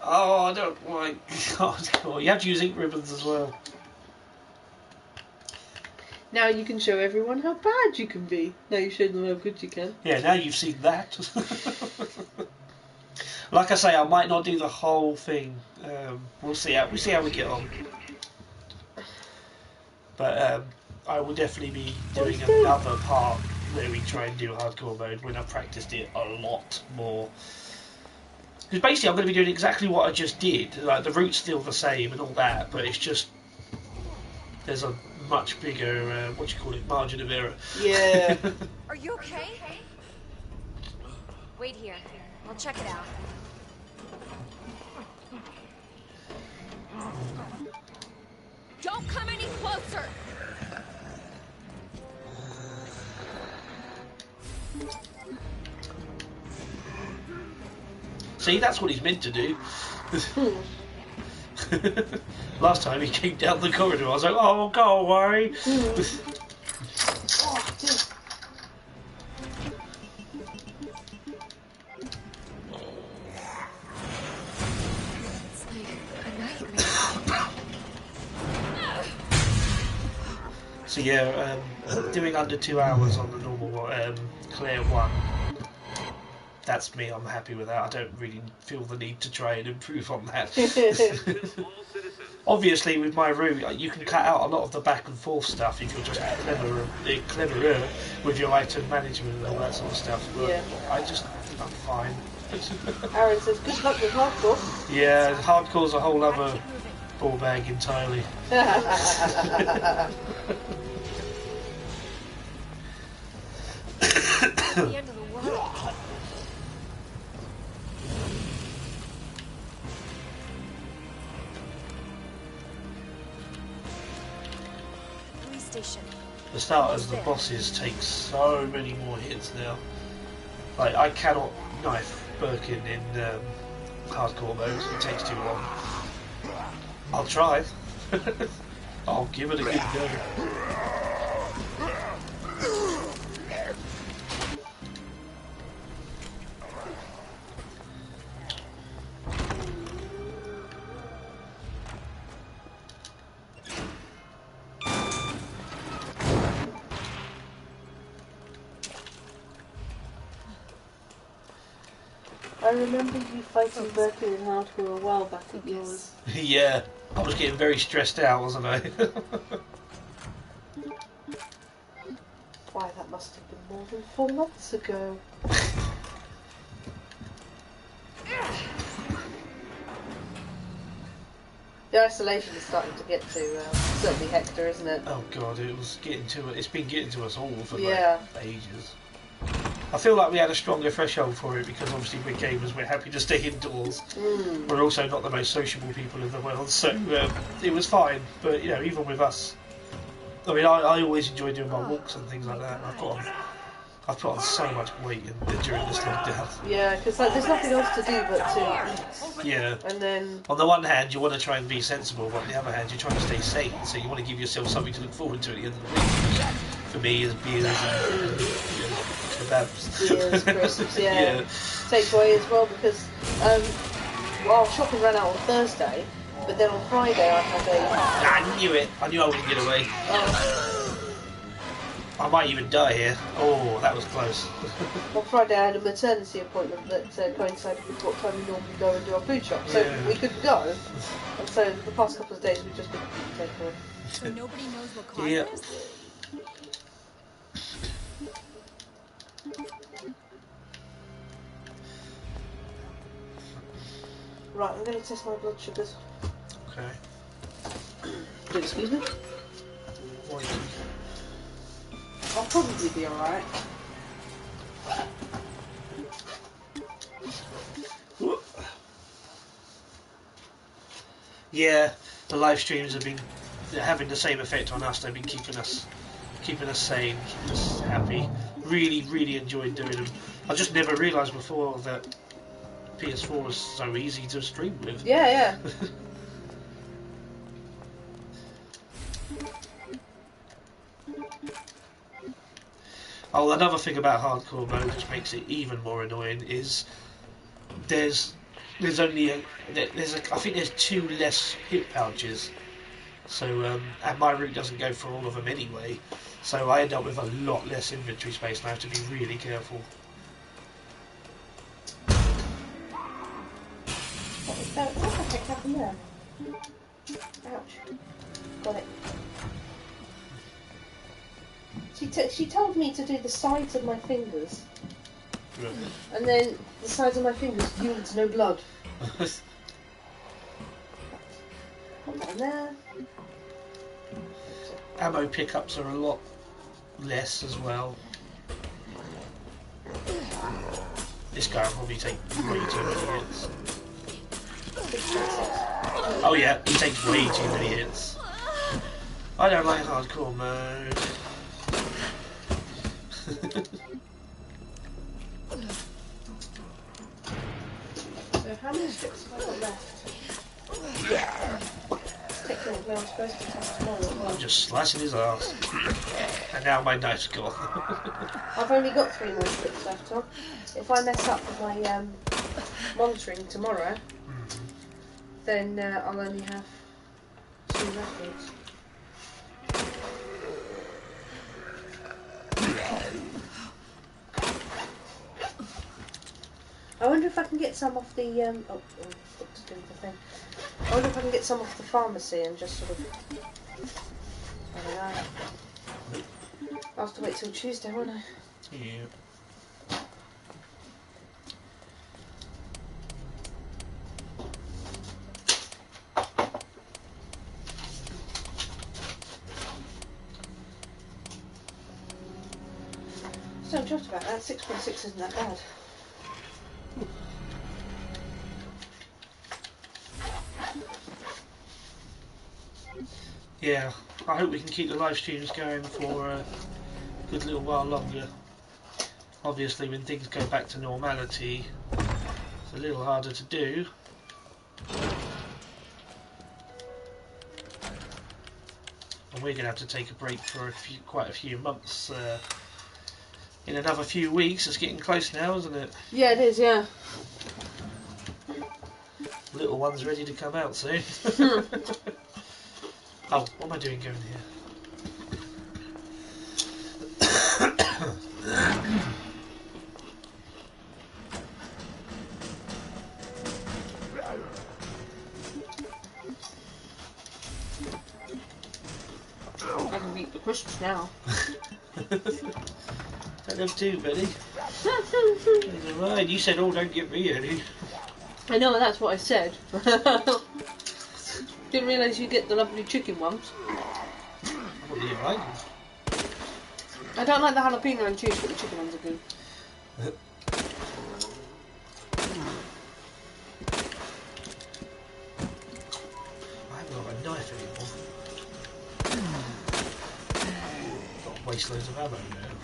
Oh, I don't like hardcore. You have to use ink ribbons as well. Now you can show everyone how bad you can be. Now you showed them how good you can. Yeah, now you've seen that. Like I say, I might not do the whole thing. We'll see how we get on. But I will definitely be doing another part where we try and do hardcore mode when I've practiced it a lot more. Because basically I'm going to be doing exactly what I just did. Like the route's still the same and all that, but it's just there's a much bigger margin of error. Yeah. Are you okay? Wait here. I'll check it out. Don't come any closer! See, that's what he's meant to do. Last time he came down the corridor, I was like, oh, go away. So yeah, doing under 2 hours on the normal Claire 1. That's me, I'm happy with that. I don't really feel the need to try and improve on that. Obviously, with my route, you can cut out a lot of the back and forth stuff if you're just cleverer with your item management and all that sort of stuff. But yeah. I'm fine. Aaron says, good luck with hardcore. Yeah, hardcore's a whole other ball bag entirely. The end of the world. Police station. The starters, the bosses take so many more hits now. Like, I cannot knife Birkin in hardcore mode, it takes too long. I'll try. I'll give it a good go. I remember you fighting Birkin in hardcore a while back at yours. Yeah, I was getting very stressed out, wasn't I? Why, that must have been more than 4 months ago. The isolation is starting to get to certainly Hector, isn't it? Oh god, it's been getting to us all for ages. I feel like we had a stronger threshold for it because obviously we're gamers, we're happy to stay indoors. We're also not the most sociable people in the world, so it was fine. But you know, even with us, I mean, I always enjoy doing my walks and things like that. I've put on so much weight during this lockdown. Yeah, because there's nothing else to do but to eat. Yeah. And then on the one hand, you want to try and be sensible, but on the other hand, you're trying to stay sane. So you want to give yourself something to look forward to at the end of the week. For me, is beers and kebabs. Beers, crisps, yeah. Takeaway as well, because Well, shopping ran out on Thursday, but then on Friday I had a... I knew it. I knew I wouldn't get away. I might even die here. Oh, that was close. On Friday I had a maternity appointment that coincided with what time we normally go and do our food shop. So we couldn't go. And so the past couple of days we've just been taken away. So nobody knows what caused Yeah. this? Right, I'm going to test my blood sugars. Okay. Excuse me? Why? I'll probably be alright. Yeah, the live streams have been having the same effect on us. They've been keeping us sane, keeping us happy. Really enjoyed doing them. I just never realised before that PS4 was so easy to stream with. Yeah. Oh, another thing about hardcore mode which makes it even more annoying is there's only I think there's 2 less hit pouches. So and my route doesn't go for all of them anyway. So I end up with a lot less inventory space and I have to be really careful. What the heck happened there? Ouch. Got it. She told me to do the sides of my fingers. Really? And then the sides of my fingers fueled no blood. Put that in there. Ammo pickups are a lot less as well. This guy will probably take way too many hits. Oh yeah, he takes way too many hits. I don't like hardcore mode. So how many strips have I got left? Technically I'm supposed to test tomorrow as well. I'm just slicing his ass. And now my knife's gone. I've only got 3 more strips left, Tom. If I mess up with my monitoring tomorrow, then I'll only have 2 records. I wonder if I can get some off the what's doing the thing? I wonder if I can get some off the pharmacy and just sort of, I don't know. I'll have to wait till Tuesday, won't I? Yeah. So I'm chuffed about that. 6.6 isn't that bad. Yeah, I hope we can keep the live streams going for a good little while longer. Obviously when things go back to normality it's a little harder to do. And we're going to have to take a break for quite a few months. In another few weeks, it's getting close now, isn't it? Yeah, it is, yeah. Little one's ready to come out soon. Oh, what am I doing going here? I can eat the crisps now. Don't have two, Betty. Right, you said, oh, don't get me any. I know, that's what I said. Didn't realise you get the lovely chicken ones. What do you like? I don't like the jalapeno and cheese, but the chicken ones are good. I haven't got a knife anymore. Got to waste loads of ammo now.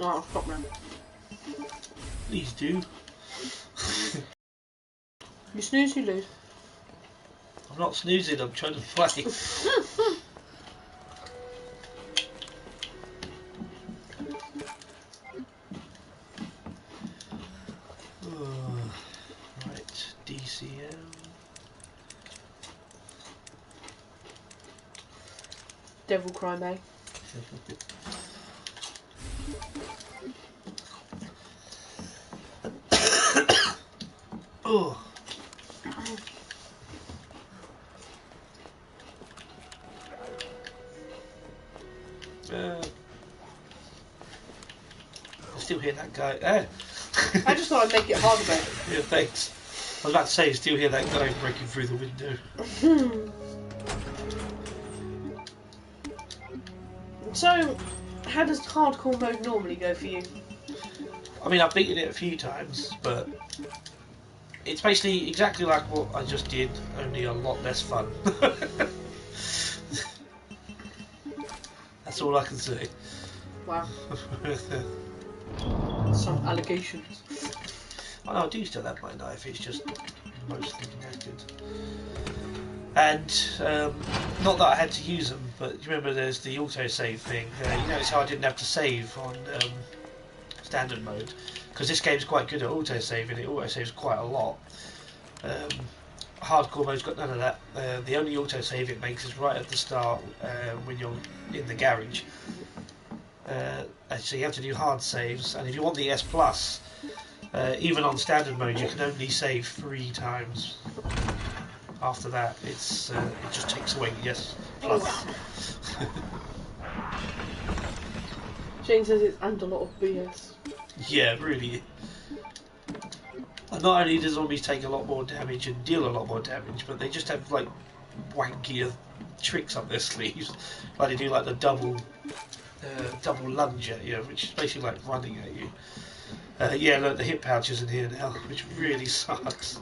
Oh, stop now. Please do. You snooze, you lose. I'm not snoozing, I'm trying to play. Devil Cry May. Oh. I still hear that guy. I just thought I'd make it harder, mate. Yeah, thanks. I was about to say, you still hear that guy breaking through the window. So, how does hardcore mode normally go for you? I mean, I've beaten it a few times, but it's basically exactly like what I just did, only a lot less fun. That's all I can say. Wow. Some allegations. Oh, no, I do still have my knife, it's just mostly connected. And, not that I had to use them, but you remember there's the autosave thing. You notice how I didn't have to save on standard mode? Because this game's quite good at autosaving, it autosaves quite a lot. Hardcore mode's got none of that. The only autosave it makes is right at the start when you're in the garage. So you have to do hard saves, and if you want the S+, even on standard mode you can only save 3 times. After that, it just takes away the S+. Jane says it's and a lot of BS. Yeah, really. And not only do zombies take a lot more damage and deal a lot more damage, but they just have like wankier tricks up their sleeves. Like they do like the double lunge at you, which is basically like running at you. Yeah, look, the hip pouch is in here now, which really sucks.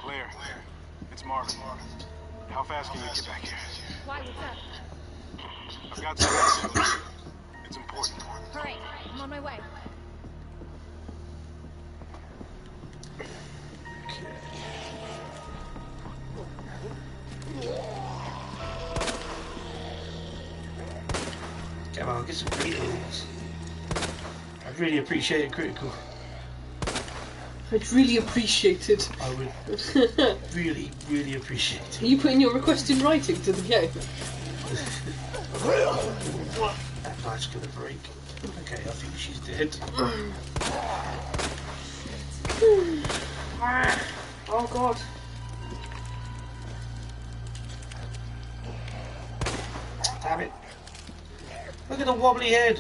Claire, it's Mark. How fast can you get back here? Why, what's up? I've got some news. It's important. Alright, I'm on my way. Come on, get some criticals. I'd really appreciate a critical. I'd really appreciate it. I would really, really appreciate it. Are you putting your request in writing to the game? That knife's gonna break. Okay, I think she's dead. Oh god. Damn it. Look at the wobbly head.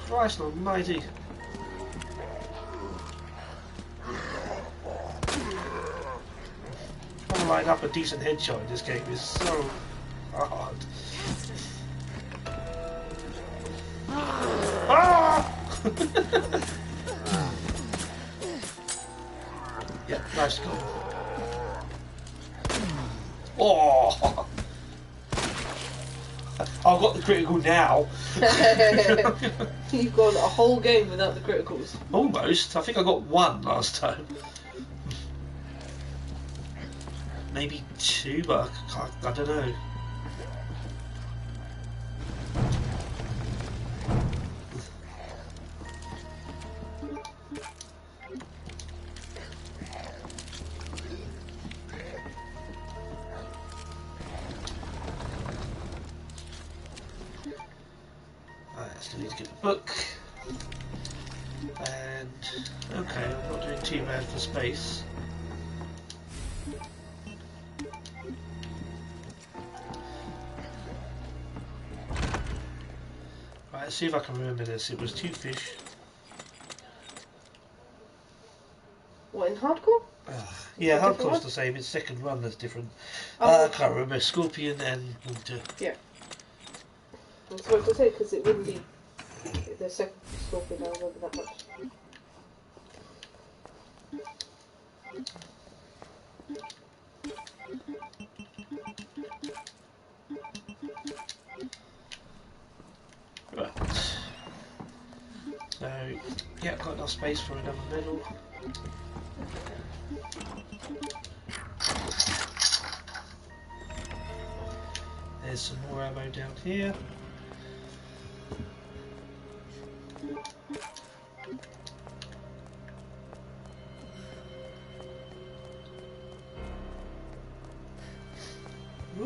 Christ almighty. Trying to line up a decent headshot in this game is so hard. Ah! Yeah, nice goal. Oh! I've got the critical now. You've gone a whole game without the criticals. Almost. I think I got 1 last time. Maybe 2, but I don't know. I still need to get the book. And okay, I'm not doing too bad for space. Right, let's see if I can remember this. It was 2 fish. What, in hardcore? Yeah, Different hardcore's one? the same. It's second run that's different. Oh. I can't remember. Scorpion and water. Yeah. I was supposed to say, because it wouldn't be the second scorpion, I remember that much. Right. So, yeah, got enough space for another medal. There's some more ammo down here.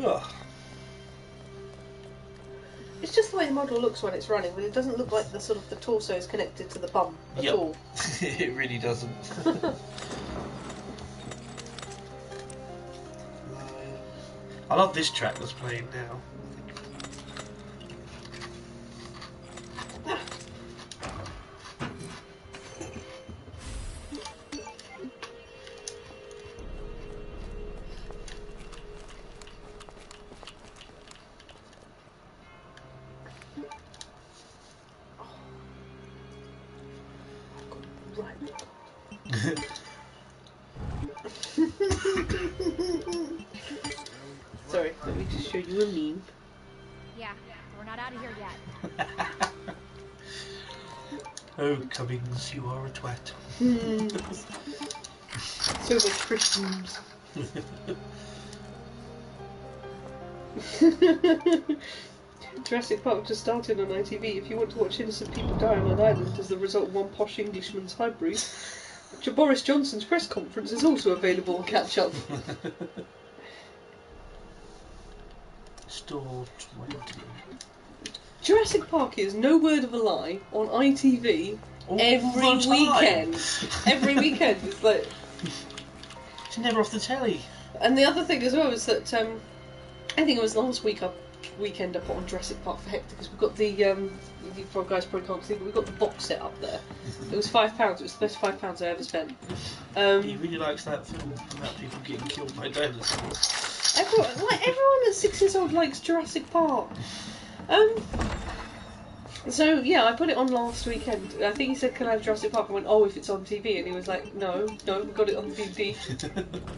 Ugh. It's just the way the model looks when it's running, but it doesn't look like the sort of the torso is connected to the bum at all. It really doesn't. I love this track that's playing now. Sorry, let me just show you a meme. Yeah, we're not out of here yet. Oh, Cummings, you are a twat. So much Chris memes. Jurassic Park just started on ITV. If you want to watch innocent people die on an island as the result of one posh Englishman's hybrid, Boris Johnson's press conference is also available on Catch Up. Store 20. Jurassic Park is, no word of a lie, on ITV every weekend. Every weekend. It's like... It's never off the telly. And the other thing as well is that, I think it was last weekend I put on Jurassic Park for Hector, because we've got the, you guys probably can't see, but we've got the box set up there. It was £5, it was the best £5 I ever spent. He really likes that film about people getting killed by dinosaurs. Everyone at 6 years old likes Jurassic Park. So yeah, I put it on last weekend. I think he said, "Can I have Jurassic Park?" I went, "Oh, if it's on TV," and he was like, "No, we've got it on DVD."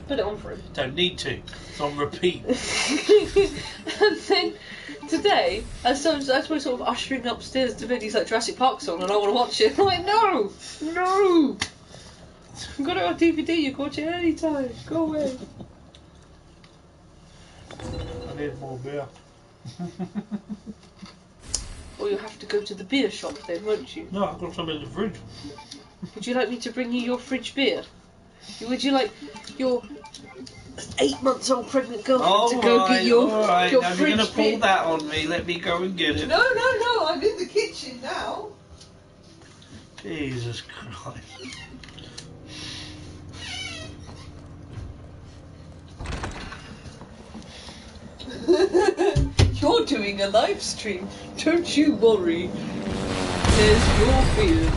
Put it on for him. Don't need to. It's on repeat. And then today, as we're sort of ushering upstairs to bed, he's like, "Jurassic Park's on, and I want to watch it." I'm like, "No, I've got it on DVD. You can watch it any time. Go away." I need more beer. Or you'll have to go to the beer shop then, won't you? No, I've got some in the fridge. Would you like me to bring you your fridge beer? Would you like your 8-month-old pregnant girlfriend to go get your Alright, your now fridge you're going to pull beer? that on me. Let me go and get it. No, I'm in the kitchen now. Jesus Christ. You're doing a live stream. Don't you worry. There's your beer.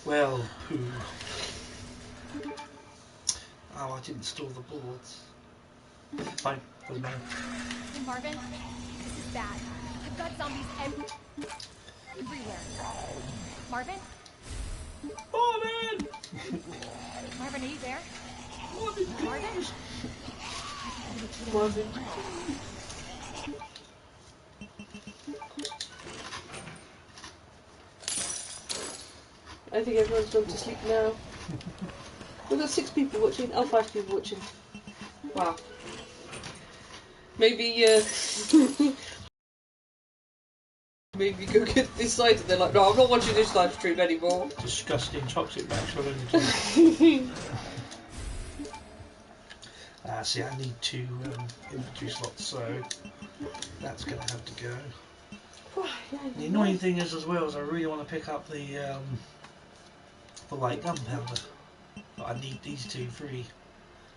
Well, poo. Oh, I didn't store the boards. Fine, doesn't matter. Hey, Marvin, this is bad. I've got zombies everywhere. Marvin? Marvin! Marvin, are you there? Marvin! Marvin. I think everyone's gone to sleep now. We've got 6 people watching. Oh, 5 people watching. Wow. Maybe, maybe go get this side and they're like, "No, I'm not watching this live stream anymore." Disgusting toxic masculinity. See, I need 2 inventory slots, so that's going to have to go. The annoying thing is, as well, is I really want to pick up the light gunpowder, but I need these 2 free.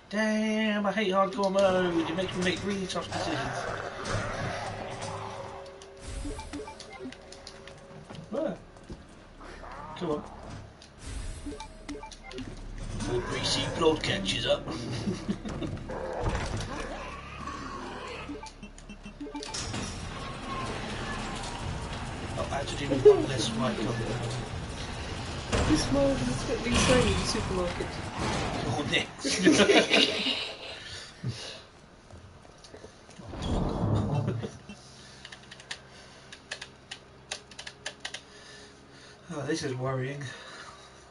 Damn, I hate hardcore mode. It makes me make really tough decisions. Where? Come on. Before greasy blood catches up. Oh, I had to do with one less white gunpowder. This Marvin is getting insane in the supermarket. Oh, next. Oh, this is worrying.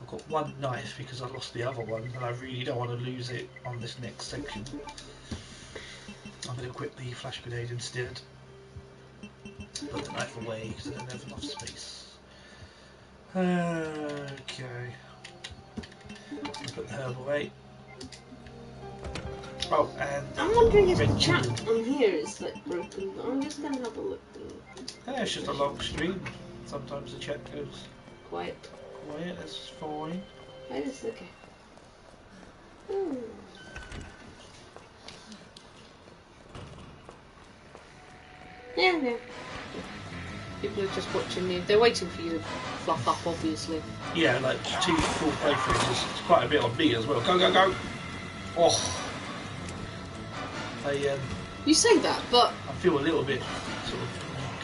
I've got 1 knife because I lost the other one, and I really don't want to lose it on this next section. I'm going to equip the flash grenade instead. Put the knife away because I don't have enough space. Okay. Put the herb away. Oh, and I'm wondering if the chat on here is like broken, but I'm just going to have a look. Yeah, it's just a long stream. Sometimes the chat goes quiet. Quiet, that's fine. That is okay. Yeah. People are just watching you. They're waiting for you to fluff up, obviously. Yeah, like 2 full playthroughs. It's quite a bit on me as well. Go, go, go! Oh. You say that, but I feel a little bit sort of.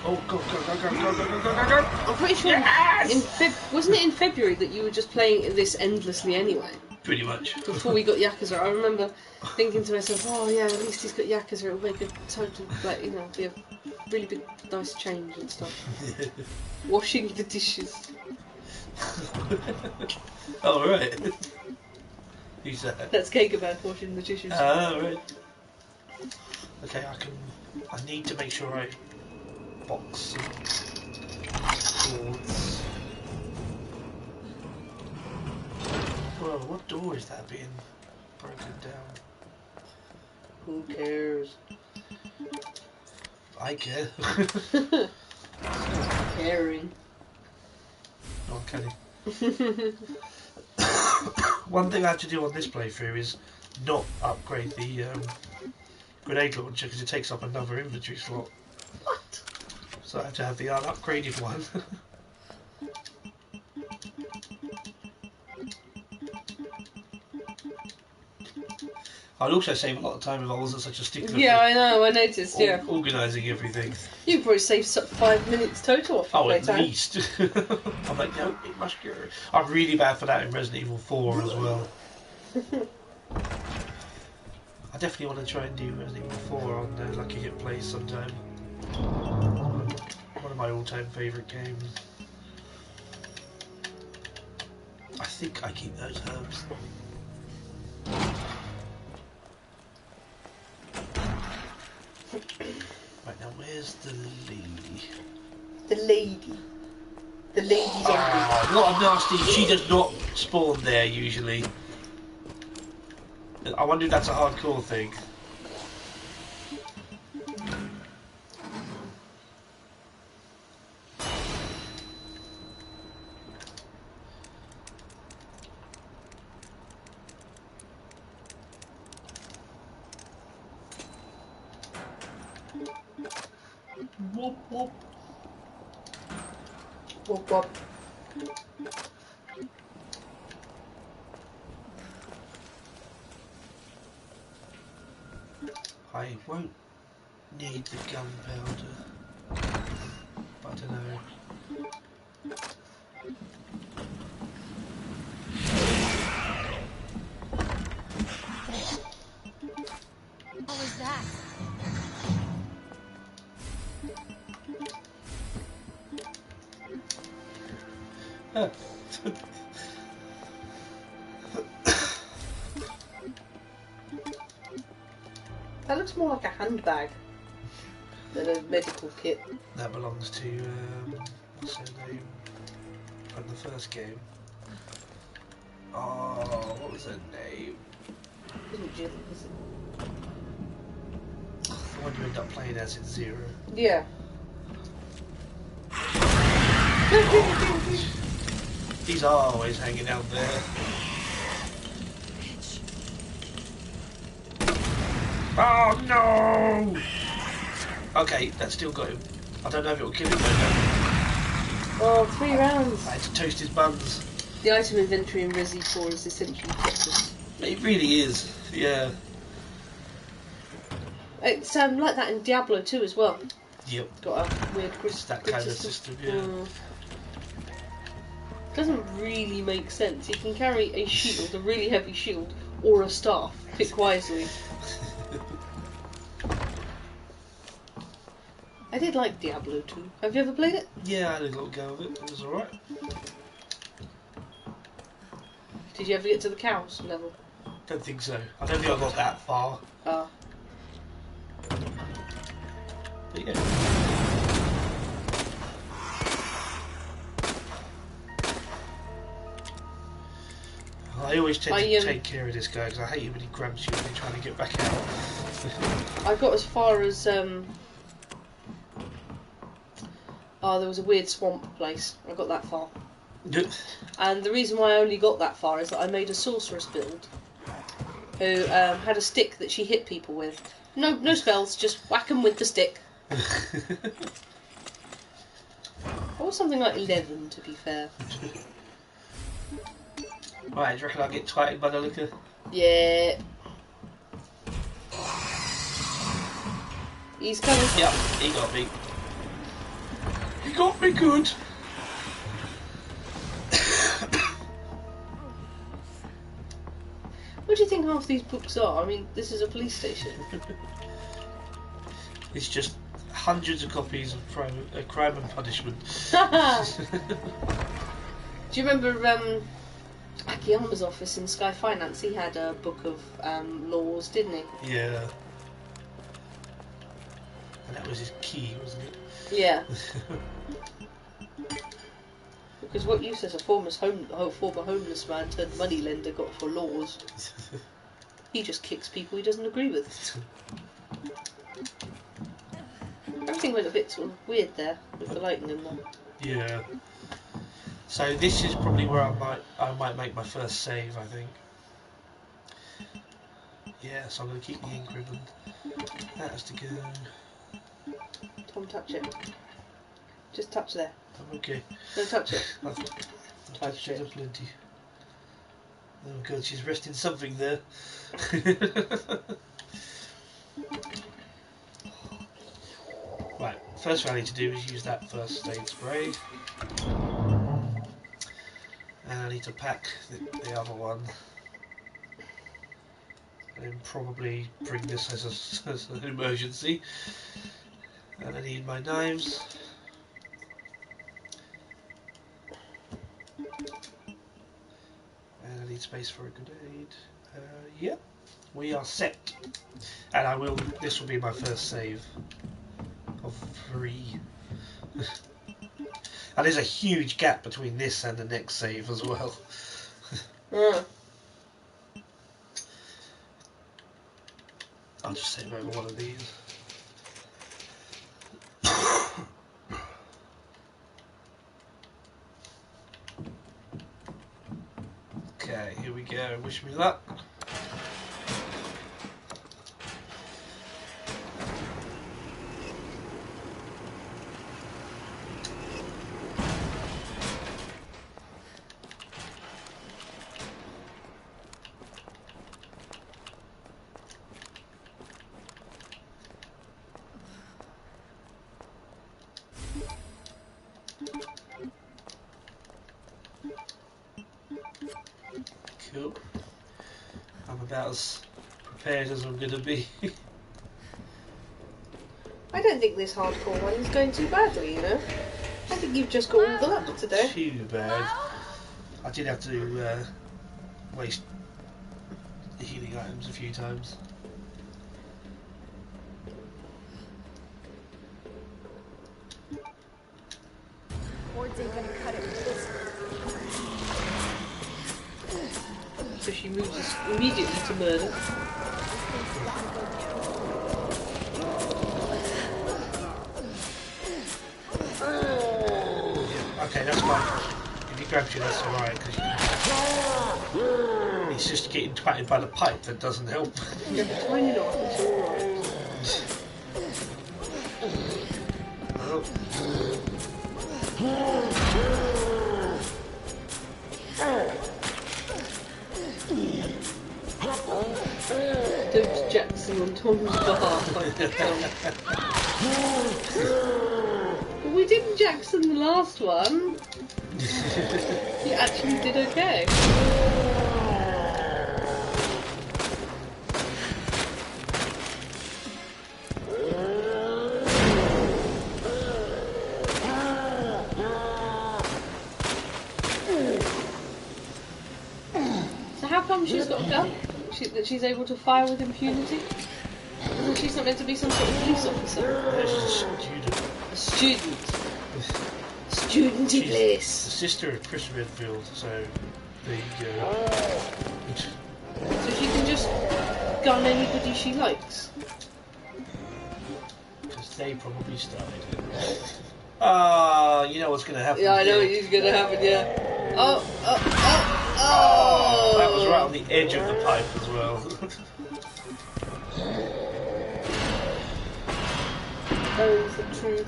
Oh, go, go, go, go, go, go, go, go, go! I'm pretty sure. Yes! Wasn't it in February that you were just playing this endlessly anyway? Pretty much. Before we got Yakuza, I remember thinking to myself, "Oh yeah, at least he's got Yakuza. It'll make a total, like, you know, be a really big, nice change and stuff." Washing the dishes. Oh right. Who's that? That's Gigabath washing the dishes. Oh right. Okay, I need to make sure I box some boards. Whoa, what door is that being broken down? Who cares? I care. Caring. Oh, okay. One thing I have to do on this playthrough is not upgrade the grenade launcher because it takes up another inventory slot. What? So I have to have the unupgraded one. I'd also save a lot of time if I wasn't such a stickler. Yeah, I know. I noticed. Yeah. Organising everything. You probably saved 5 minutes total off your playtime. At least. I'm like, no, it must go. I'm really bad for that in Resident Evil 4 as well. I definitely want to try and do Resident Evil 4 on Lucky Hit Plays sometime. One of my all-time favourite games. I think I keep those herbs. Right, now where's the lady? The lady. The lady zombie. Oh, what a nasty... She does not spawn there usually. I wonder if that's a hardcore thing. Whoop whoop. Whoop whoop. I won't need the gunpowder, but I don't know. What was that? That looks more like a handbag than a medical kit. That belongs to, what's her name, from the first game. Oh, what was her name? Isn't Jill, is it? The one you end up playing as in Zero. Yeah. He's always hanging out there. Oh no! Okay, that still got him. I don't know if it will kill him though. Oh, 3 rounds. I had to toast his buns. The item inventory in Resi 4 is essentially Tetris. It really is, yeah. It's like that in Diablo 2 as well. Yep. Got a weird It's that kind of system, yeah. Doesn't really make sense. You can carry a shield, a really heavy shield, or a staff. Pick wisely. I did like Diablo 2. Have you ever played it? Yeah, I had a little go of it. It was alright. Did you ever get to the cows level? Don't think so. I don't think I got that far. Ah. There you go. I always tend to take care of this guy because I hate it when he grabs you and you're trying to get back out. I got as far as oh, there was a weird swamp place. I got that far. And the reason why I only got that far is that I made a sorceress build who had a stick that she hit people with. No spells, just whack them with the stick. Or something like 11, to be fair. Right, do you reckon I'll get twatted by the liquor? Yeah. He's coming. Yep, he got me. He got me good. What do you think half these books are? I mean, this is a police station. It's just hundreds of copies of Crime and Punishment. Do you remember Akiyama's office in Sky Finance? He had a book of laws, didn't he? Yeah. And that was his key, wasn't it? Yeah. Because what use has a former homeless man turned moneylender got for laws? He just kicks people he doesn't agree with. Everything went a bit sort of weird there with the lighting and that. Yeah. So this is probably where I might make my first save, I think. Yeah, so I'm going to keep the ink ribbon. That has to go. Tom, touch it. Just touch there. Okay. Don't touch it. I've touched it plenty. Oh god, she's resting something there. Right, first thing I need to do is use that first aid spray. And I need to pack the other one. And then probably bring this as an emergency. And I need my knives. And I need space for a grenade. Yep, we are set. And this will be my first save of 3. And there's a huge gap between this and the next save as well. Yeah. I'll just save over one of these. Okay, here we go. Wish me luck. Cool. I'm about as prepared as I'm going to be. I don't think this hardcore one is going too badly, you know? I think you've just got all the luck today. Too bad. I did have to waste the healing items a few times. Boards ain't gonna cut it with this. So she moves us immediately to murder. Yeah, okay, that's fine. If he grabs you, that's alright, because it's just getting twatted by the pipe that doesn't help. Yeah, but why not? It's alright. Oh. Dopes Jackson on Tom's behalf, I think. But we didn't Jackson the last one. He actually did okay. So how come she's got a gun? That she's able to fire with impunity? she's not meant to be some sort of police officer. She's a student. A student. Studenty She's bliss. the sister of Chris Redfield, so there you go. So she can just gun anybody she likes. Because they probably started it. Ah, you know what's going to happen. Yeah, I know what's going to happen, yeah. Oh! That was right on the edge of the pipe as well. Oh, is it true?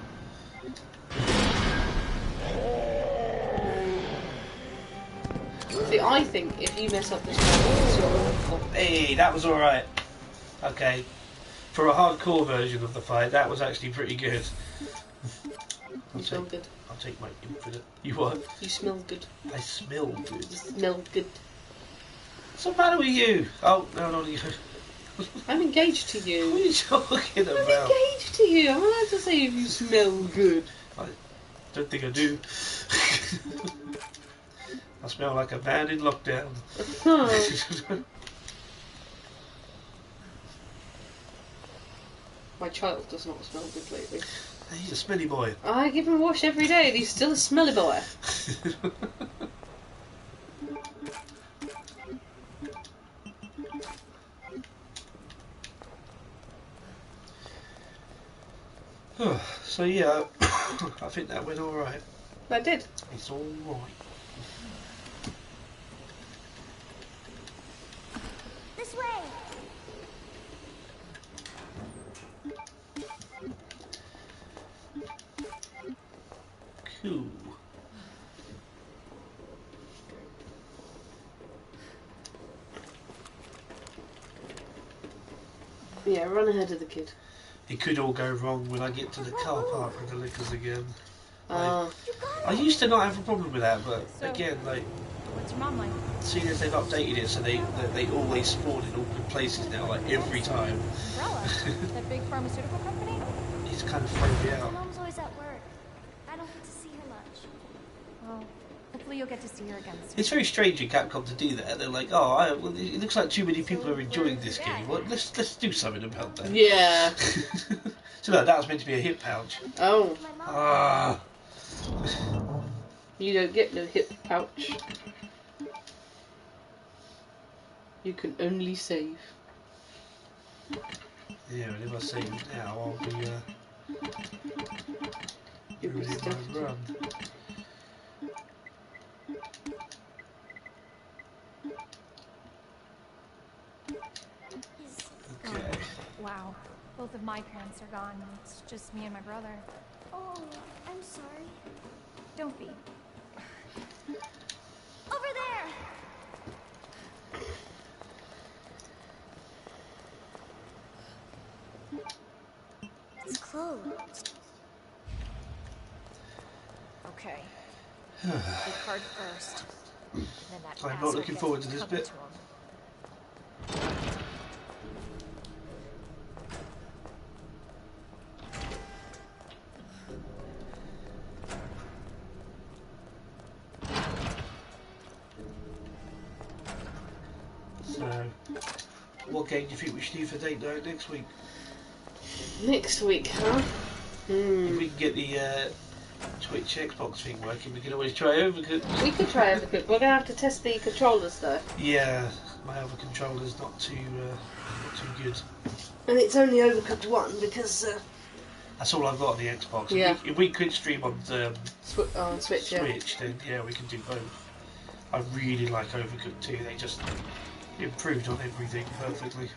See, I think if you mess up this one, it's your own fault. Hey, that was alright. Okay. For a hardcore version of the fight, that was actually pretty good. You smell good. I'll take my infinite. You what? You smell good. I smell good. You smell good. What's the matter with you? Oh, no, not you. I'm engaged to you. What are you talking about? I'm engaged to you. I'm allowed to say if you smell good. I don't think I do. I smell like a man in lockdown. My child does not smell good lately. He's a smelly boy. I give him a wash every day and he's still a smelly boy. So yeah, I think that went alright. I did. It's alright. This way. Cool. Yeah, run ahead of the kid. It could all go wrong when I get to the car park with the liquors again. Ah. I used to not have a problem with that, but again, like, What's your mom like? seeing as they've updated it, so they always spawn in awkward places now, like every time. Umbrella. That big pharmaceutical company? It's kind of thrown me My out. mom's always at work. I don't get to see her much. Well, hopefully you'll get to see her again soon. It's very strange in Capcom to do that. They're like, oh, well, it looks like too many people are enjoying this game. Well, let's do something about that. Yeah. So no, that was meant to be a hip pouch. Oh. My mom. Ah. You don't get no hip pouch. You can only save. Yeah, and if I save it now, I'll be You'll be ruining stuffed. my run. Okay. Wow. Both of my parents are gone. It's just me and my brother. Oh, I'm sorry. Don't be. Over there! It's closed. Okay. The card first. Then that I'm not asshole looking gets forward to this covered bit. to him. So, what game do you think we should do for date night next week? Next week, huh? If we can get the Twitch Xbox thing working, we can always try Overcooked. We could try Overcooked. We're gonna have to test the controllers though. Yeah, my other controller's not too good. And it's only Overcooked 1 because That's all I've got on the Xbox. Yeah. If we could stream on on Switch, yeah. Switch, then yeah, we can do both. I really like Overcooked 2. They just improved on everything perfectly.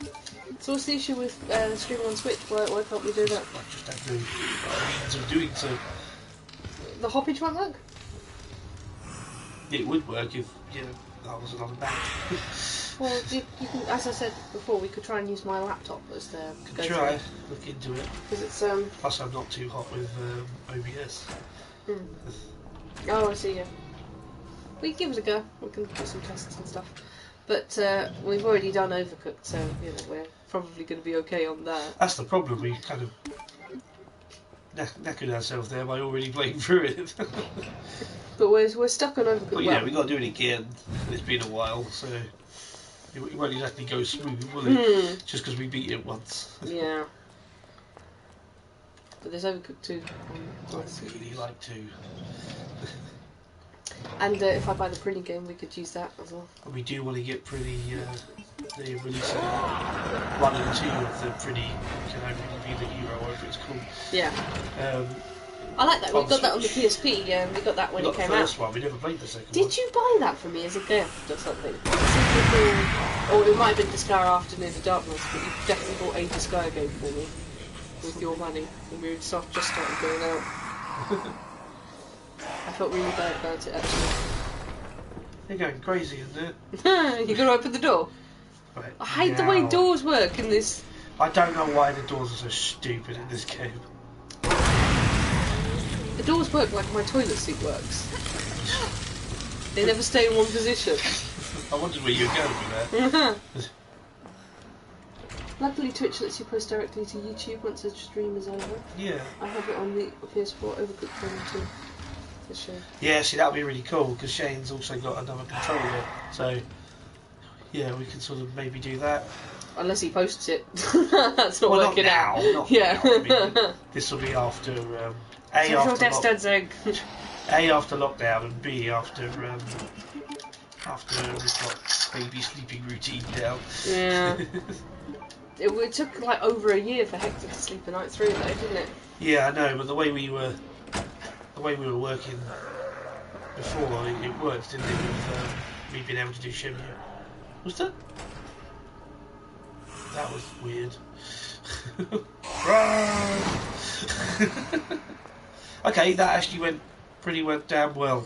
So what's the issue with streaming on Switch? Why can't we do that? I just have no means of doing so. The hoppage won't work? It would work if I wasn't on the back. Well, you can, as I said before, we could try and use my laptop as the Could try, look into it. Because it's Plus, I'm not too hot with OBS. Oh, I see. Yeah. We can give it a go. We can do some tests and stuff. But we've already done Overcooked, so we're probably going to be okay on that. That's the problem. We kind of knackered ourselves there by already playing through it. But we're stuck on Overcooked. But yeah, we got to do it again. It's been a while, so it won't exactly go smooth, will it? Just because we beat it once. Yeah. But there's Overcooked 2. I really like 2. And if I buy the printing game, we could use that as well. And we do want to get pretty the release of 1 and 2 of the pretty be the hero, whatever it's called. Yeah. I like that. We got that on the PSP. Yeah, we got that when it came out. The first one. We never played the second one. Did you buy that for me as a gift or something? Or it might have been Disgaea Afternoon of Darkness, but you definitely bought a Disgaea game for me with your money when we were just started going out. I felt really bad about it actually. You're going crazy, isn't it? You're gonna open the door? Right, I hate the way doors work in this. I don't know why the doors are so stupid in this game. The doors work like my toilet seat works. They never stay in one position. I wondered where you were going with that. Luckily Twitch lets you post directly to YouTube once the stream is over. Yeah. I have it on the PS4 Overcooked 1 and 2. For sure. Yeah, see that would be really cool because Shane's also got another controller, so yeah, we can sort of maybe do that. Unless he posts it. That's not working out. Not yeah. now. I mean, this will be after after lockdown and B after we've got baby sleeping routine down. Yeah. It took like over a year for Hector to sleep a night through though, didn't it? Yeah, I know, but the way we were working before, it worked, didn't it? With me being able to do Shemya. Was that? That was weird. Okay, that actually went damn well.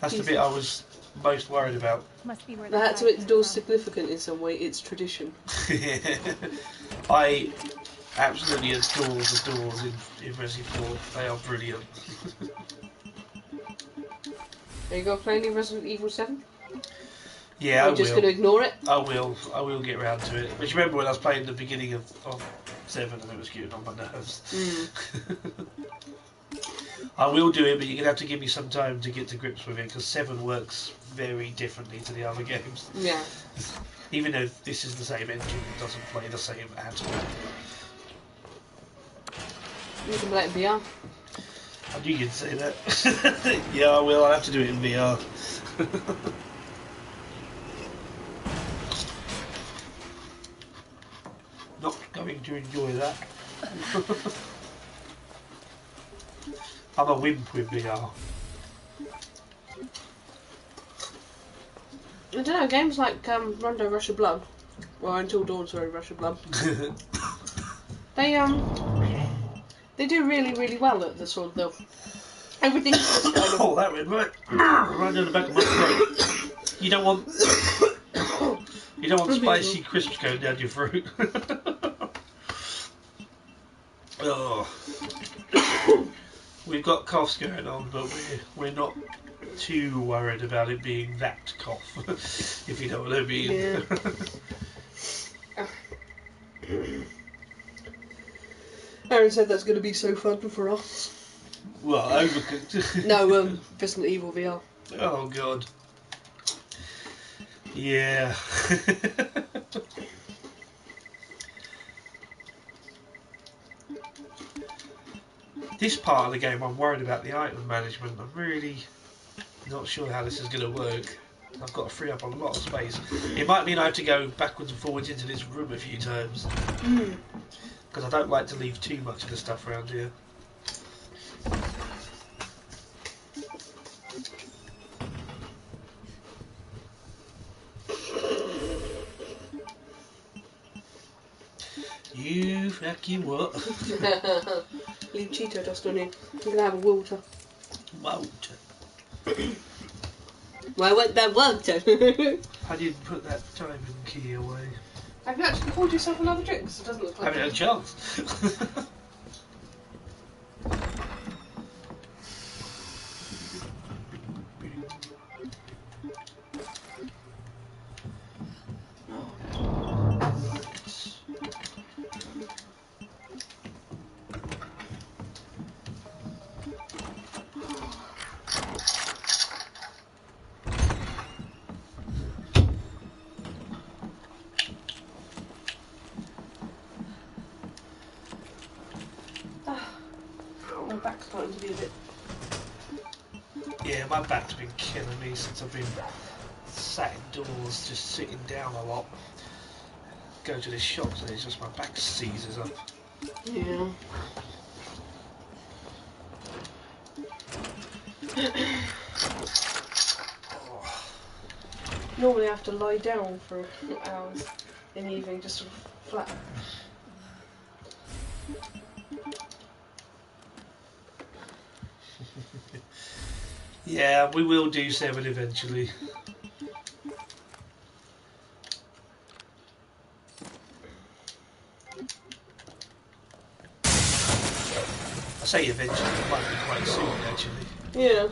That's the bit I was most worried about. Must be where I had to make the door significant in some way. It's tradition. I absolutely adore the doors in Resident 4. They are brilliant. Are you going to play any Resident Evil 7? Yeah, Are you just going to ignore it? I will get round to it. But you remember when I was playing the beginning of 7 and it was getting on my nerves? I will do it, but you're going to have to give me some time to get to grips with it because 7 works very differently to the other games. Yeah. Even though this is the same engine, it doesn't play the same at all. You can play it in VR. I knew you'd say that. Yeah, I will. I'll have to do it in VR. Not going to enjoy that. I'm a wimp with VR. I don't know, games like Rondo Rush of Blood, or Until Dawn, sorry, Rush of Blood, they do really, really well at the sort of the everything's just kind of... Oh, that went right down the back of my throat. You don't want spicy crisps going down your throat. Oh. We've got coughs going on, but we're not too worried about it being that cough, if you know what I mean. Yeah. Aaron said that's going to be so fun for us. Well, Overcooked. No, Resident Evil VR. Oh god. Yeah. This part of the game, I'm worried about the item management. I'm really not sure how this is going to work. I've got to free up a lot of space. It might mean I have to go backwards and forwards into this room a few times. Because I don't like to leave too much of the stuff around here. You fucking what? Leave Cheeto dust on you. You're going to have a water. Water. Well, I want that water. I didn't put that timing key away. Have you actually poured yourself another drink? Because it doesn't look I like haven't had a chance. starting to be a bit... Yeah, my back's been killing me since I've been sat indoors, just sitting down a lot. Go to the shops and it's just my back seizes up. Yeah. Normally I have to lie down for hours in the evening, just sort of flat. Yeah, we will do 7 eventually. I say eventually, it might be quite soon actually. Yeah.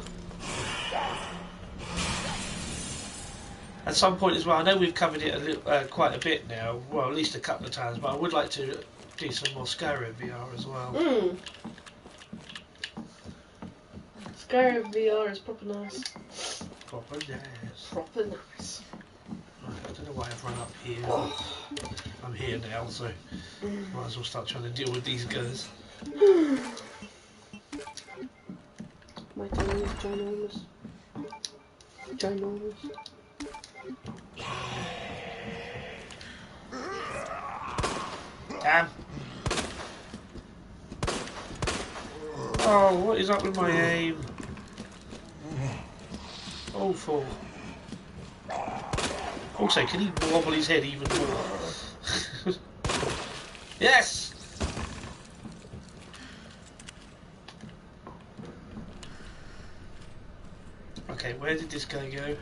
At some point as well, I know we've covered it a little, quite a bit now, well at least a couple of times, but I would like to do some more Skyrim VR as well. Skyrim VR is proper nice. Proper nice. Proper nice. Right, I don't know why I've run up here. I'm here now, so might as well start trying to deal with these guys. My tongue is ginormous. Ginormous. Damn. Oh, what is up with my aim? Awful. Also, can he wobble his head even more? Yes! Okay, where did this guy go?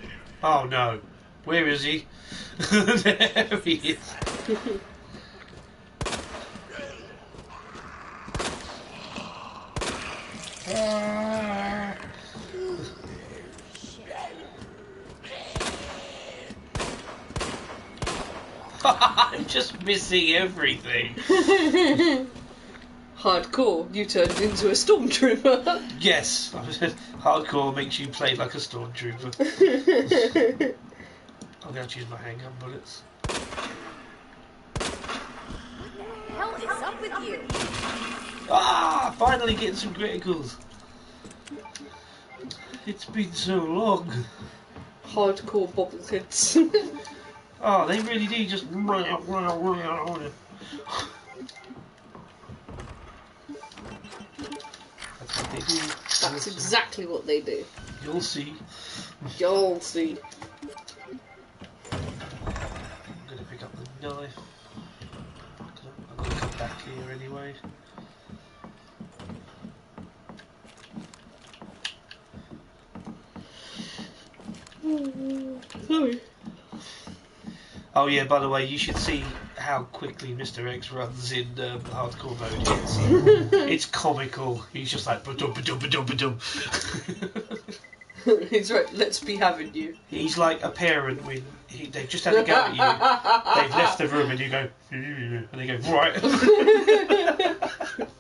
Oh no. Where is he? There he is. I'm just missing everything. Hardcore, you turned into a stormtrooper. Yes, hardcore makes you play like a stormtrooper. I'm going to use my handgun bullets. What the hell is up with you? Ah, finally getting some criticals. It's been so long. Hardcore bobbleheads. Oh, they really do just... That's what they do. That's exactly what they do. You'll see. You'll see. I'm going to pick up the knife. I'm going to come back here anyway. Sorry. Oh yeah, by the way, you should see how quickly Mr. X runs in hardcore mode. It's comical. He's just like ba-dum, ba-dum, ba-dum, ba-dum. He's right, let's be having you. He's like a parent when they've just had a go at you, they've left the room and you go, and they go, right.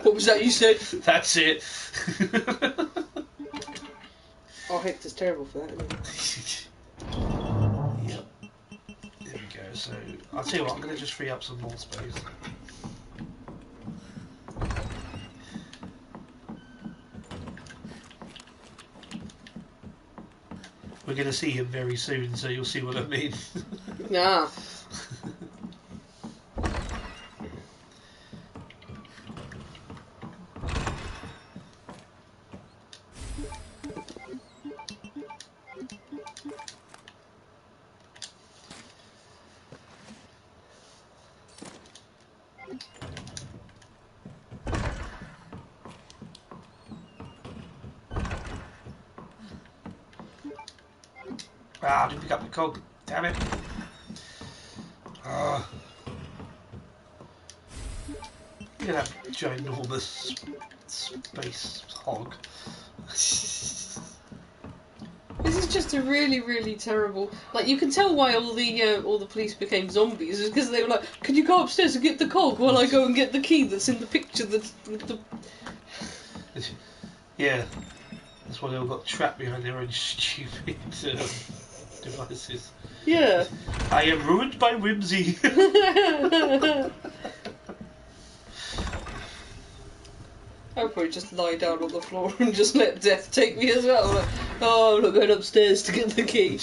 What was that you said? That's it. Oh, Hector's terrible for that, isn't he? Yep. There we go. So, I'll tell you what, I'm going to just free up some more space. We're going to see him very soon, so you'll see what I mean. Nah. Ah, I didn't pick up the cog. Damn it. Ah. Look at that ginormous space hog. This is just a really, really terrible. Like, you can tell why all the police became zombies is because they were like, "Can you go upstairs and get the cog while I go and get the key that's in the picture that's with the." Yeah, that's why they all got trapped behind their own stupid devices. Yeah. I am ruined by whimsy. I would probably just lie down on the floor and just let death take me as well. Like, oh, I'm not going upstairs to get the key.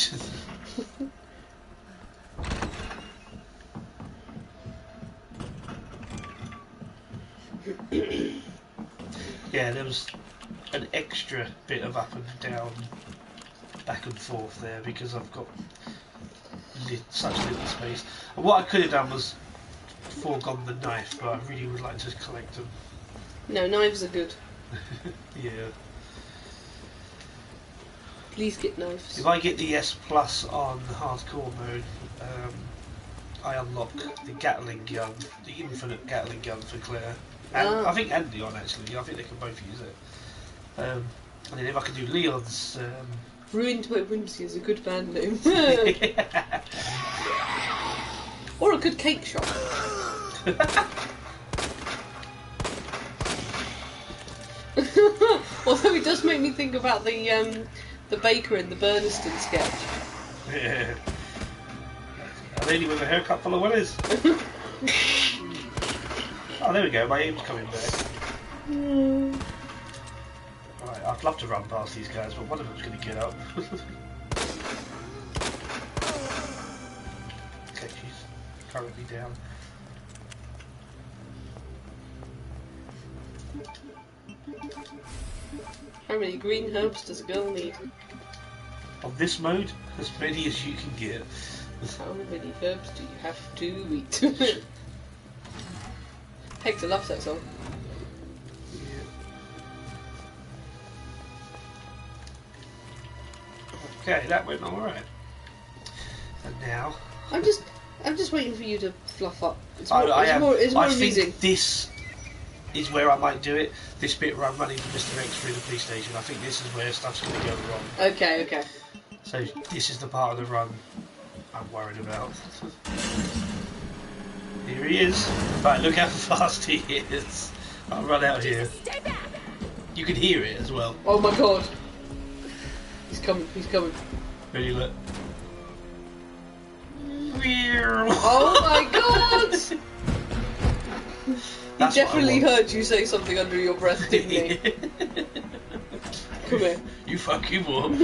Yeah, there was an extra bit of up and down, back and forth there because I've got such little space. And what I could have done was foregone the knife, but I really would like to collect them. No, knives are good. Yeah. Please get knives. If I get the S Plus on hardcore mode, I unlock the Gatling gun, the infinite Gatling gun for Claire. And I think and Leon actually. I think they can both use it. And then if I can do Leon's. Ruined by Whimsy is a good band name. Or a good cake shop. Although it does make me think about the baker in the Burniston sketch. Yeah. A lady with a haircut full of willies. Oh, there we go. My aim's coming back. Right, I'd love to run past these guys, but one of them's going to get up. Okay, she's currently down. How many green herbs does a girl need? On this mode, as many as you can get. How many herbs do you have to eat? Hector loves that song. Yeah. Okay, that went alright. And now... I'm just waiting for you to fluff up. It's more, I amusing. think this is where I might do it. This bit where I'm running for Mr. X through the police station. I think this is where stuff's going to go wrong. Okay, okay. So this is the part of the run I'm worried about. Here he is. Right, look how fast he is. I'll run out here. Stay back. You can hear it as well. Oh my god. He's coming, he's coming. Ready, look. Oh my god! He definitely heard you say something under your breath, didn't he? Come here. You fucking won't.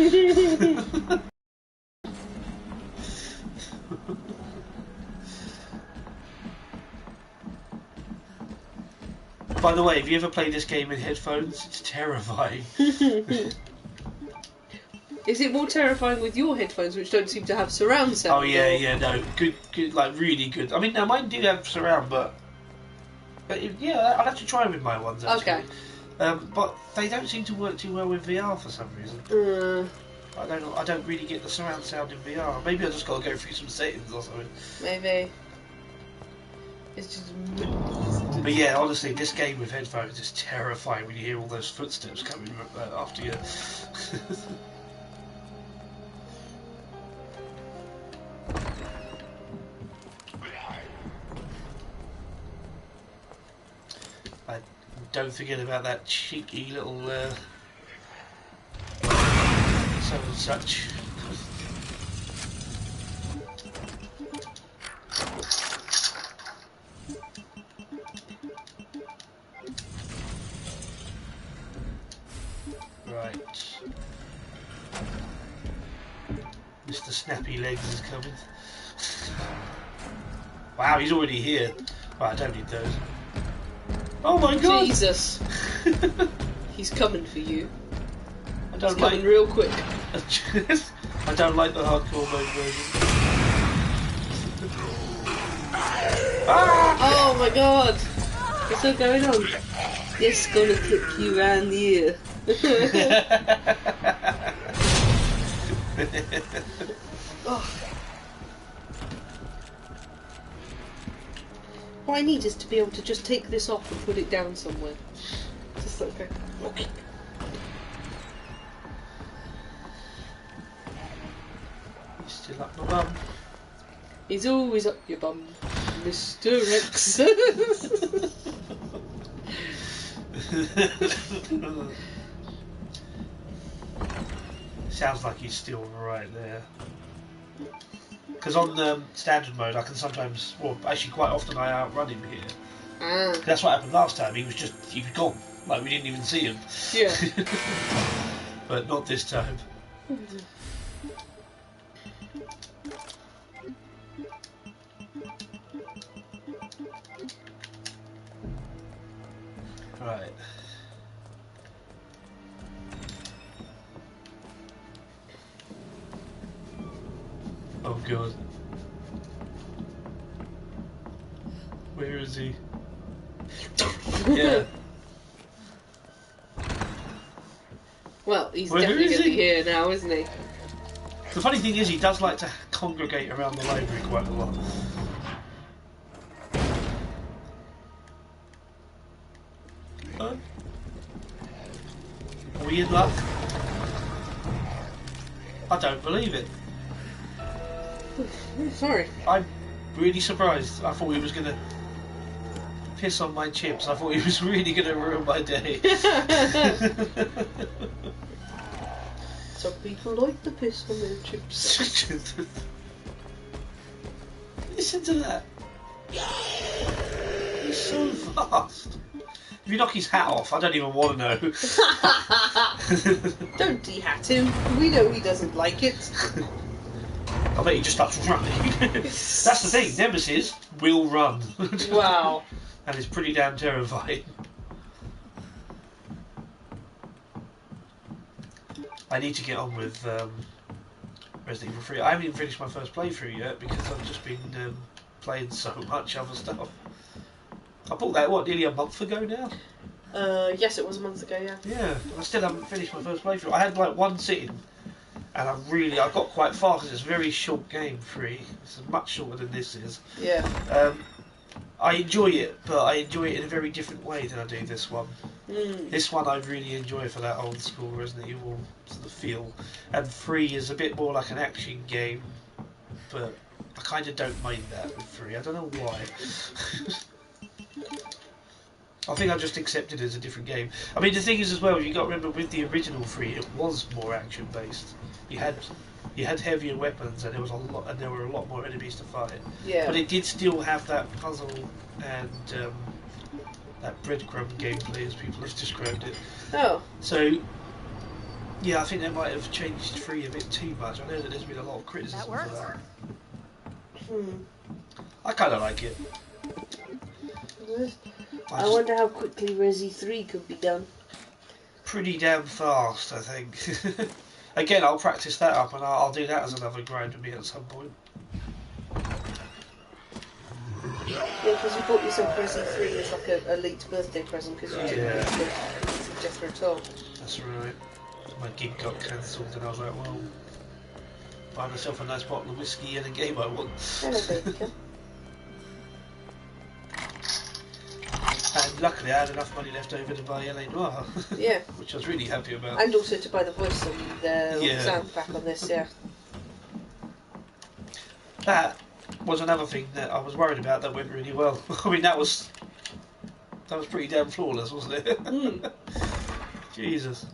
By the way, have you ever played this game in headphones? It's terrifying. Is it more terrifying with your headphones, which don't seem to have surround sound? Oh yeah, yeah, no, good, like really good. I mean, now mine do have surround, but yeah, I'd have to try with my ones actually. Okay. But they don't seem to work too well with VR for some reason. I don't really get the surround sound in VR. Maybe I just got to go through some settings or something. Maybe. It's just. But yeah, honestly, this game with headphones is terrifying when you hear all those footsteps coming after you. Don't forget about that cheeky little so and such. Right. Mr. Snappy Legs is coming. Wow, he's already here. Right, I don't need those. Oh my god! Jesus! He's coming for you. I don't He's coming real quick. I don't like the hardcore mode version. Ah! Oh my god! What's still going on? It's gonna clip you around the ear. Oh. What I need is to be able to just take this off and put it down somewhere. Just like okay. He's still up my bum. He's always up your bum, Mr. X. Sounds like he's still right there. Because on standard mode, I can sometimes, well, actually quite often, I outrun him here. That's what happened last time. He was gone. Like we didn't even see him. Yeah. But not this time. Right. Oh god. Where is he? Yeah. Well, he's Where definitely is going to be he? here now, isn't he? The funny thing is, he does like to congregate around the library quite a lot. Are we in luck? I don't believe it. Sorry. I'm really surprised. I thought he was going to piss on my chips. I thought he was really going to ruin my day. Some people like the piss on their chips. Listen to that. He's so fast. If you knock his hat off, I don't even want to know. Don't de-hat him. We know he doesn't like it. I bet he just starts running. That's the thing, Nemesis will run. Wow. And it's pretty damn terrifying. I need to get on with Resident Evil 3. I haven't even finished my first playthrough yet because I've just been playing so much other stuff. I bought that, what, nearly a month ago now? Yes, it was a month ago, yeah. Yeah, I still haven't finished my first playthrough. I had like one sitting, and I got quite far because it's a very short game, 3. It's much shorter than this is. Yeah. I enjoy it, but I enjoy it in a very different way than I do this one. Mm. This one I really enjoy for that old school Resident Evil sort of feel, and 3 is a bit more like an action game, but I kind of don't mind that with 3. I don't know why. I think I just accepted it as a different game. I mean, the thing is as well, you got to remember with the original 3, it was more action based. You had heavier weapons, and there was a lot, and there were a lot more enemies to fight. Yeah. But it did still have that puzzle and that breadcrumb gameplay, as people have described it. Oh. So, yeah, I think they might have changed 3 a bit too much. I know that there's been a lot of criticism for that. I kind of like it. I wonder how quickly Resi 3 could be done. Pretty damn fast, I think. Again, I'll practice that up, and I'll do that as another grind with me at some point. Yeah, because you bought yourself Resi 3 as like a late birthday present because you didn't want to Jethro Tull. That's right. My gig got cancelled, and I was like, well, buy myself a nice bottle of whiskey and a game I want. Hello, baby. And luckily I had enough money left over to buy LA Noire. Yeah. Which I was really happy about. And also to buy the voice and the sound pack on this, yeah. That was another thing that I was worried about that went really well. I mean, that was pretty damn flawless, wasn't it? Mm. Jesus.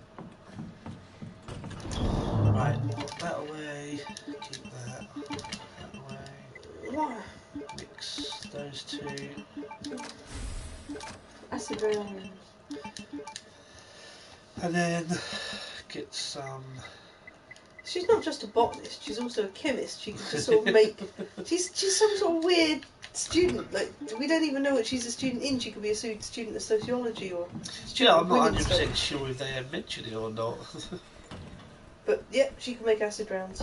Right, put that away. Keep that away. Mix those two. Acid rain. And then get some. She's not just a botanist, she's also a chemist. She can just sort of make. She's some sort of weird student. Like, we don't even know what she's a student in. She could be a student of sociology or. Yeah, I'm not 100% sure if they have mentioned it or not. But yeah, she can make acid rounds.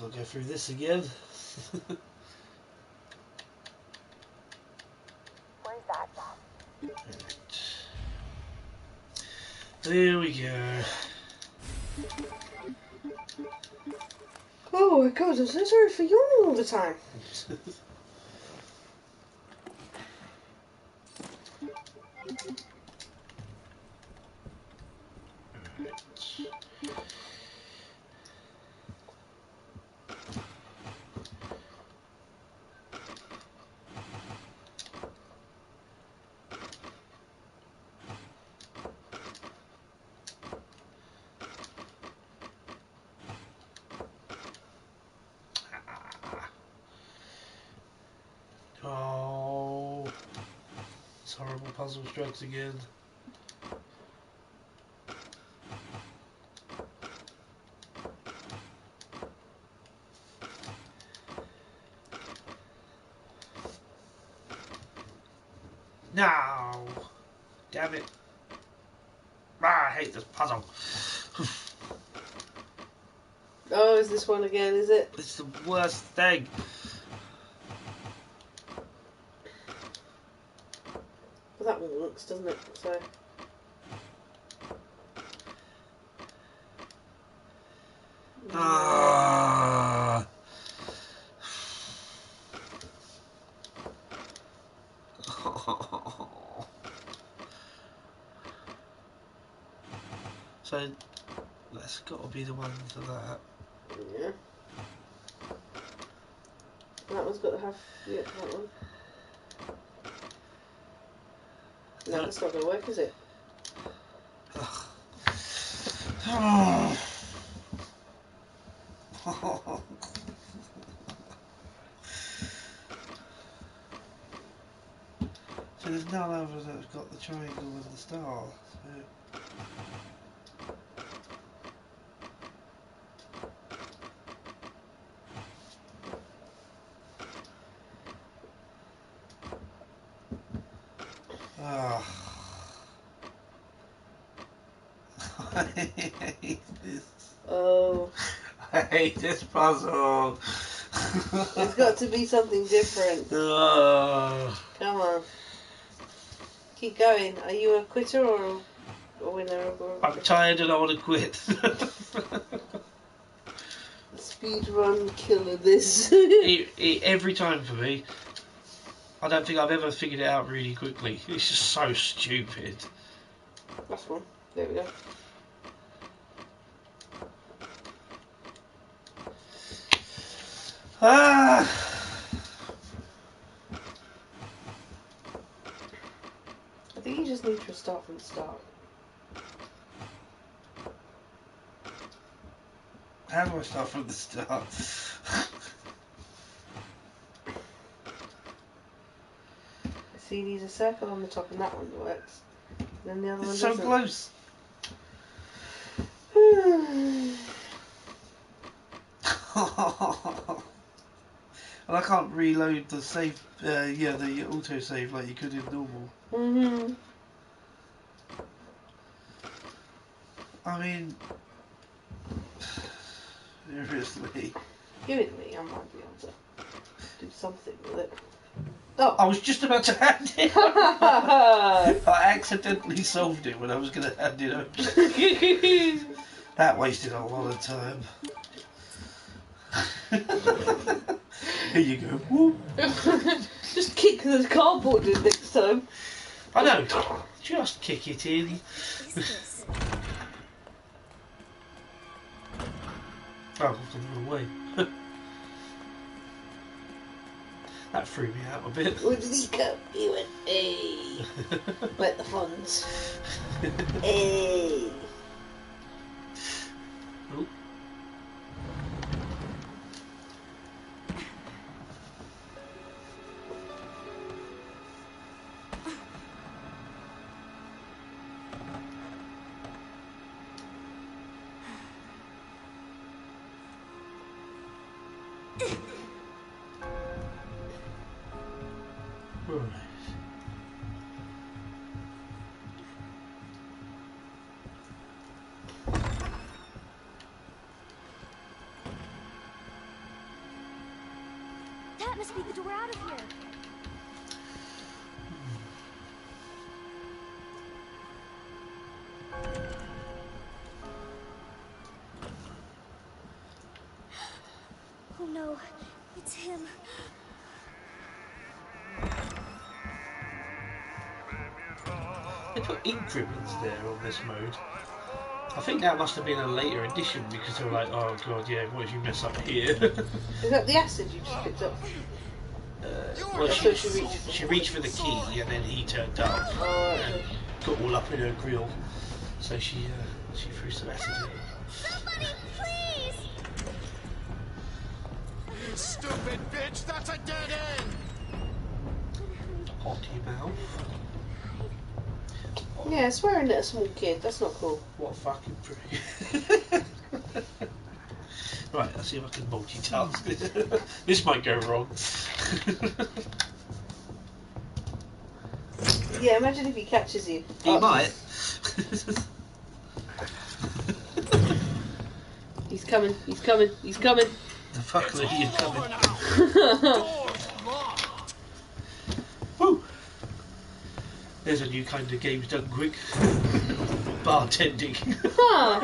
I'll go through this again. Where's that? Right. There we go. Oh my god, I'm so sorry for yawning all the time. It's horrible puzzle strokes again. No! Damn it. Ah, I hate this puzzle. Oh, is this one again, is it? It's the worst thing. Well, that one works, doesn't it? So. Ah. So that's got to be the one for that. Yeah. That one's got to have. Yeah, that one. No, that's not going to work, is it? So there's none others that have got the triangle with the star. So. I hate this. Oh. I hate this puzzle. It's got to be something different. Come on. Keep going. Are you a quitter or a winner? I'm tired and I want to quit. Speedrun killer this. Every time for me. I don't think I've ever figured it out really quickly. It's just so stupid. That's one. There we go. Ah! I think you just need to start from the start. How do I start from the start? See, there's a circle on the top and that one works. Then the other one It's doesn't. so close. And I can't reload the save, the auto save like you could in normal. I mean, seriously. Give it to me, I might be able to do something with it. Oh! I was just about to hand it over. I accidentally solved it when I was going to hand it over. That wasted a lot of time. Here you go. Woo. Just kick the cardboard in next time. I know. Just kick it in. Oh, I've gone the wrong way. That threw me out a bit. Where did he go? He went, hey. Like the funds. Hey. Oh. That must be the door out of here. Oh no, it's him. They put increments there on this mode. I think that must have been a later edition because they were like, oh god, yeah, what if you mess up here? Is that the acid you just picked up? Well, So she reached for the key and then he turned up and got all up in her grill. So she threw some acid in. Somebody, please! You stupid bitch, that's a dead end! Potty mouth. Yeah, swearing at a small kid, that's not cool. What a fucking prick. Right, let's see if I can multitask. This might go wrong. Yeah, imagine if he catches you. He might. He's coming, he's coming, he's coming. The fuck are you coming? Woo! There's a new kind of game done quick. Bartending. Huh.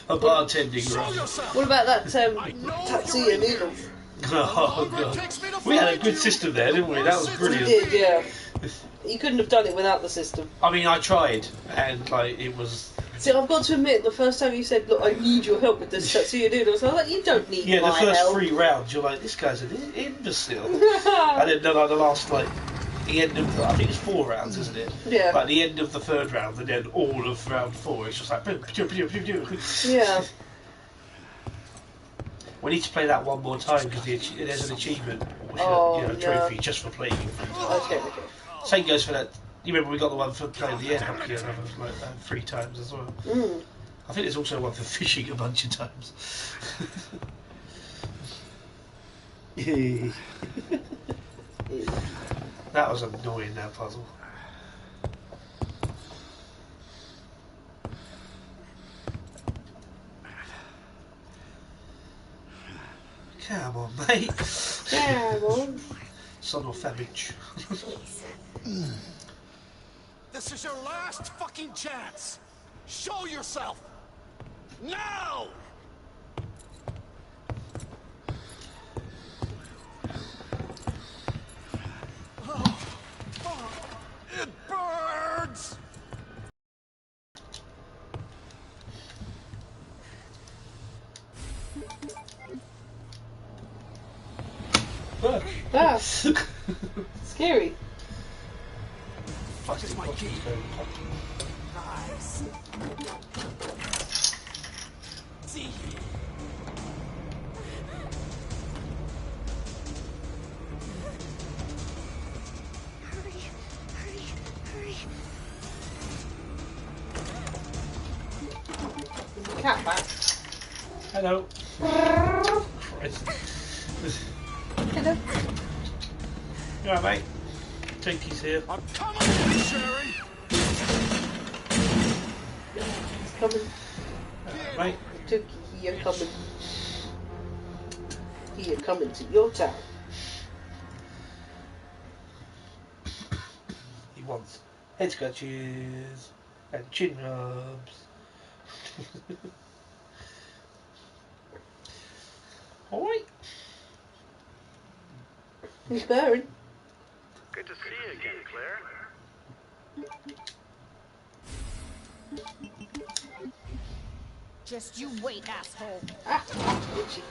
A bartending run. What about that Tatsuya noodle? Oh god. We had a good system there, didn't we? That was brilliant. We did, yeah. You couldn't have done it without the system. I mean, I tried, and like it was. See, I've got to admit, the first time you said, "Look, I need your help with this Tatsuya noodles," I was like, "You don't need yeah, my the first help." 3 rounds, you're like, this guy's an imbecile. And then like the last, like, the end of I think it's 4 rounds, isn't it? Yeah. Like the end of the 3rd round, and then all of round 4, it's just like boom, boom, boom, boom, boom. Yeah. We need to play that one more time because there's an achievement, trophy just for playing. Okay. Same goes for that. You remember we got the one for playing the air hockey and like 3 times as well. Mm. I think there's also one for fishing a bunch of times. That was annoying, that puzzle. Come on, mate. Come on. Son of a bitch. This is your last fucking chance. Show yourself. Now! It burns! Ah. Scary. Fuck is my key? Nice. See. Hurry. Cat back. Hello. Hello. You alright, mate? Tinky's here. I'm coming, Sherry. He's coming. Mate. Tookie, you're coming. You're coming to your town. He wants head scratches and chin rubs. Alright. He's purring. Good to see you again, Claire. Just you wait, asshole. Ah, itchy.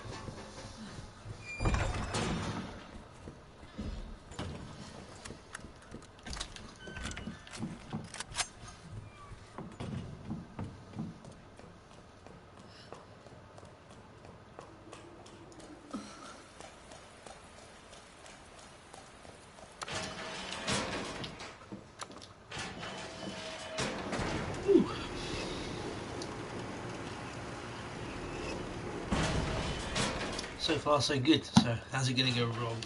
So far so good, so how's it going to go wrong?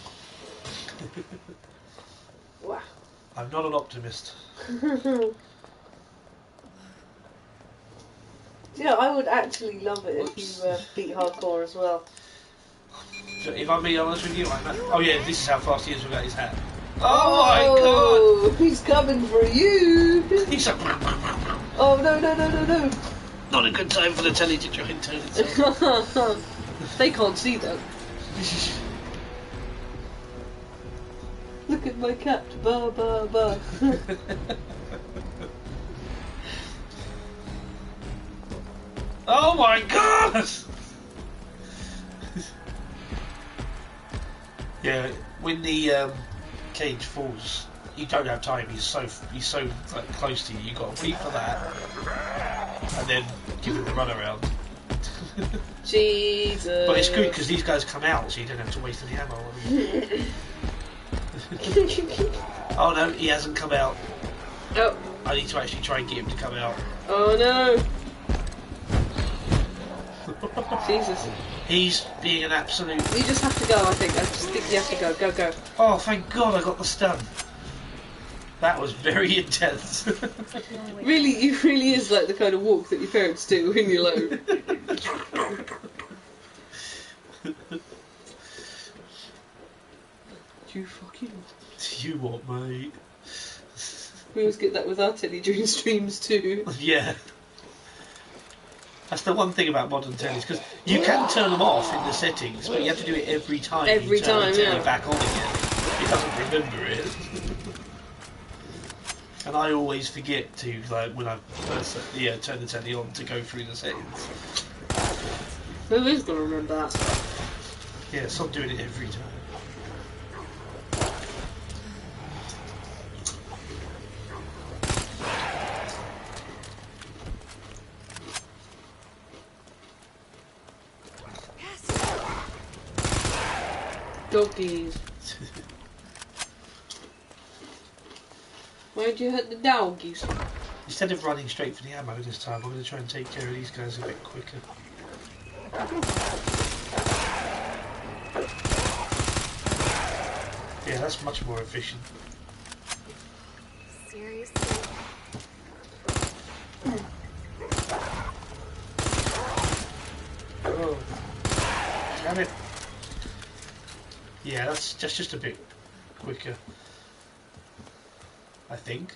Wow. I'm not an optimist. Yeah, I would actually love it if you beat hardcore as well. So if I'm being honest with you, oh yeah, this is how fast he is without his hat. Oh my god! He's coming for you! He's like, Oh no. not a good time for the telly to try and turn itself. They can't see that. Look at my cat, ba ba ba. Oh my god! Yeah, when the cage falls, you don't have time. He's so like close to you. You got to wait for that, and then give him the run around. Jesus. But it's good because these guys come out, so you don't have to waste any ammo. Oh no, he hasn't come out. Oh, I need to actually try and get him to come out. Oh no! Jesus. He's being an absolute... You just have to go, I think. I just think you have to go. Go, go. Oh, thank God I got the stun. That was very intense. Really, it really is like the kind of walk that your parents do when you're low. You fucking... You what, mate? We always get that with our telly during streams too. Yeah. That's the one thing about modern tellies, because you can turn them off in the settings, but you have to do it every time you turn the telly back on again. It doesn't remember it. And I always forget to, like, when I first turn the telly on, to go through the settings. Who is going to remember that? Yeah, stop doing it every time. Doggies. Why'd you hurt the doggies? Instead of running straight for the ammo this time, I'm going to try and take care of these guys a bit quicker. Yeah, that's much more efficient. Seriously? Oh, damn it. Yeah, that's just a bit quicker, I think.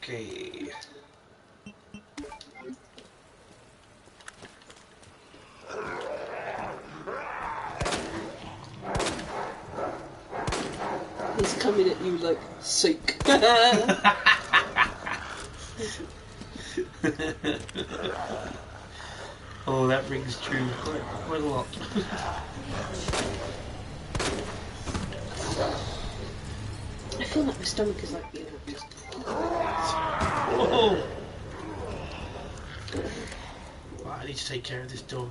Okay. He's coming at you like sick. Oh, that rings true quite a lot. I feel like my stomach is like, just... Oh! Right, I need to take care of this dog.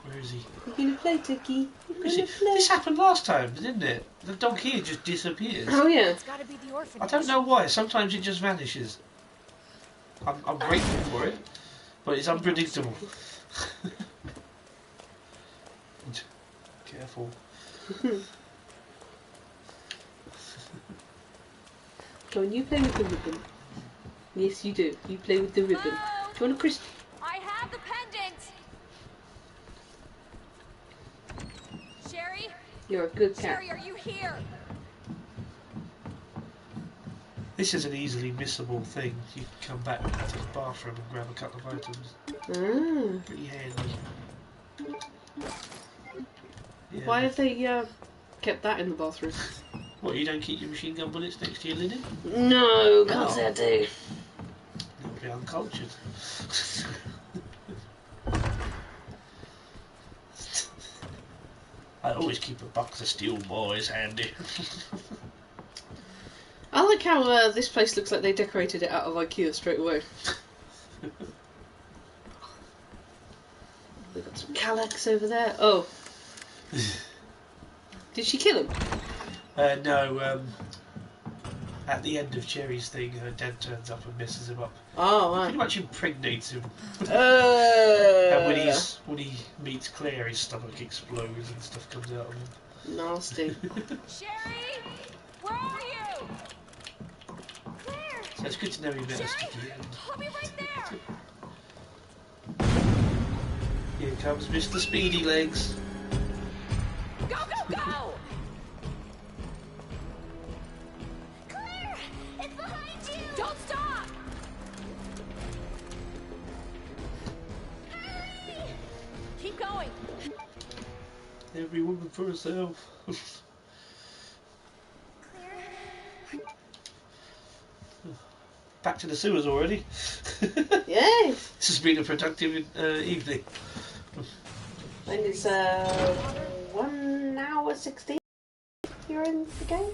Where is he? You're gonna play, Tiki. This happened last time, didn't it? The dog here just disappears. Oh yeah. It's gotta be the orphanage. I don't know why. Sometimes it just vanishes. I'm grateful for it, but it's unpredictable. Careful. Go on, you play with the ribbon. Yes, you do. You play with the ribbon. Do you want a crisp? I have the pendant. Sherry? You're a good cat. Sherry, are you here? This is an easily missable thing. You can come back to the bathroom and grab a couple of items. Ah. Pretty handy. Yeah. Why have they kept that in the bathroom? What, you don't keep your machine gun bullets next to your linen? No, can't say I do. That'll be uncultured. I always keep a box of steel boys handy. I like how this place looks like they decorated it out of IKEA straight away. We've got some Kallax over there. Oh. Did she kill him? No, at the end of Cherry's thing, her dad turns up and messes him up. Oh, wow. Pretty much impregnates him. And when he meets Claire, his stomach explodes and stuff comes out of him. Nasty. Sherry? Where are you? Claire! So it's good to know he met us at the end. I'll be right there! Here comes Mr. Speedy Legs. Go, go, go! Claire! It's behind you! Don't stop! Hurry! Keep going! Every woman for herself. Back to the sewers already. Yay! This has been a productive evening. And it's 1 hour 16. you're in the game?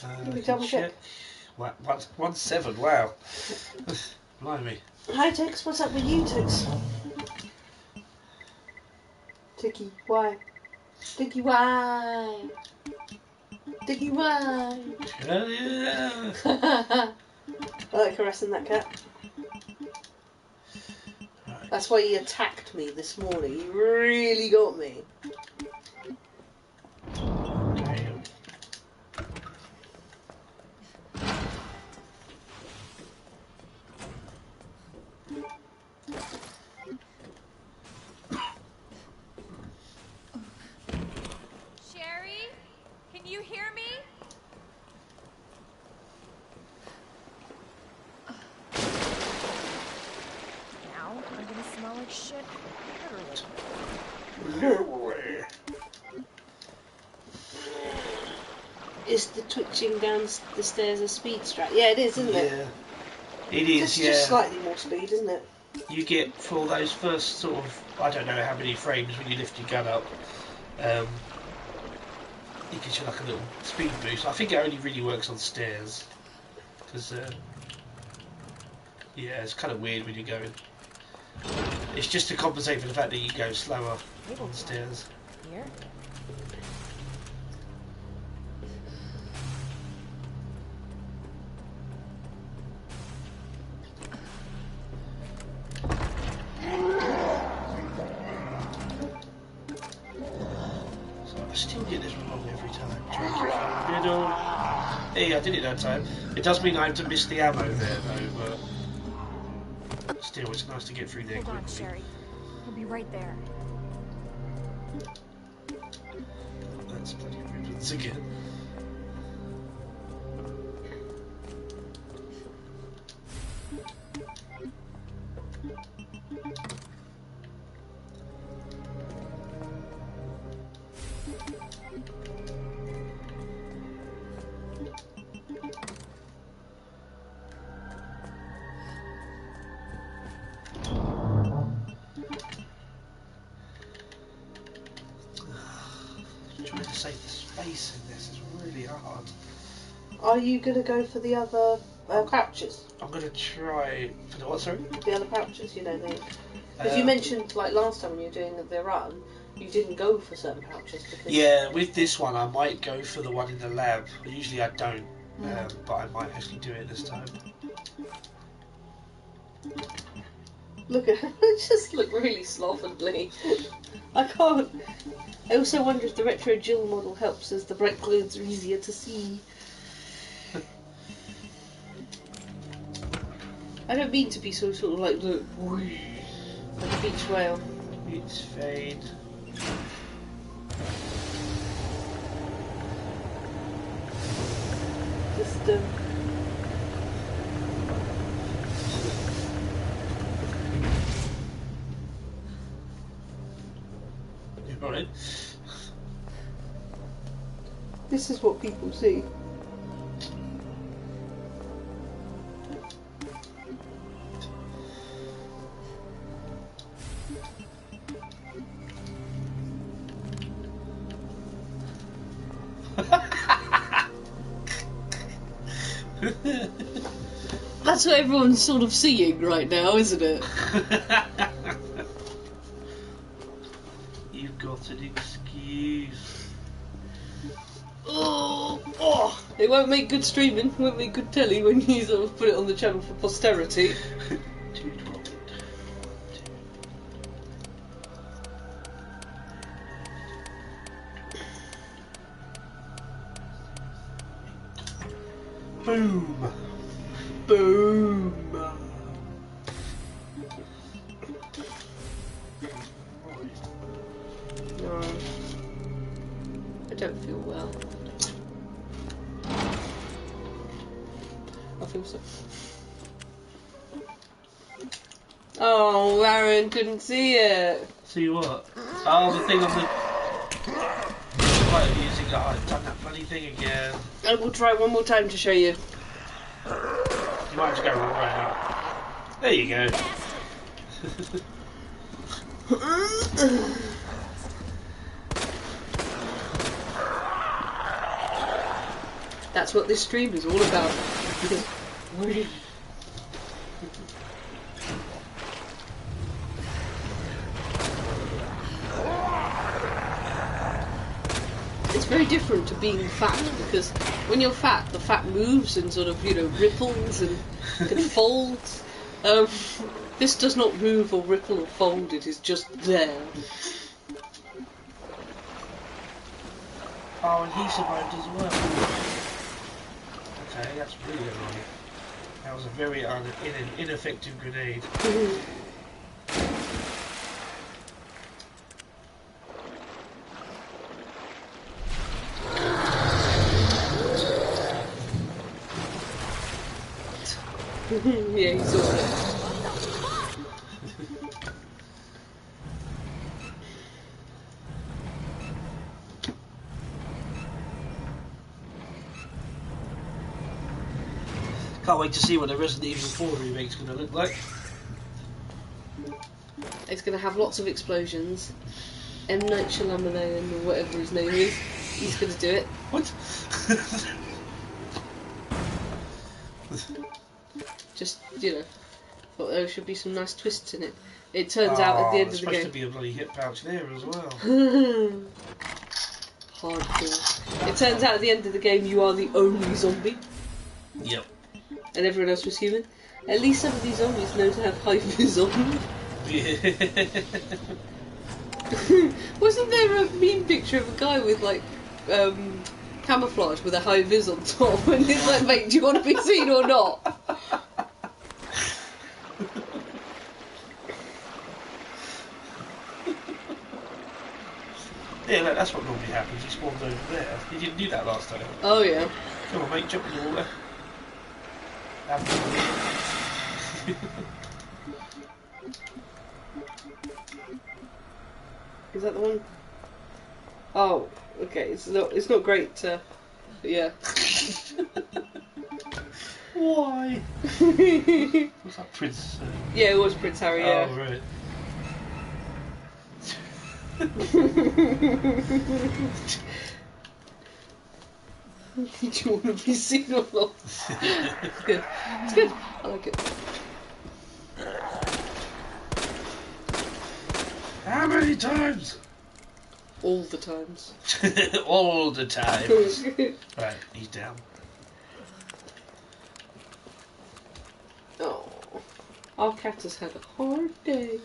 Let me Check. double check. 1-7, wow. Blimey. Hi Tix, what's up with you Tix? Ticky, why? Ticky, why? Ticky, why? I like caressing that cat. Right. That's why he attacked me this morning. He really got me. Damn. Sherry, can you hear me? Now I'm gonna smell like shit. Literally. Is the twitching down the stairs a speed strat? Yeah, it is, isn't it? Yeah. It is, Just slightly more speed, isn't it? You get, for those first sort of, I don't know how many frames when you lift your gun up, it gives you like a little speed boost. I think it only really works on stairs. Because, yeah, it's kind of weird when you're going. It's just to compensate for the fact that you go slower on stairs. Here? So I still get this wrong every time. Try and keep it in the middle. Hey, I did it that time. It does mean I have to miss the ammo there though, but still, it's nice to get through there Hold quickly. on, Sherry. We'll be right there. That's bloody ribbons again. Trying to save the space in this is really hard. Are you going to go for the other pouches? I'm going to try for the what, sorry? The other pouches, you know, because you mentioned, like, last time when you were doing the run, you didn't go for certain pouches because... Yeah, with this one I might go for the one in the lab. Usually I don't, but I might actually do it this time. Look at it, just look really slovenly. I can't. I also wonder if the retro Jill model helps as the bright clothes are easier to see. I don't mean to be so sort of like the like a beach whale. It's fade. Just You alright? this is what people see. That's what everyone's sort of seeing right now, isn't it? You've got an excuse. Oh, it won't make good streaming, won't make good telly when you sort of put it on the channel for posterity. Boom! Boom! No, I don't feel well. I feel so. Oh, Aaron couldn't see it. See what? Oh, the thing on the... Quite amusing. Oh, I've done that bloody thing again. I will try one more time to show you. You might have to go right up. There you go. That's what this stream is all about. It's very different to being fat, because when you're fat, the fat moves and sort of, you know, ripples and folds. This does not move or ripple or fold, it is just there. Oh, and he survived as well. Okay, that's really annoying. That was a very ineffective grenade. Yeah, he saw it. Can't wait to see what the Resident Evil 4 remake's going to look like. It's going to have lots of explosions. M. Night Shyamalan, or whatever his name is, he's going to do it. What? Just, you know, thought there should be some nice twists in it. It turns out at the end of the game... There's supposed to be a bloody hit pouch there as well. Hardcore. It turns out at the end of the game you are the only zombie. Yep. And everyone else was human. At least some of these zombies know to have high vis on. Wasn't there a meme picture of a guy with like camouflage with a high vis on top, and it's like, mate, do you want to be seen or not? Yeah, look, that's what normally happens. He spawns over there. He didn't do that last time. Oh yeah. Come on, mate, jump in the water. Is that the one? Oh, okay. It's not great. Yeah. Why? Was that Prince? Yeah, it was Prince Harry. Yeah. Oh right. Did you want to be seen or not? It's good. It's good. I like it. How many times? All the times. All the times. Right, he's down. Oh, our cat has had a hard day.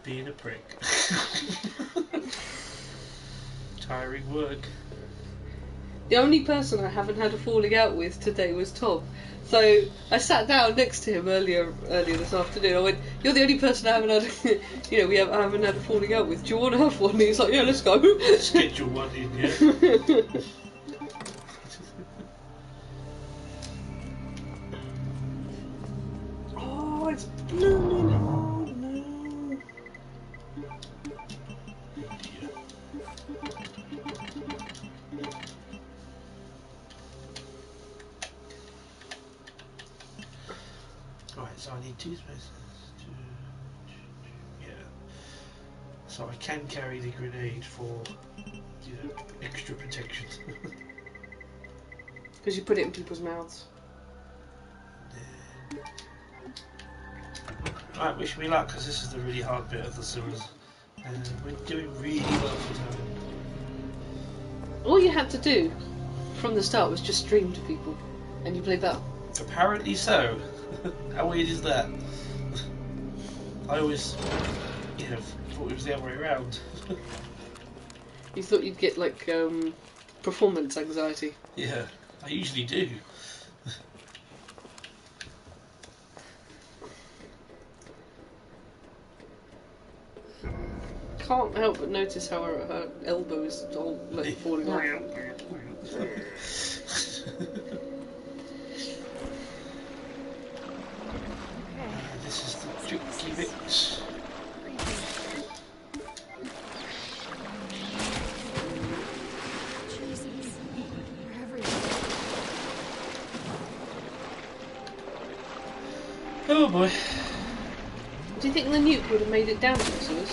Being a prick. Tiring work. The only person I haven't had a falling out with today was Tom. So I sat down next to him earlier this afternoon. I went, "You're the only person I haven't had, I haven't had a falling out with. Do you want to have one?" And he's like, "Yeah, let's go." Schedule one in, yeah. Oh, it's blooming hard now. Right, so I need 2 spaces. Yeah. So I can carry the grenade for, extra protection. Because you put it in people's mouths. Right, wish me luck, because this is the really hard bit of the sewers. And we're doing really well for time. All you had to do from the start was just stream to people, and you played that. Apparently so. How weird is that? I always, thought it was the other way around. You thought you'd get like performance anxiety. Yeah, I usually do. Can't help but notice how her elbow is all like falling off. This is the tricky bit. Oh boy. Do you think the nuke would have made it down to the sewers?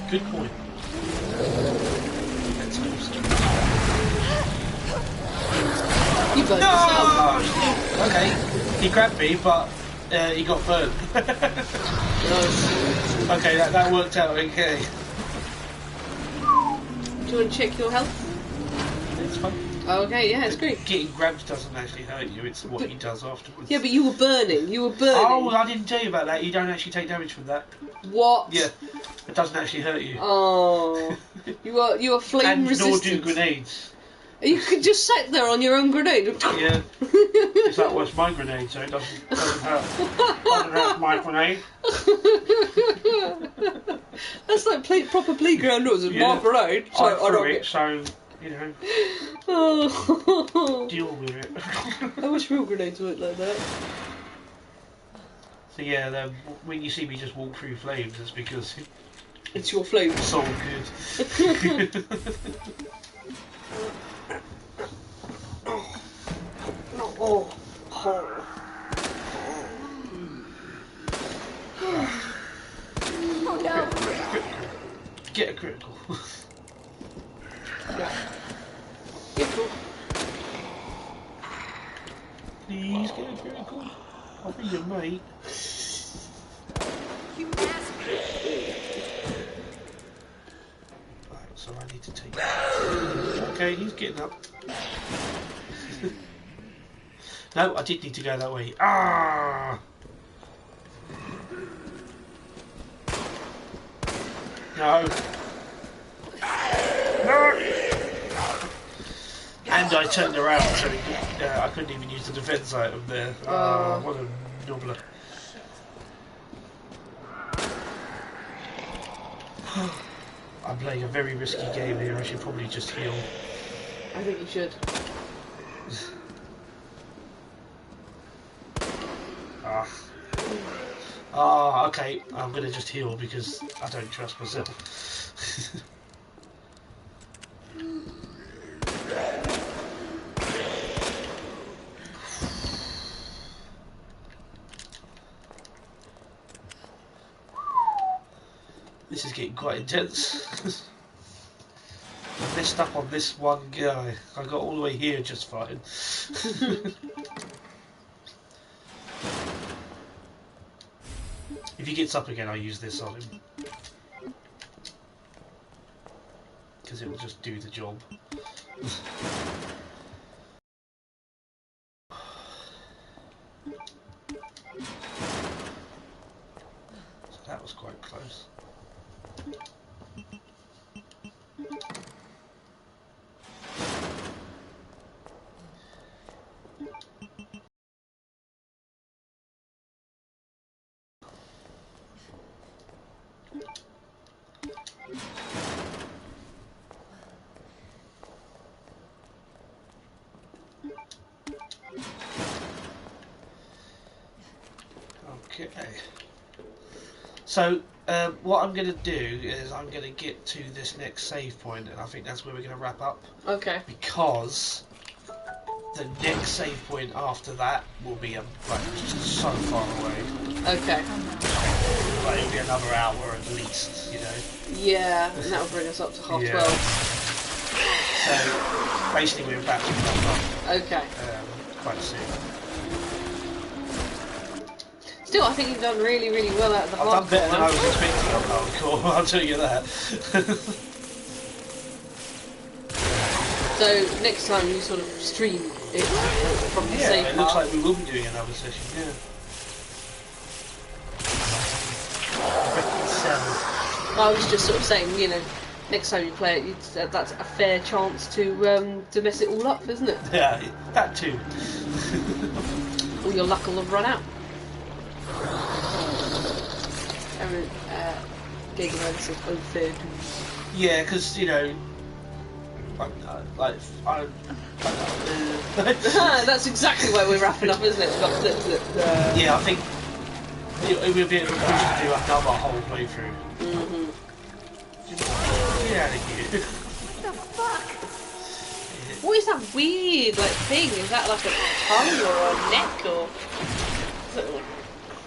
Good point. Let's hope so. You burned yourself. Okay, he grabbed me, but he got burned. Nice. Okay, that worked out okay. Do you want to check your health? It's fine. Okay, yeah, it's great. Getting grabbed doesn't actually hurt you, it's what he does afterwards. Yeah, but you were burning. Oh, I didn't tell you about that. You don't actually take damage from that. What? Yeah, it doesn't actually hurt you. Oh. You are flame and resistant. nor do grenades. You could just sit there on your own grenade. Yeah. It's like, well, it's my grenade, so it doesn't hurt. Doesn't hurt my grenade. That's like proper playground rules. It's my grenade. So I threw it, so, you know, Oh. deal with it. I wish real grenades worked like that. So yeah, when you see me just walk through flames, it's because it's your flame. It's all good. Oh. Oh no. Get a critical. Please get a critical. I'll be your mate. You ass. Right, so I need to take. Okay, he's getting up. No, I did need to go that way. Ah! No. No! And I turned around, so I couldn't even use the defense item there. What a doubler. I'm playing a very risky game here. I should probably just heal. I think you should. Okay. I'm gonna just heal because I don't trust myself. This is getting quite intense. I messed up on this one guy. I got all the way here just fine. If he gets up again, I'll use this on him. Because it will just do the job. So that was quite close. Okay. So what I'm going to do is I'm going to get to this next save point, and I think that's where we're going to wrap up. Okay. Because the next save point after that will be like so far away. Okay. Like it'll be another hour at least, you know. Yeah, and that'll bring us up to half 12. So basically we're about to wrap up. Okay. Quite soon. Still, I think you've done really, really well out of the hardcore. I've done better than I was expecting on hardcore, I'll tell you that. So, next time you sort of stream it from the save it looks like we will be doing another session, yeah. I was just sort of saying, you know, next time you play it, that's a fair chance to mess it all up, isn't it? Yeah, that too. Or your luck will have run out. Gigabyte says, oh, fair dues. Yeah, because, you know, that's exactly why we're wrapping up, isn't it? Yeah, I think it would be a bit of a push to do another whole playthrough. Mm-hmm. Get out of here. What the fuck? What is that weird thing? Is that like a tongue or a neck or?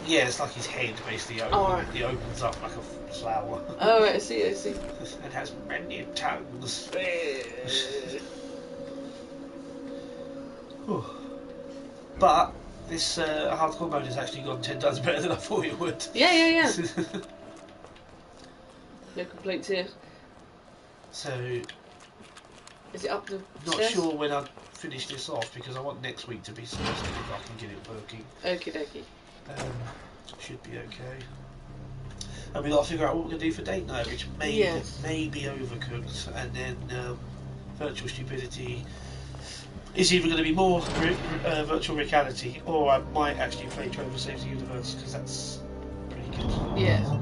Yeah, it's like his head basically. It opens up like a flower. Oh, right, I see. It has many tongues. But this hardcore mode has actually gone 10 times better than I thought it would. Yeah. No complaints here. So, is it up the not stairs? sure when I'll finish this off because I want next week to be Celeste if I can get it working. Okie dokie. Should be okay. And we got to figure out what we're going to do for date night, which may be overcooked, and then virtual stupidity is either going to be more virtual reality, or I might actually play Trover Saves the Universe because that's pretty good. Yeah.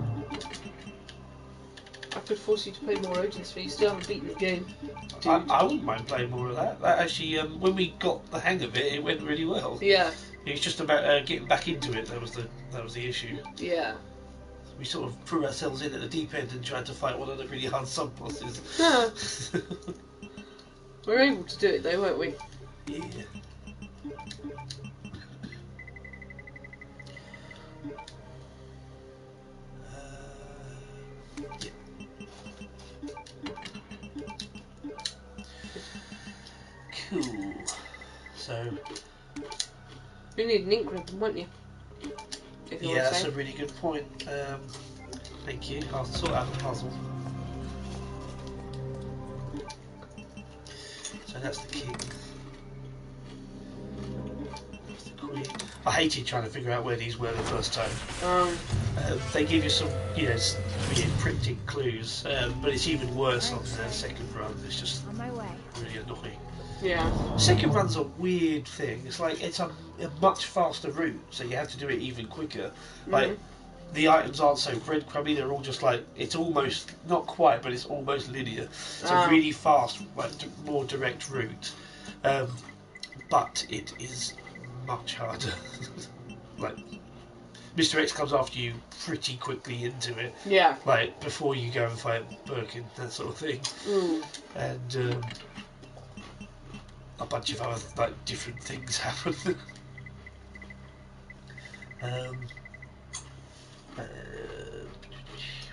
I could force you to play more Odin's for you still haven't beaten the game. I wouldn't mind playing more of that. Actually, when we got the hang of it, it went really well. Yeah. It was just about getting back into it. That was the issue. Yeah. We sort of threw ourselves in at the deep end and tried to fight one of the really hard sub bosses. We were able to do it though, weren't we? Yeah. Cool. So. You need an ink ribbon, won't you? Yeah, that's a really good point. Thank you. I'll sort out the puzzle. So that's the king. That's the queen. I hated trying to figure out where these were the first time. They give you some, weird printing clues, but it's even worse on the second run. It's just on my way. Really annoying. Yeah. Second run's a weird thing. It's like it's a much faster route, so you have to do it even quicker. Like the items aren't so breadcrumby; they're all just like it's almost not quite, but it's almost linear. It's a really fast, like more direct route, but it is much harder. Like Mr. X comes after you pretty quickly into it. Yeah. Like before you go and fight Birkin, that sort of thing, and. A bunch of other different things happen.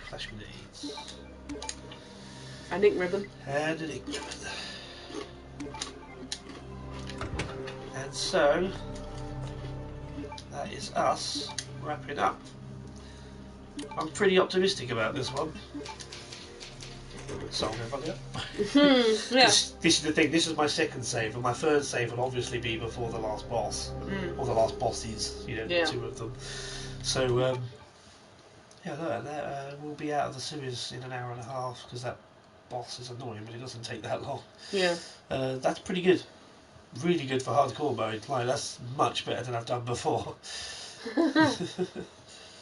Flash grenades. And ink ribbon. And an ink ribbon. And so that is us wrapping up. I'm pretty optimistic about this one. Song everybody up. Yeah. This is the thing, this is my second save, and my third save will obviously be before the last boss. Or the last bosses, two of them. So, we'll be out of the sewers in an hour and a half, because that boss is annoying, but it doesn't take that long. Yeah. That's pretty good. Really good for hardcore mode. Like, that's much better than I've done before.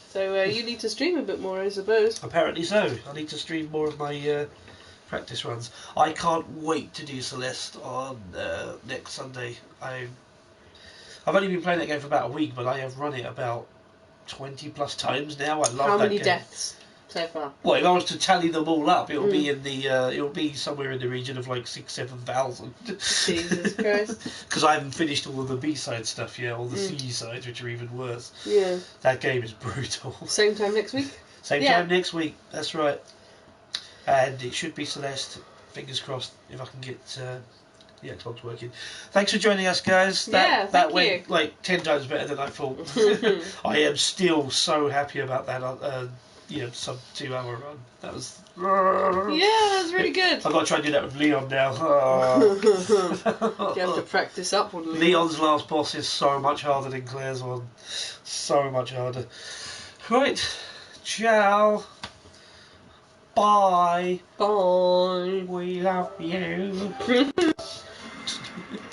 So you need to stream a bit more, I suppose. Apparently so. I need to stream more of my practice runs. I can't wait to do Celeste on next Sunday. I've only been playing that game for about a week, but I have run it about 20 plus times now. I love that game. How many deaths so far? Well, if I was to tally them all up, it'll be in the it'll be somewhere in the region of like 6,000-7,000. Jesus Christ! Because I haven't finished all of the B-side stuff yet, all the C sides, which are even worse. Yeah. That game is brutal. Same time next week. Same time next week. That's right. And it should be Celeste. Fingers crossed if I can get the Xbox working. Thanks for joining us, guys. That went like 10 times better than I thought. I am still so happy about that. Sub 2 hour run. That was. Yeah, that was really good. I've got to try and do that with Leon now. You have to practice up on Leon. Leon's last boss is so much harder than Claire's one. So much harder. Right. Ciao. Bye. Bye. We love you.